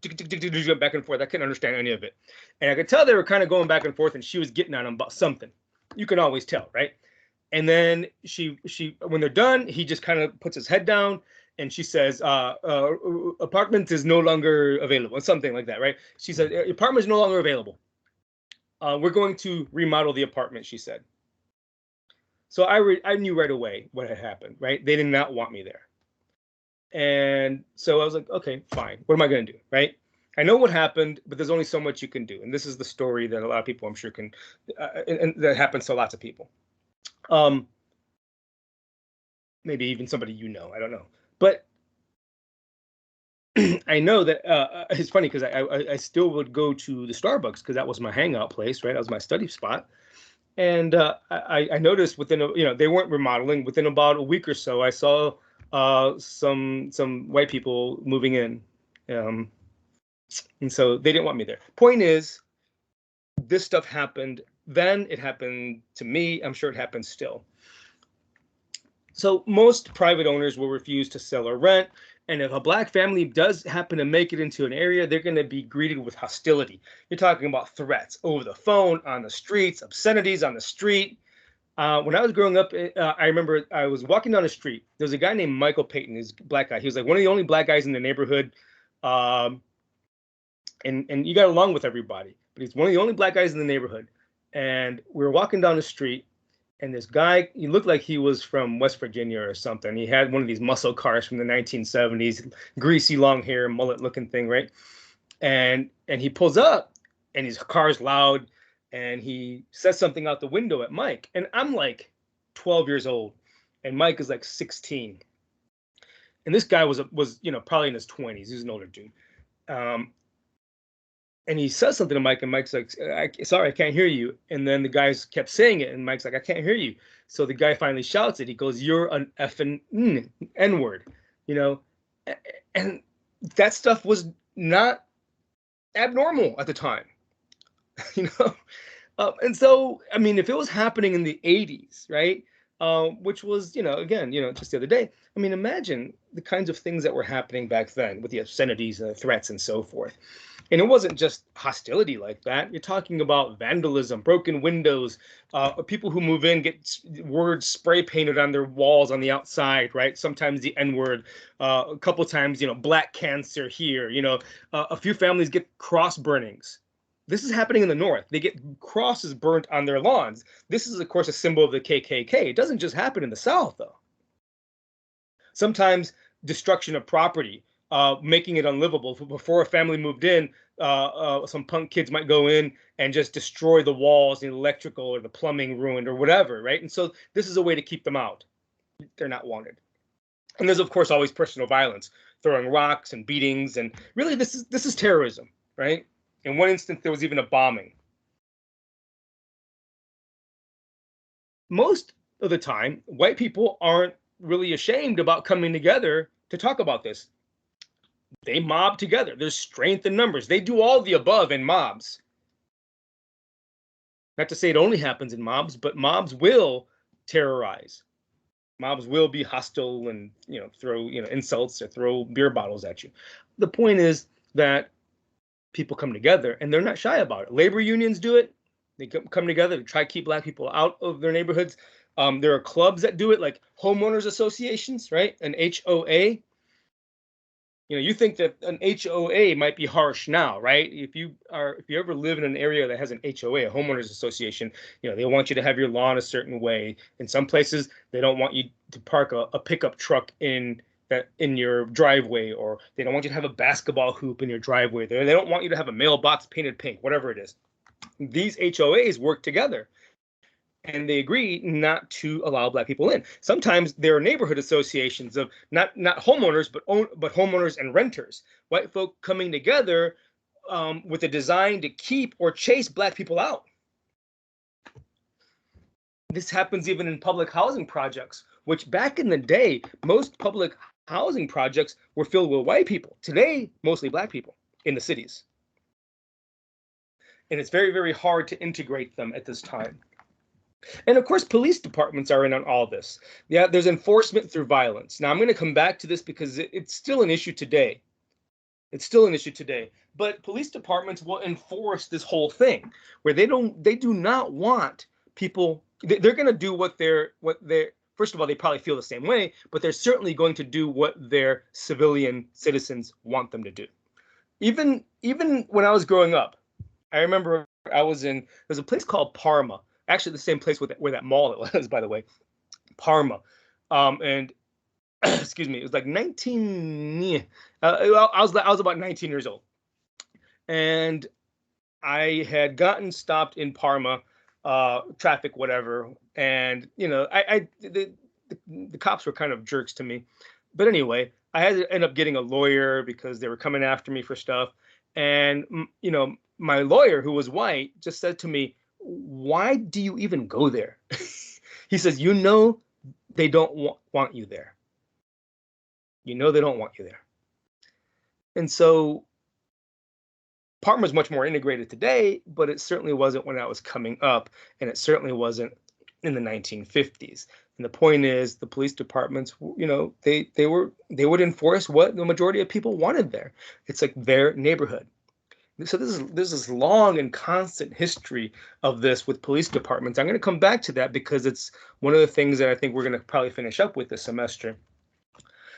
back and forth. I couldn't understand any of it, and I could tell they were kind of going back and forth, and she was getting on him about something. You can always tell, right? And then she when they're done, he just kind of puts his head down, and she says, "Apartment is no longer available," something like that, right? She said, "Apartment is no longer available. We're going to remodel the apartment," she said. So I knew right away what had happened, right? They did not want me there. And so I was like, okay, fine. What am I going to do, right? I know what happened, but there's only so much you can do. And this is the story that a lot of people, I'm sure, can, and that happens to lots of people. Maybe even somebody you know, I don't know. But I know that it's funny because I still would go to the Starbucks because that was my hangout place, right? That was my study spot. And I noticed they weren't remodeling. Within about a week or so, I saw some white people moving in, and so they didn't want me there. Point is, this stuff happened then. It happened to me. I'm sure it happens still. So most private owners will refuse to sell or rent. And if a black family does happen to make it into an area, they're going to be greeted with hostility. You're talking about threats over the phone, on the streets, obscenities on the street. When I was growing up, I remember I was walking down the street. There was a guy named Michael Payton, he's a black guy. He was like one of the only black guys in the neighborhood. And you got along with everybody, but he's one of the only black guys in the neighborhood. And we were walking down the street, and this guy, he looked like he was from West Virginia or something. He had one of these muscle cars from the 1970s, greasy long hair, mullet looking thing, right? And he pulls up, and his car's loud, and he says something out the window at Mike. And I'm like 12 years old, and Mike is like 16. And this guy was probably in his 20s. He's an older dude. And he says something to Mike, and Mike's like, "Sorry, I can't hear you." And then the guys kept saying it, and Mike's like, "I can't hear you." So the guy finally shouts it. He goes, "You're an effing N-word," and that stuff was not abnormal at the time, you know. And so, I mean, if it was happening in the 80s, right, which was, again, just the other day, I mean, imagine the kinds of things that were happening back then with the obscenities and the threats and so forth. And it wasn't just hostility like that. You're talking about vandalism, broken windows, people who move in get words spray painted on their walls on the outside, right? Sometimes the N-word, a couple times, black cancer here, a few families get cross burnings. This is happening in the North. They get crosses burnt on their lawns. This is, of course, a symbol of the KKK. It doesn't just happen in the South, though. Sometimes destruction of property, making it unlivable. Before a family moved in, some punk kids might go in and just destroy the walls, the electrical or the plumbing ruined or whatever, right? And so this is a way to keep them out. They're not wanted. And there's, of course, always personal violence, throwing rocks and beatings. And really, this is terrorism, right? In one instance, there was even a bombing. Most of the time, white people aren't really ashamed about coming together to talk about this. They mob together. There's strength in numbers. They do all the above in mobs. Not to say it only happens in mobs, but mobs will terrorize. Mobs will be hostile and throw insults or throw beer bottles at you. The point is that people come together and they're not shy about it. Labor unions do it. They come together to try to keep black people out of their neighborhoods. There are clubs that do it, like homeowners associations, right? An HOA. You think that an HOA might be harsh now, right? If you ever live in an area that has an HOA, a homeowners association, they want you to have your lawn a certain way. In some places, they don't want you to park a pickup truck in your driveway, or they don't want you to have a basketball hoop in your driveway. They don't want you to have a mailbox painted pink, whatever it is. These HOAs work together, and they agree not to allow black people in. Sometimes there are neighborhood associations of not homeowners, but homeowners and renters, white folk coming together with a design to keep or chase black people out. This happens even in public housing projects, which back in the day, most public housing projects were filled with white people. Today, mostly black people in the cities. And it's very, very hard to integrate them at this time. And of course, police departments are in on all this. Yeah, there's enforcement through violence. Now, I'm going to come back to this because it's still an issue today. It's still an issue today. But police departments will enforce this whole thing where they do not want people. They're going to do what they're. First of all, they probably feel the same way, but they're certainly going to do what their civilian citizens want them to do. Even when I was growing up, I remember there's a place called Parma, actually the same place where that mall was, by the way, Parma, and excuse me, it was like 19. I was about 19 years old, and I had gotten stopped in Parma, traffic, whatever, and the cops were kind of jerks to me, but anyway, I had to end up getting a lawyer because they were coming after me for stuff, and my lawyer, who was white, just said to me, "Why do you even go there?" He says, they don't want you there. They don't want you there. And so Parma is much more integrated today, but it certainly wasn't when I was coming up, and it certainly wasn't in the 1950s. And the point is, the police departments, they would enforce what the majority of people wanted there. It's like their neighborhood. So there's this long and constant history of this with police departments. I'm going to come back to that because it's one of the things that I think we're going to probably finish up with this semester.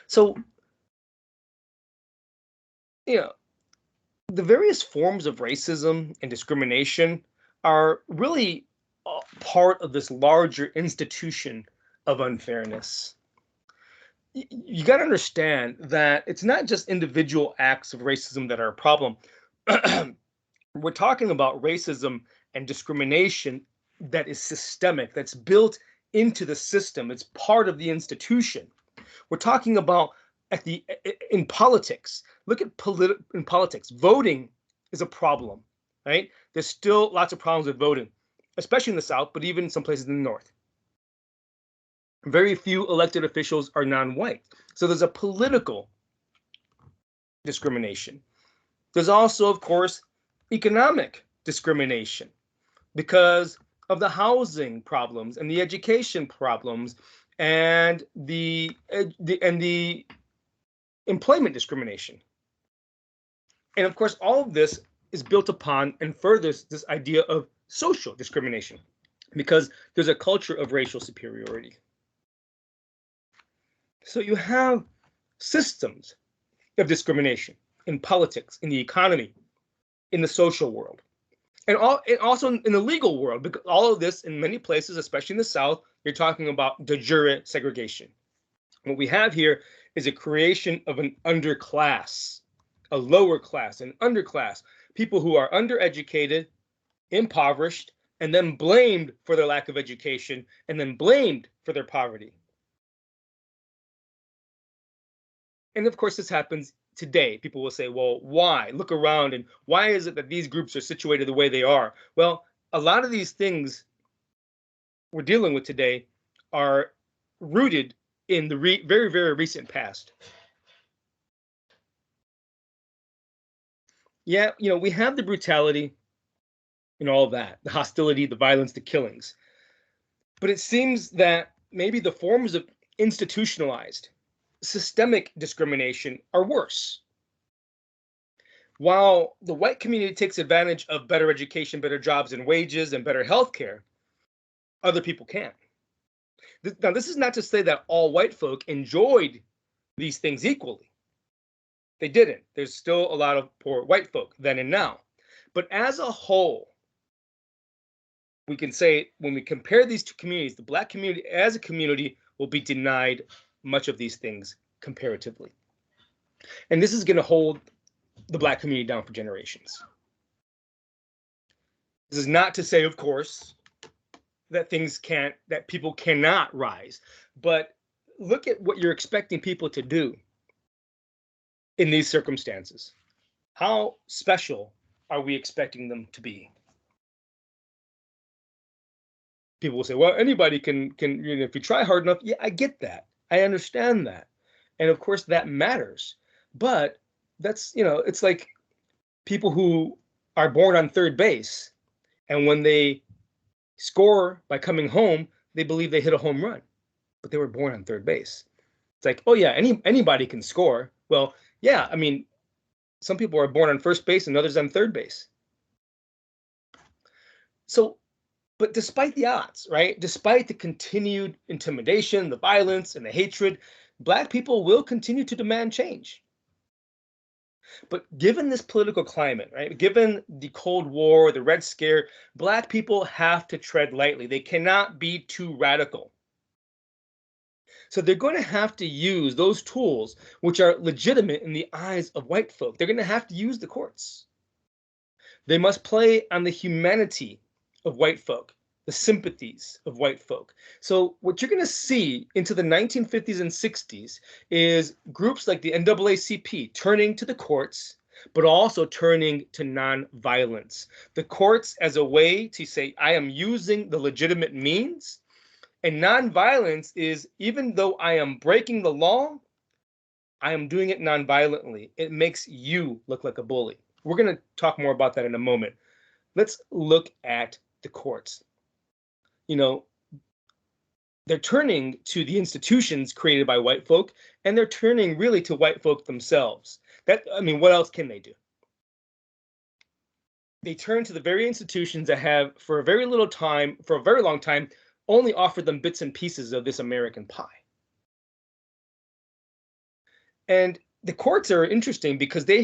So, the various forms of racism and discrimination are really part of this larger institution of unfairness. You got to understand that it's not just individual acts of racism that are a problem. We're talking about racism and discrimination that is systemic, that's built into the system. It's part of the institution. We're talking about in politics. Look at in politics. Voting is a problem, right? There's still lots of problems with voting, especially in the South, but even in some places in the North. Very few elected officials are non-white. So there's a political discrimination. There's also, of course, economic discrimination because of the housing problems and the education problems and the employment discrimination. And of course, all of this is built upon and furthers this idea of social discrimination because there's a culture of racial superiority. So you have systems of discrimination in politics, in the economy, in the social world, and also in the legal world, because all of this in many places, especially in the South, you're talking about de jure segregation. What we have here is a creation of an underclass, a lower class, an underclass, people who are undereducated, impoverished, and then blamed for their lack of education, and then blamed for their poverty. And of course, this happens today. People will say, well, why? Look around, and why is it that these groups are situated the way they are? Well, a lot of these things we're dealing with today are rooted in the very, very recent past. Yeah, we have the brutality and all of that, the hostility, the violence, the killings. But it seems that maybe the forms of institutionalized, systemic discrimination are worse. While the white community takes advantage of better education, better jobs and wages, and better health care, other people can't. Now, this is not to say that all white folk enjoyed these things equally. They didn't. There's still a lot of poor white folk then and now. But as a whole, we can say when we compare these two communities, the Black community as a community will be denied much of these things comparatively. And this is going to hold the Black community down for generations. This is not to say, of course, that people cannot rise, but look at what you're expecting people to do in these circumstances. How special are we expecting them to be? People will say, well, anybody can, if you try hard enough. Yeah, I get that. I understand that. And of course that matters. But that's, it's like people who are born on third base, and when they score by coming home, they believe they hit a home run, but they were born on third base. It's like, oh yeah, anybody can score. Well, yeah, I mean, Some people are born on first base and others on third base. So, but despite the odds, right? Despite the continued intimidation, the violence, and the hatred, Black people will continue to demand change. But given this political climate, right? Given the Cold War, the Red Scare, Black people have to tread lightly. They cannot be too radical. So they're going to have to use those tools which are legitimate in the eyes of white folk. They're going to have to use the courts. They must play on the humanity of white folk, the sympathies of white folk. So what you're going to see into the 1950s and 60s is groups like the NAACP turning to the courts, but also turning to nonviolence. The courts as a way to say, I am using the legitimate means. And nonviolence is, even though I am breaking the law, I am doing it nonviolently. It makes you look like a bully. We're going to talk more about that in a moment. Let's look at the courts. You know, they're turning to the institutions created by white folk, and they're turning really to white folk themselves. I mean, what else can they do? They turn to the very institutions that have, for a very long time, only offered them bits and pieces of this American pie. And the courts are interesting because they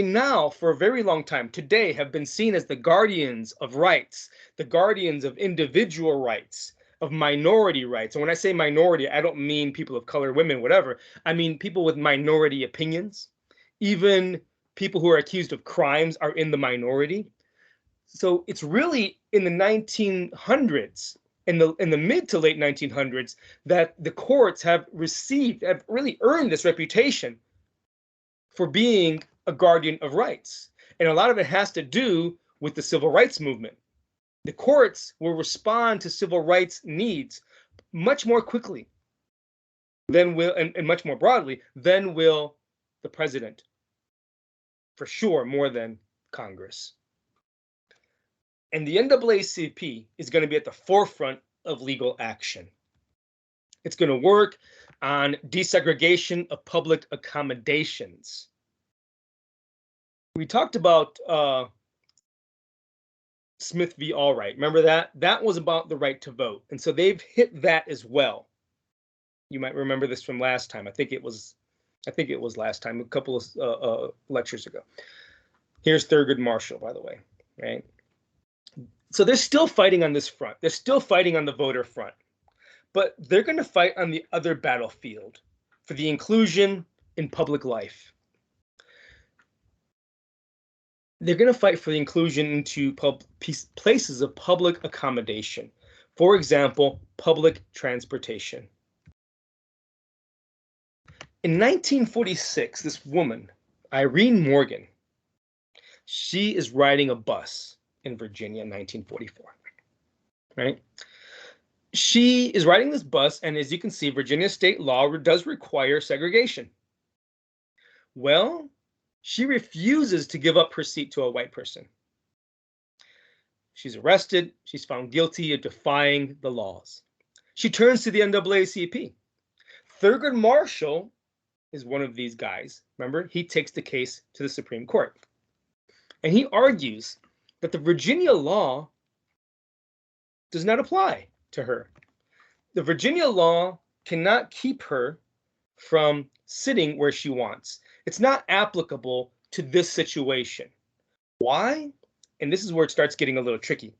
now, for a very long time, today, have been seen as the guardians of rights, the guardians of individual rights, of minority rights. And when I say minority, I don't mean people of color, women, whatever. I mean people with minority opinions. Even people who are accused of crimes are in the minority. So it's really in the 1900s, in the mid to late 1900s, that the courts have really earned this reputation for being a guardian of rights. And a lot of it has to do with the civil rights movement. The courts will respond to civil rights needs much more quickly than and much more broadly than will the president. For sure, more than Congress. And the NAACP is going to be at the forefront of legal action. It's going to work on desegregation of public accommodations. We talked about Smith v. Allwright. Remember that? That was about the right to vote. And so they've hit that as well. You might remember this from last time. I think it was last time, a couple of lectures ago. Here's Thurgood Marshall, by the way, right? So they're still fighting on this front. They're still fighting on the voter front. But they're going to fight on the other battlefield for the inclusion in public life. They're going to fight for the inclusion into places of public accommodation. For example, public transportation. In 1946, this woman, Irene Morgan, she is riding a bus in Virginia in 1944, right? She is riding this bus, and as you can see, Virginia state law does require segregation. Well, she refuses to give up her seat to a white person. She's arrested. She's found guilty of defying the laws. She turns to the NAACP. Thurgood Marshall is one of these guys. Remember, he takes the case to the Supreme Court. And he argues that the Virginia law does not apply to her. The Virginia law cannot keep her from sitting where she wants. It's not applicable to this situation. Why? And this is where it starts getting a little tricky.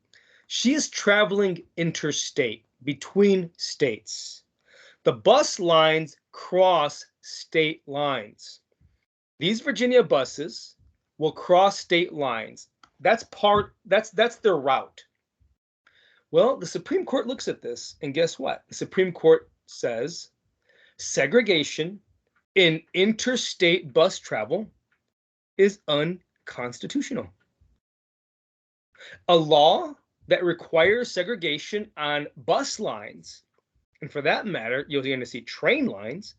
She is traveling interstate, between states. The bus lines cross state lines. These Virginia buses will cross state lines. That's their route. Well, the Supreme Court looks at this, and guess what? The Supreme Court says segregation in interstate bus travel is unconstitutional. A law that requires segregation on bus lines, and for that matter, you're going to see train lines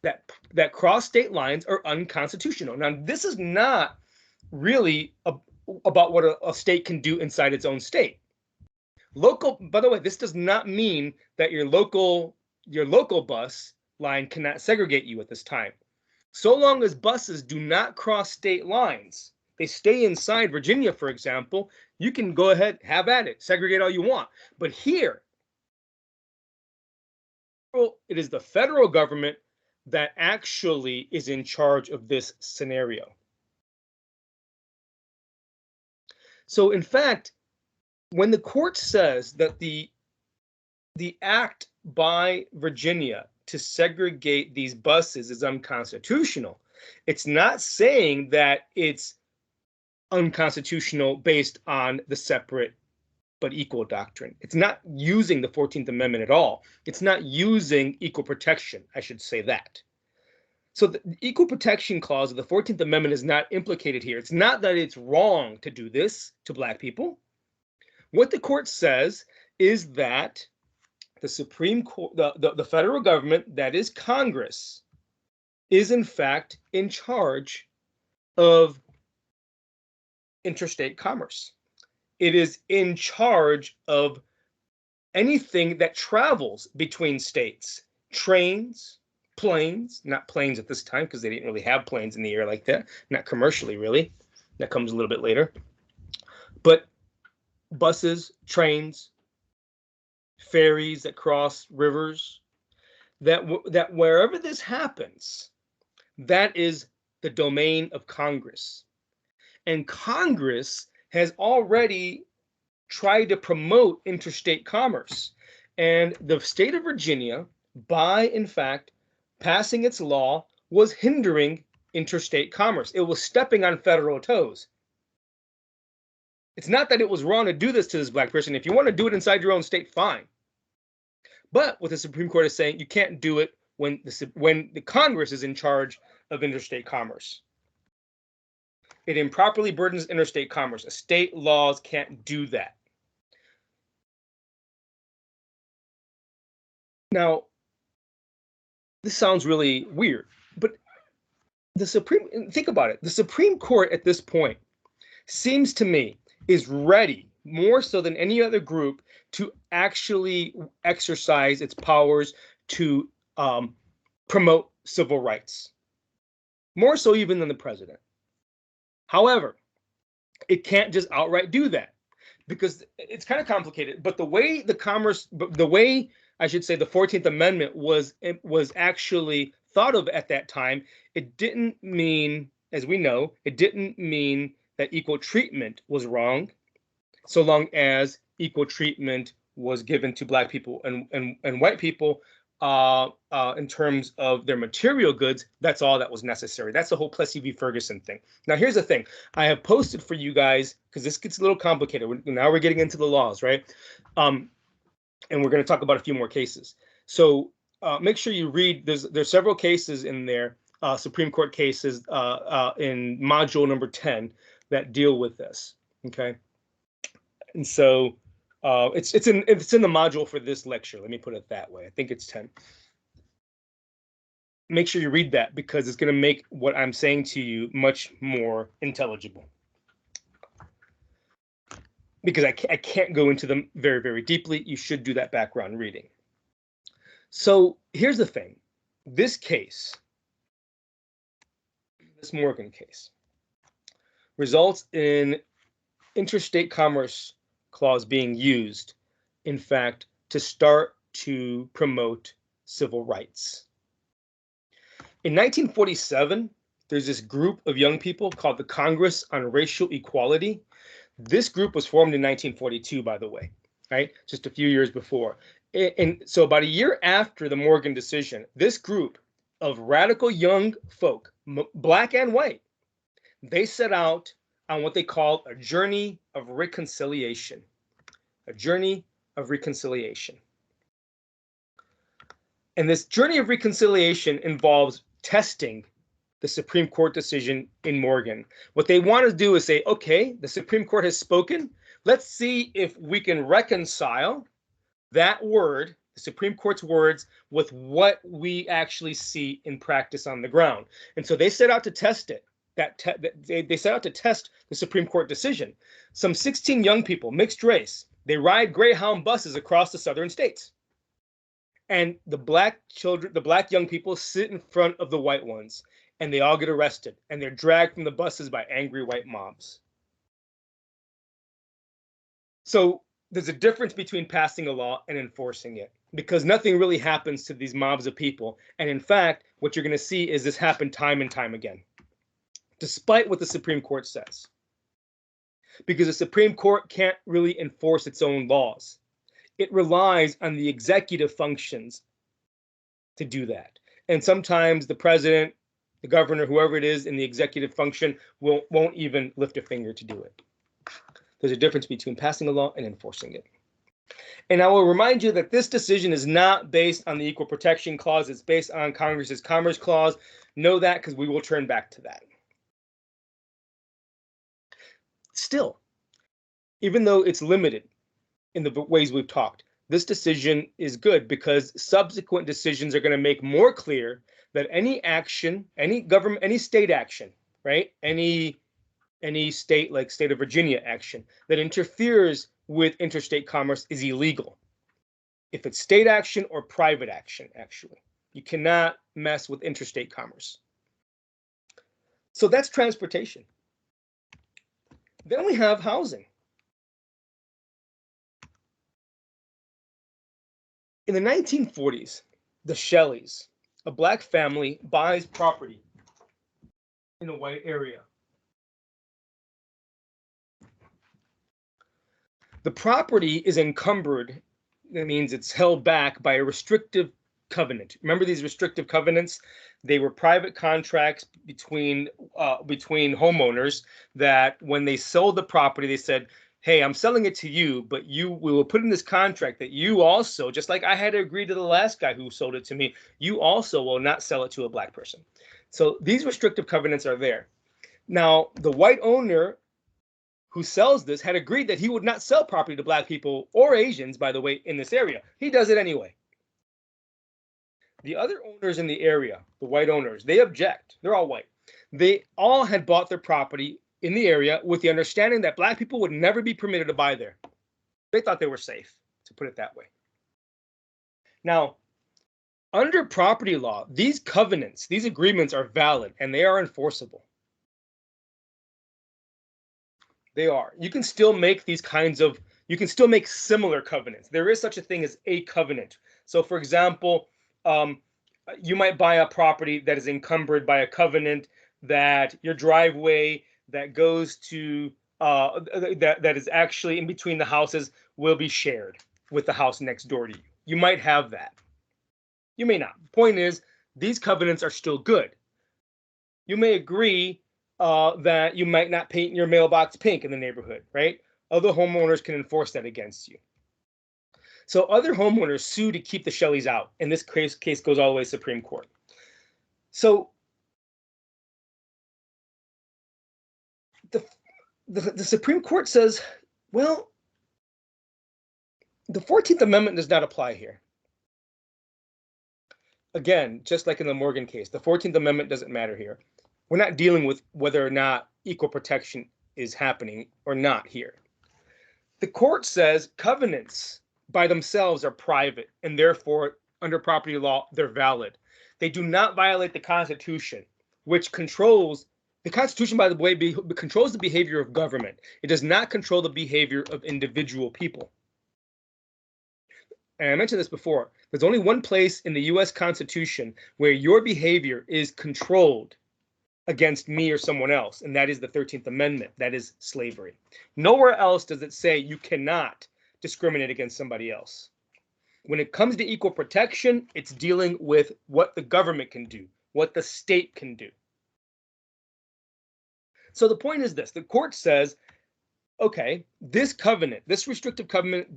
that cross state lines, are unconstitutional. Now, this is not really about what a state can do inside its own state. By the way, this does not mean that your local bus line cannot segregate you at this time. So long as buses do not cross state lines, they stay inside Virginia, for example, you can go ahead, have at it, segregate all you want. But here, it is the federal government that actually is in charge of this scenario. So in fact, when the court says that the act by Virginia to segregate these buses is unconstitutional, it's not saying that it's unconstitutional based on the separate but equal doctrine. It's not using the 14th Amendment at all. It's not using equal protection, I should say that. So the equal protection clause of the 14th Amendment is not implicated here. It's not that it's wrong to do this to Black people. What the court says is that the Supreme Court, the federal government, that is Congress, is in fact in charge of interstate commerce. It is in charge of anything that travels between states, trains, planes, not planes at this time because they didn't really have planes in the air like that, not commercially really. That comes a little bit later. But buses, trains, ferries that cross rivers, that wherever this happens, that is the domain of Congress. And Congress has already tried to promote interstate commerce. And the state of Virginia, by in fact passing its law, was hindering interstate commerce. It was stepping on federal toes. It's not that it was wrong to do this to this Black person. If you want to do it inside your own state, fine. But what the Supreme Court is saying, you can't do it when the Congress is in charge of interstate commerce. It improperly burdens interstate commerce. State laws can't do that. Now, this sounds really weird, but think about it. The Supreme Court at this point seems to me is ready, more so than any other group, to actually exercise its powers to promote civil rights, more so even than the president. However, it can't just outright do that because it's kind of complicated. But the way I should say the 14th Amendment was actually thought of at that time, it didn't mean, as we know, it didn't mean that equal treatment was wrong, so long as equal treatment was given to Black people and white people in terms of their material goods. That's all that was necessary. That's the whole Plessy v. Ferguson thing. Now, here's the thing. I have posted for you guys, because this gets a little complicated. Now we're getting into the laws, right? And we're going to talk about a few more cases. So make sure you read. There's several cases in there, Supreme Court cases in module number 10 that deal with this. Okay, and so it's in the module for this lecture. Let me put it that way. I think it's 10. Make sure you read that because it's going to make what I'm saying to you much more intelligible. Because I can't go into them very, very deeply. You should do that background reading. So here's the thing. This case, this Morgan case, results in interstate commerce clause being used, in fact, to start to promote civil rights. In 1947, there's this group of young people called the Congress on Racial Equality. This group was formed in 1942, by the way, right? Just a few years before. And so about a year after the Morgan decision, this group of radical young folk, Black and white, they set out on what they called a journey of reconciliation. A journey of reconciliation. And this journey of reconciliation involves testing the Supreme Court decision in Morgan. What they want to do is say, okay, the Supreme Court has spoken. Let's see if we can reconcile that word, the Supreme Court's words, with what we actually see in practice on the ground. And so they set out to test it. They set out to test the Supreme Court decision. Some 16 young people, mixed race, they ride Greyhound buses across the southern states. And the Black children, the Black young people sit in front of the white ones. and they all get arrested, and they're dragged from the buses by angry white mobs. So there's a difference between passing a law and enforcing it, because nothing really happens to these mobs of people. And in fact, what you're going to see is this happen time and time again, despite what the Supreme Court says. Because the Supreme Court can't really enforce its own laws. It relies on the executive functions to do that. And sometimes the president, the governor, whoever it is in the executive function won't even lift a finger to do it. There's a difference between passing a law and enforcing it. And I will remind you that this decision is not based on the Equal Protection Clause. It's based on Congress's Commerce Clause. Know that, because we will turn back to that. Still, even though it's limited in the ways we've talked, this decision is good because subsequent decisions are going to make more clear that any action, any government, any state action, right? Any state, like state of Virginia action, that interferes with interstate commerce is illegal. If it's state action or private action, actually. You cannot mess with interstate commerce. So that's transportation. Then we have housing. In the 1940s, the Shelleys, a black family, buys property in a white area. The property is encumbered. That means it's held back by a restrictive covenant. Remember these restrictive covenants? They were private contracts between homeowners that when they sold the property, they said, hey, I'm selling it to you, but we will put in this contract that you also, just like I had to agree to the last guy who sold it to me, you also will not sell it to a black person. So these restrictive covenants are there. Now, the white owner who sells this had agreed that he would not sell property to black people or Asians, by the way, in this area. He does it anyway. The other owners in the area, the white owners, they object. They're all white. They all had bought their property in the area with the understanding that black people would never be permitted to buy there. They thought they were safe, to put it that way. Now, under property law, these covenants, these agreements are valid and they are enforceable. They are. You can still make you can still make similar covenants. There is such a thing as a covenant. So for example, you might buy a property that is encumbered by a covenant that your driveway that goes to that is actually in between the houses will be shared with the house next door to you. You might have that. You may not. The point is, these covenants are still good. You may agree that you might not paint your mailbox pink in the neighborhood, right? Other homeowners can enforce that against you. So other homeowners sue to keep the Shelleys out, and this case goes all the way to Supreme Court. So the Supreme Court says, well, the 14th Amendment does not apply here. Again, just like in the Morgan case, the 14th Amendment doesn't matter here. We're not dealing with whether or not equal protection is happening or not here. The court says covenants by themselves are private, and therefore, under property law, they're valid. They do not violate the Constitution, which controls the Constitution, by the way, controls the behavior of government. It does not control the behavior of individual people. And I mentioned this before. There's only one place in the U.S. Constitution where your behavior is controlled against me or someone else, and that is the 13th Amendment. That is slavery. Nowhere else does it say you cannot discriminate against somebody else. When it comes to equal protection, it's dealing with what the government can do, what the state can do. So the point is this: the court says, okay, this covenant, this restrictive covenant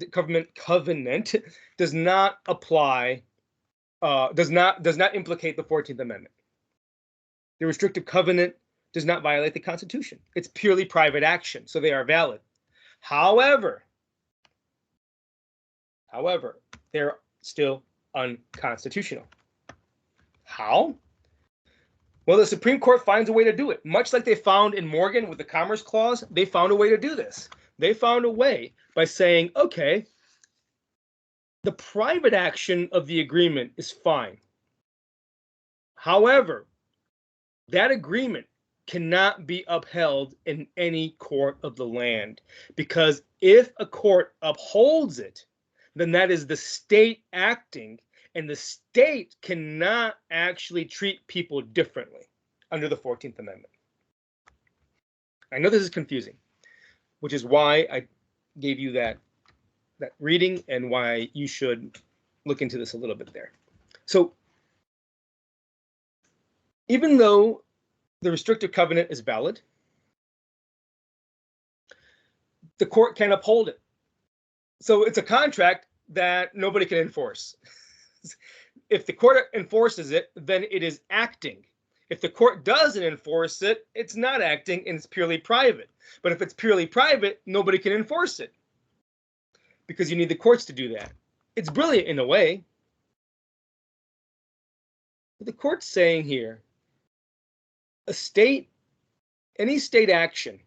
does not apply, does not implicate the 14th Amendment. The restrictive covenant does not violate the Constitution. It's purely private action, so they are valid. However, they're still unconstitutional. How? Well, the Supreme Court finds a way to do it. Much like they found in Morgan with the Commerce Clause, they found a way to do this. They found a way by saying, okay, the private action of the agreement is fine. However, That agreement cannot be upheld in any court of the land, because if a court upholds it, then that is the state acting, and the state cannot actually treat people differently under the 14th Amendment. I know this is confusing, which is why I gave you that reading and why you should look into this a little bit there. So even though the restrictive covenant is valid, the court can uphold it. So it's a contract that nobody can enforce. If the court enforces it, then it is acting. If the court doesn't enforce it, it's not acting and it's purely private. But if it's purely private, nobody can enforce it, because you need the courts to do that. It's brilliant in a way. But the court's saying here, any state action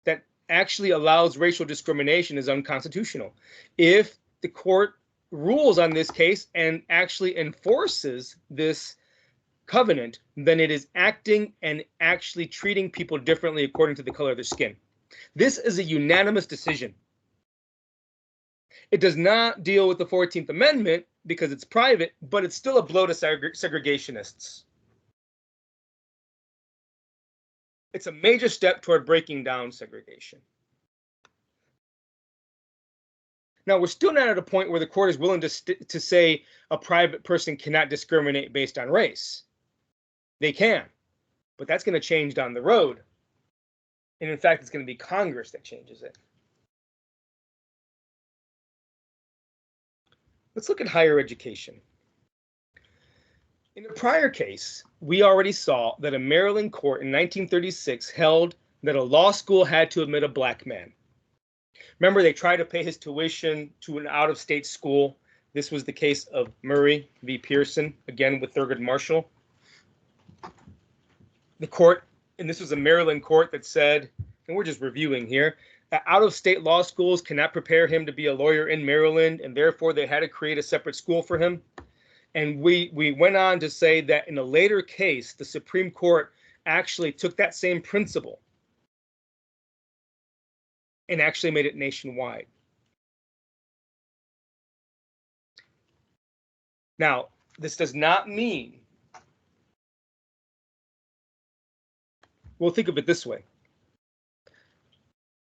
that actually allows racial discrimination is unconstitutional. If the court rules on this case and actually enforces this covenant, then it is acting and actually treating people differently according to the color of their skin. This is a unanimous decision. It does not deal with the 14th Amendment because it's private, but it's still a blow to segregationists. It's a major step toward breaking down segregation. Now, we're still not at a point where the court is willing to say a private person cannot discriminate based on race. They can, but that's going to change down the road. And in fact, it's going to be Congress that changes it. Let's look at higher education. In a prior case, we already saw that a Maryland court in 1936 held that a law school had to admit a black man. Remember, they tried to pay his tuition to an out-of-state school. This was the case of Murray v. Pearson, again with Thurgood Marshall. The court, and this was a Maryland court that said, and we're just reviewing here, that out-of-state law schools cannot prepare him to be a lawyer in Maryland, and therefore they had to create a separate school for him. And we went on to say that in a later case, the Supreme Court actually took that same principle and actually made it nationwide. Now, this does not mean, well, think of it this way.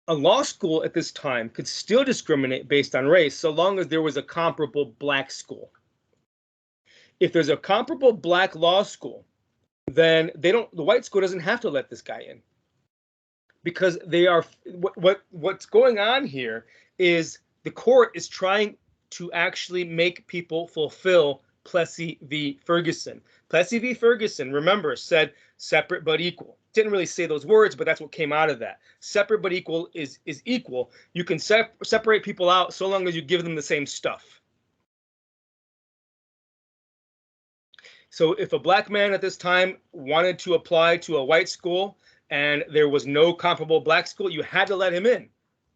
A law school at this time could still discriminate based on race so long as there was a comparable black school. If there's a comparable black law school, then the white school doesn't have to let this guy in, because they are what's going on here is the court is trying to actually make people fulfill Plessy v. Ferguson. Plessy v. Ferguson, remember, said separate but equal. Didn't really say those words, but that's what came out of that. Separate but equal is equal. You can separate people out so long as you give them the same stuff. So if a black man at this time wanted to apply to a white school and there was no comparable black school, you had to let him in,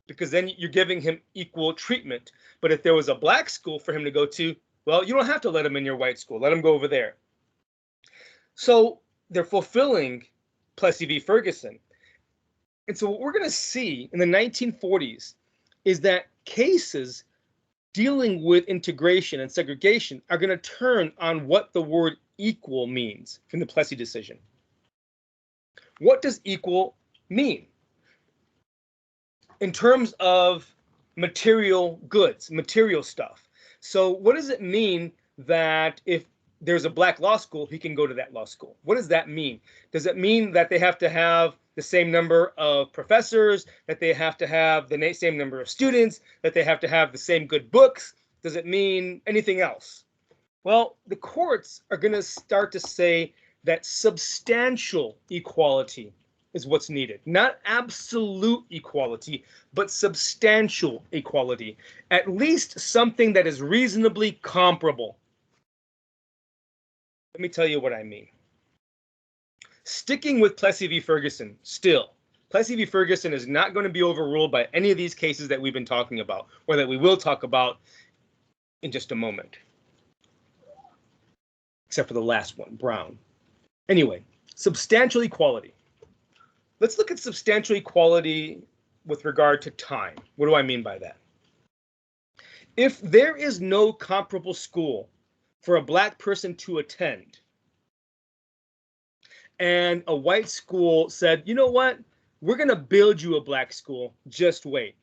because then you're giving him equal treatment. But if there was a black school for him to go to, well, you don't have to let him in your white school. Let him go over there. So they're fulfilling Plessy v. Ferguson. And so what we're going to see in the 1940s is that cases dealing with integration and segregation are going to turn on what the word equal means from the Plessy decision. What does equal mean? In terms of material goods, material stuff. So what does it mean that if there's a black law school, he can go to that law school? What does that mean? Does it mean that they have to have the same number of professors, that they have to have the same number of students, that they have to have the same good books? Does it mean anything else? Well, the courts are going to start to say that substantial equality is what's needed. Not absolute equality, but substantial equality. At least something that is reasonably comparable. Let me tell you what I mean. Sticking with Plessy v. Ferguson, still, Plessy v. Ferguson is not going to be overruled by any of these cases that we've been talking about, or that we will talk about in just a moment. Except for the last one, Brown. Anyway, Substantial equality. Let's look at substantial equality with regard to time. What do I mean by that? If there is no comparable school for a black person to attend, and a white school said, you know what, we're going to build you a black school, just wait.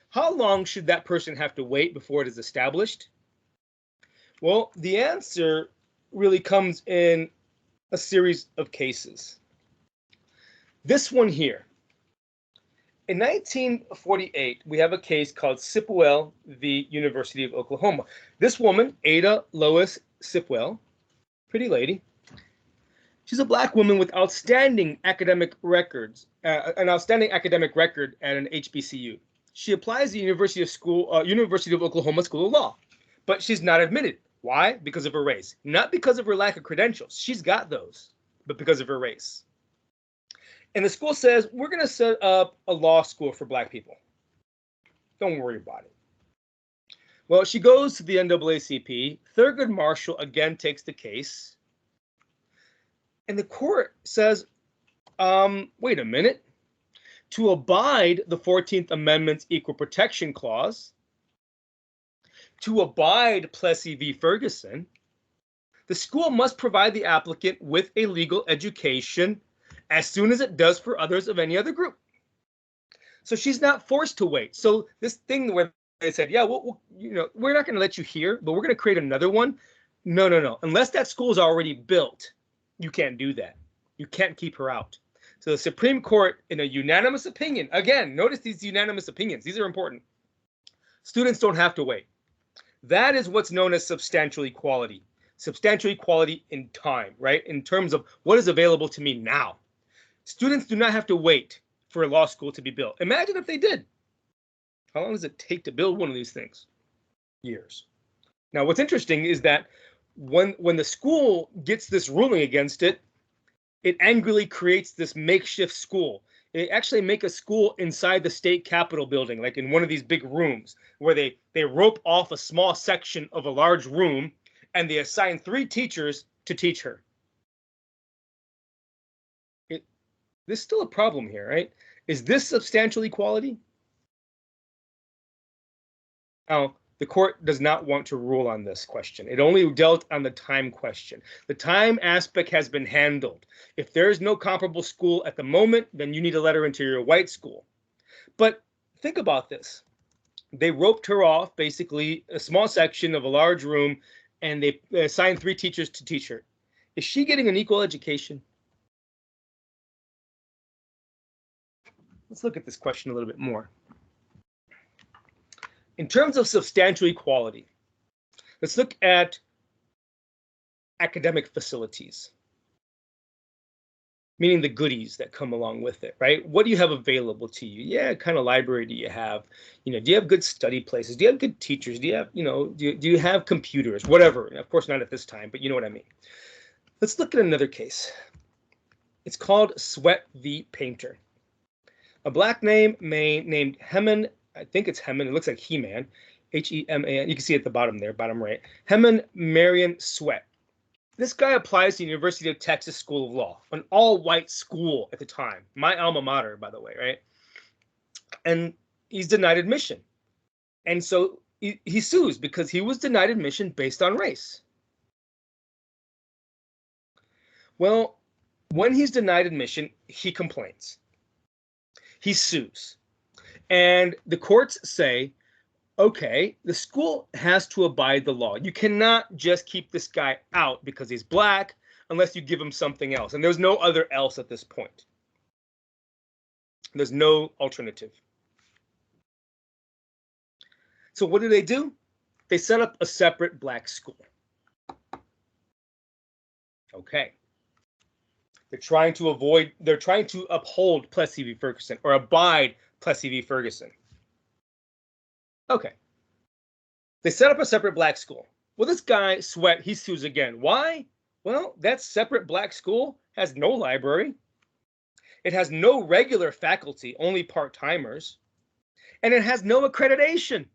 How long should that person have to wait before it is established? Well, the answer really comes in a series of cases. This one here. In 1948, we have a case called Sipwell v. University of Oklahoma. This woman, Ada Lois Sipwell, pretty lady, she's a black woman with outstanding academic records, an outstanding academic record at an HBCU. She applies to the University of Oklahoma School of Law, but she's not admitted. Why? Because of her race. Not because of her lack of credentials. She's got those, but because of her race. And the school says, we're going to set up a law school for black people. Don't worry about it. Well, she goes to the NAACP. Thurgood Marshall again takes the case. And the court says, wait a minute. To abide the 14th Amendment's Equal Protection Clause, to abide Plessy v. Ferguson, the school must provide the applicant with a legal education as soon as it does for others of any other group. So she's not forced to wait. So this thing where they said, yeah, we're not going to let you here, but we're going to create another one. No. Unless that school is already built, you can't do that. You can't keep her out. So the Supreme Court, in a unanimous opinion, again, notice these unanimous opinions. These are important. Students don't have to wait. That is what's known as substantial equality. Substantial equality in time, right? In terms of what is available to me now. Students do not have to wait for a law school to be built. Imagine if they did. How long does it take to build one of these things? Years. Now, what's interesting is that when the school gets this ruling against it, it angrily creates this makeshift school. They actually make a school inside the state capitol building, like in one of these big rooms, where they rope off a small section of a large room, and they assign 3 teachers to teach her. There's still a problem here, right? Is this substantial equality? Now, the court does not want to rule on this question. It only dealt on the time question. The time aspect has been handled. If there is no comparable school at the moment, then you need a letter into your white school. But think about this. They roped her off, basically, a small section of a large room, and they assigned 3 teachers to teach her. Is she getting an equal education? Let's look at this question a little bit more. In terms of substantial equality, let's look at academic facilities, meaning the goodies that come along with it, right? What do you have available to you? Yeah, what kind of library do you have? Do you have good study places? Do you have good teachers? Do you have, do you have computers? Whatever. Of course, not at this time, but you know what I mean. Let's look at another case. It's called Sweat v. Painter. A black named Heman, I think it's Heman, it looks like He-Man, H-E-M-A-N, you can see at the bottom there, bottom right, Heman Marion Sweat. This guy applies to the University of Texas School of Law, an all-white school at the time, my alma mater, by the way, right? And he's denied admission. And so he sues because he was denied admission based on race. Well, when he's denied admission, he complains. He sues. And the courts say, okay, the school has to abide the law. You cannot just keep this guy out because he's black unless you give him something else. And there's no other else at this point. There's no alternative. So what do? They set up a separate black school. Okay. They're trying to uphold Plessy v. Ferguson, or abide Plessy v. Ferguson. Okay. They set up a separate black school. Well, this guy, Sweat, he sues again. Why? Well, that separate black school has no library. It has no regular faculty, only part-timers. And it has no accreditation.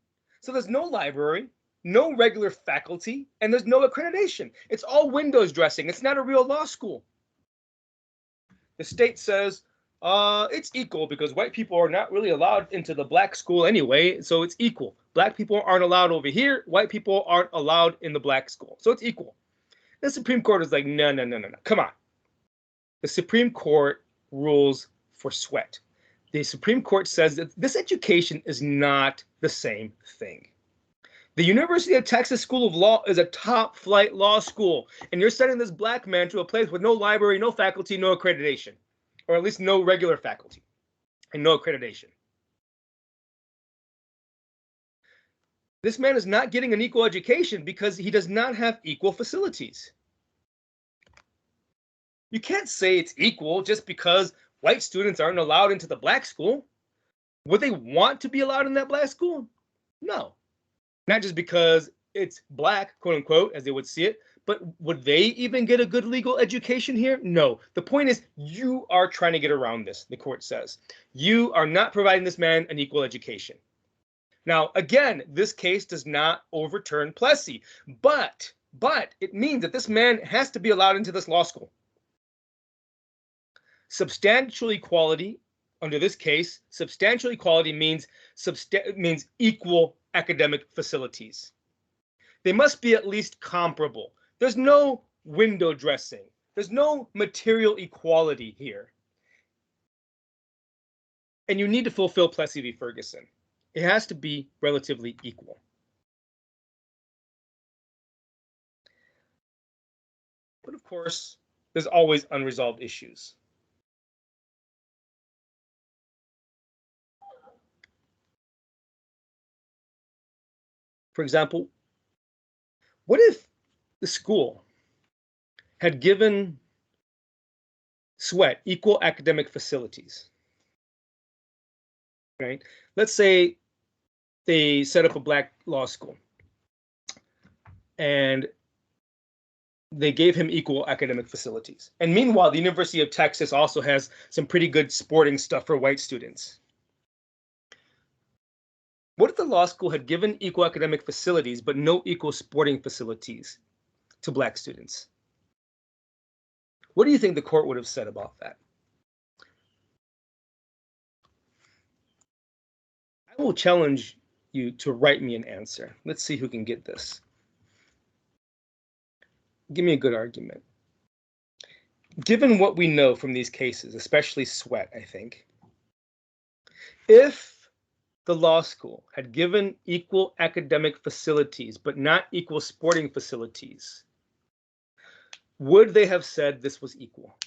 So there's no library, no regular faculty, and there's no accreditation. It's all windows dressing. It's not a real law school. The state says it's equal because white people are not really allowed into the black school anyway, so it's equal. Black people aren't allowed over here. White people aren't allowed in the black school, so it's equal. The Supreme Court is like, no, no, no, no, no. Come on. The Supreme Court rules for Sweat. The Supreme Court says that this education is not the same thing. The University of Texas School of Law is a top flight law school, and you're sending this black man to a place with no library, no faculty, no accreditation, or at least no regular faculty and no accreditation. This man is not getting an equal education because he does not have equal facilities. You can't say it's equal just because white students aren't allowed into the black school. Would they want to be allowed in that black school? No. Not just because it's black, quote unquote, as they would see it, but would they even get a good legal education here? No. The point is, you are trying to get around this, the court says. You are not providing this man an equal education. Now, again, this case does not overturn Plessy, but it means that this man has to be allowed into this law school. Substantial equality, under this case, substantial equality means equal academic facilities. They must be at least comparable. There's no window dressing. There's no material equality here. And you need to fulfill Plessy v. Ferguson. It has to be relatively equal. But of course, there's always unresolved issues. For example, what if the school had given Sweat equal academic facilities? Right? Let's say they set up a black law school and they gave him equal academic facilities. And meanwhile, the University of Texas also has some pretty good sporting stuff for white students. What if the law school had given equal academic facilities but no equal sporting facilities to black students? What do you think the court would have said about that? I will challenge you to write me an answer. Let's see who can get this. Give me a good argument. Given what we know from these cases, especially Sweat, I think, if the law school had given equal academic facilities but not equal sporting facilities, would they have said this was equal?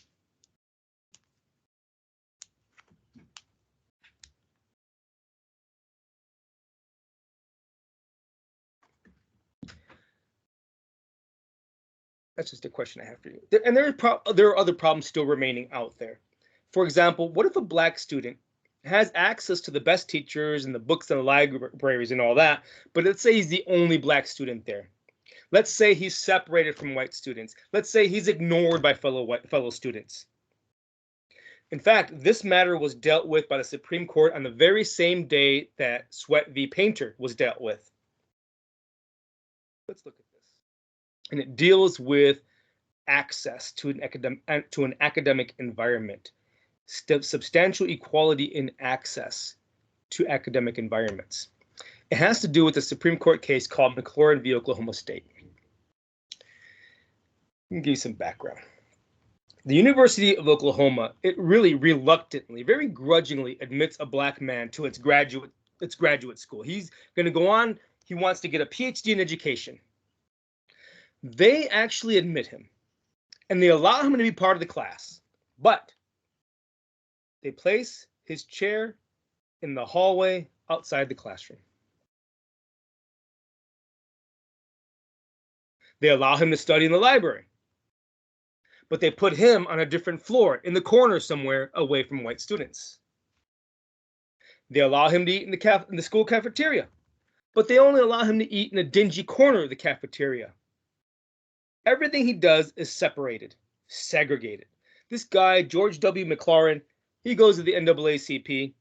That's just a question I have for you. And there are other problems still remaining out there. For example, what if a black student has access to the best teachers and the books and the libraries and all that, but let's say he's the only black student there. Let's say he's separated from white students. Let's say he's ignored by fellow students. In fact, this matter was dealt with by the Supreme Court on the very same day that Sweat v. Painter was dealt with. Let's look at this. And it deals with access to an academic environment. Substantial equality in access to academic environments. It has to do with a Supreme Court case called McLaurin v. Oklahoma State. Let me give you some background. The University of Oklahoma, it really reluctantly, very grudgingly admits a black man to its graduate school. He's going to go on, he wants to get a PhD in education. They actually admit him, and they allow him to be part of the class, but they place his chair in the hallway outside the classroom. They allow him to study in the library, but they put him on a different floor in the corner somewhere away from white students. They allow him to eat in the school cafeteria, but they only allow him to eat in a dingy corner of the cafeteria. Everything he does is separated, segregated. This guy, George W. McLaurin, he goes to the NAACP,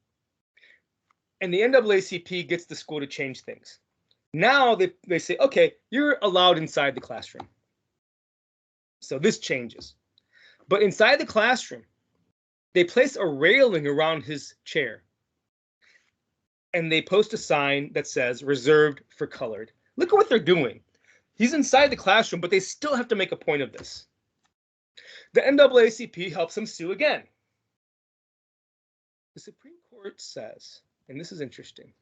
and the NAACP gets the school to change things. Now they say, okay, you're allowed inside the classroom. So this changes. But inside the classroom, They place a railing around his chair, and they post a sign that says reserved for colored. Look at what they're doing. He's inside the classroom, but they still have to make a point of this. The NAACP helps him sue again. The Supreme Court says, and this is interesting,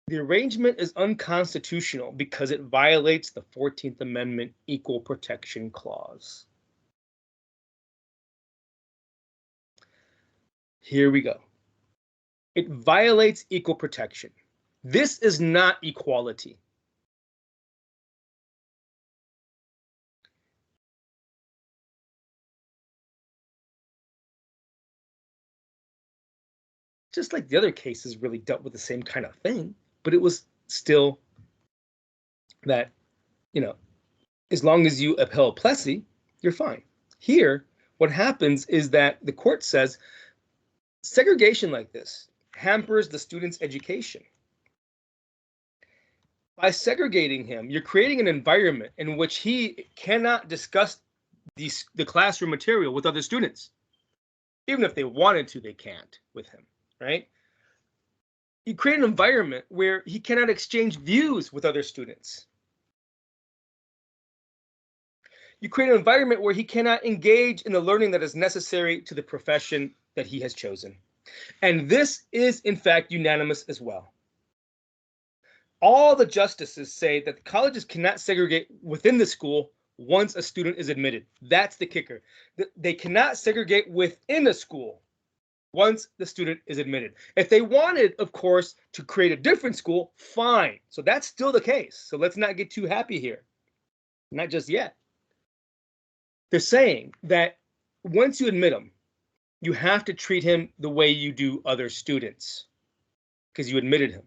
the arrangement is unconstitutional because it violates the 14th Amendment Equal Protection Clause. Here we go. It violates equal protection. This is not equality. Just like the other cases really dealt with the same kind of thing, but it was still that, as long as you upheld Plessy, you're fine. Here, what happens is that the court says segregation like this hampers the student's education. By segregating him, you're creating an environment in which he cannot discuss the classroom material with other students. Even if they wanted to, they can't with him, right? You create an environment where he cannot exchange views with other students. You create an environment where he cannot engage in the learning that is necessary to the profession that he has chosen. And this is, in fact, unanimous as well. All the justices say that colleges cannot segregate within the school once a student is admitted. That's the kicker. They cannot segregate within a school once the student is admitted. If they wanted, of course, to create a different school, fine. So that's still the case. So let's not get too happy here. Not just yet. They're saying that once you admit him, you have to treat him the way you do other students because you admitted him.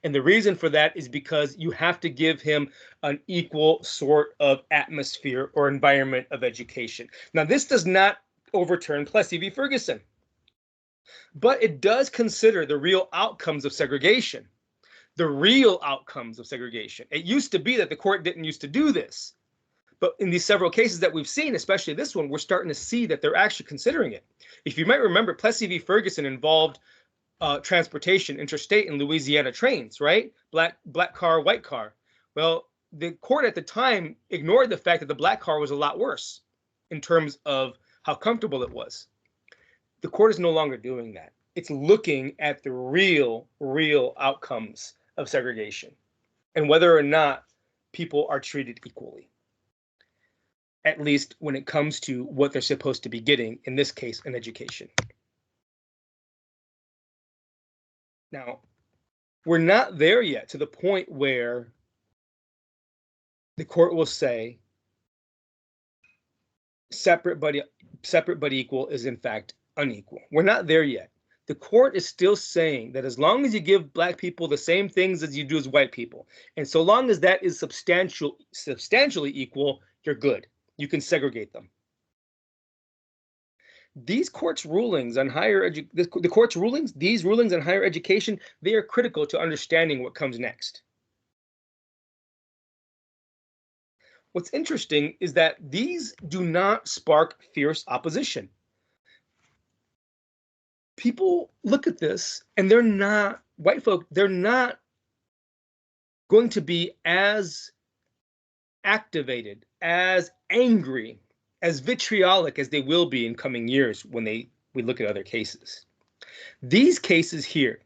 And the reason for that is because you have to give him an equal sort of atmosphere or environment of education. Now, this does not overturn Plessy v. Ferguson, but it does consider the real outcomes of segregation. The real outcomes of segregation. It used to be that the court didn't used to do this. But in these several cases that we've seen, especially this one, we're starting to see that they're actually considering it. If you might remember, Plessy v. Ferguson involved transportation, interstate in Louisiana trains, right? Black car, white car. Well, the court at the time ignored the fact that the black car was a lot worse in terms of how comfortable it was. The court is no longer doing that. It's looking at the real outcomes of segregation and whether or not people are treated equally, at least when it comes to what they're supposed to be getting, in this case, an education. Now, we're not there yet to the point where the court will say separate but equal is in fact unequal. We're not there yet. The court is still saying that as long as you give black people the same things as you do as white people, and so long as that is substantially equal, you're good. You can segregate them. These courts' rulings on these rulings on higher education, they are critical to understanding what comes next. What's interesting is that these do not spark fierce opposition. People look at this and white folk, they're not going to be as activated, as angry, as vitriolic as they will be in coming years when we look at other cases. These cases here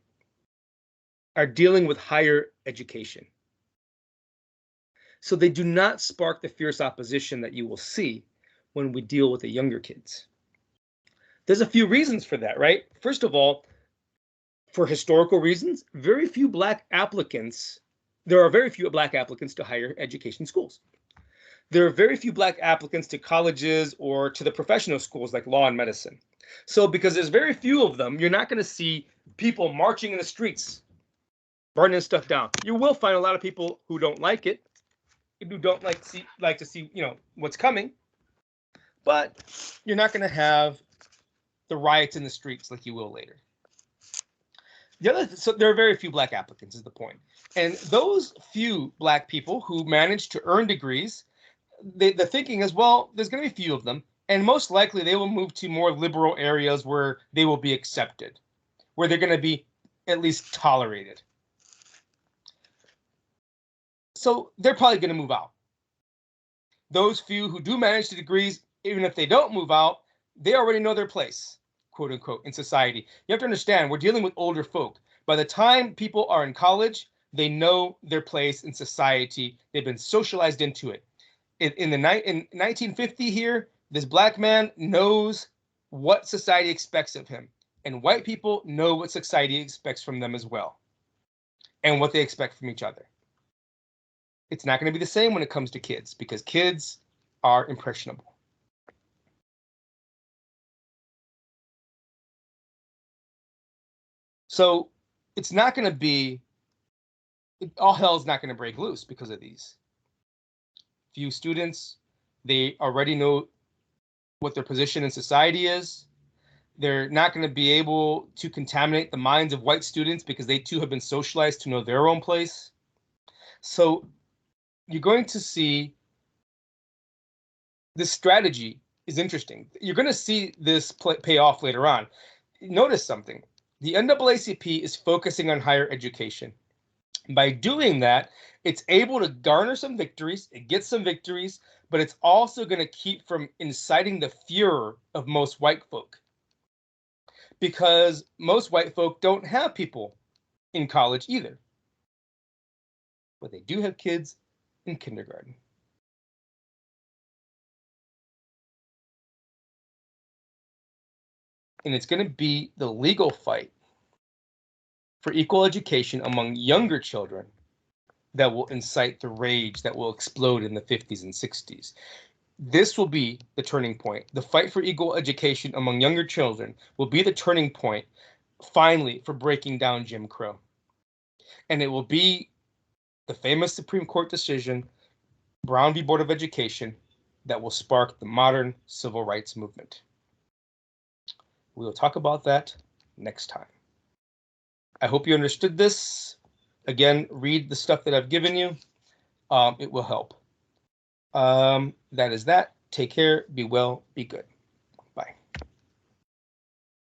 are dealing with higher education. So they do not spark the fierce opposition that you will see when we deal with the younger kids. There's a few reasons for that, right? First of all, for historical reasons, there are very few black applicants to higher education schools. There are very few black applicants to colleges or to the professional schools like law and medicine. So because there's very few of them, you're not going to see people marching in the streets, burning stuff down. You will find a lot of people who don't like it, who don't like to see what's coming, but you're not going to have the riots in the streets like you will later. So there are very few black applicants is the point. And those few black people who manage to earn degrees, the thinking is, well, there's going to be a few of them. And most likely they will move to more liberal areas where they will be accepted, where they're going to be at least tolerated. So they're probably going to move out. Those few who do manage the degrees, even if they don't move out, they already know their place, quote unquote, in society. You have to understand, we're dealing with older folk. By the time people are in college, they know their place in society. They've been socialized into it. In 1950 here, this black man knows what society expects of him, and white people know what society expects from them as well, and what they expect from each other. It's not going to be the same when it comes to kids, because kids are impressionable. So it's not going to be, all hell's not going to break loose because of these. Few students, they already know what their position in society is. They're not going to be able to contaminate the minds of white students because they too have been socialized to know their own place. So you're going to see this strategy is interesting. You're going to see this pay off later on. Notice something. The NAACP is focusing on higher education. By doing that, it's able to garner some victories, it gets some victories, but it's also going to keep from inciting the furor of most white folk. Because most white folk don't have people in college either. But they do have kids in kindergarten. And it's going to be the legal fight for equal education among younger children that will incite the rage that will explode in the 50s and 60s. This will be the turning point. The fight for equal education among younger children will be the turning point, finally, for breaking down Jim Crow. And it will be the famous Supreme Court decision, Brown v. Board of Education, that will spark the modern civil rights movement. We will talk about that next time. I hope you understood this. Again, read the stuff that I've given you. It will help. That is that. Take care. Be well. Be good.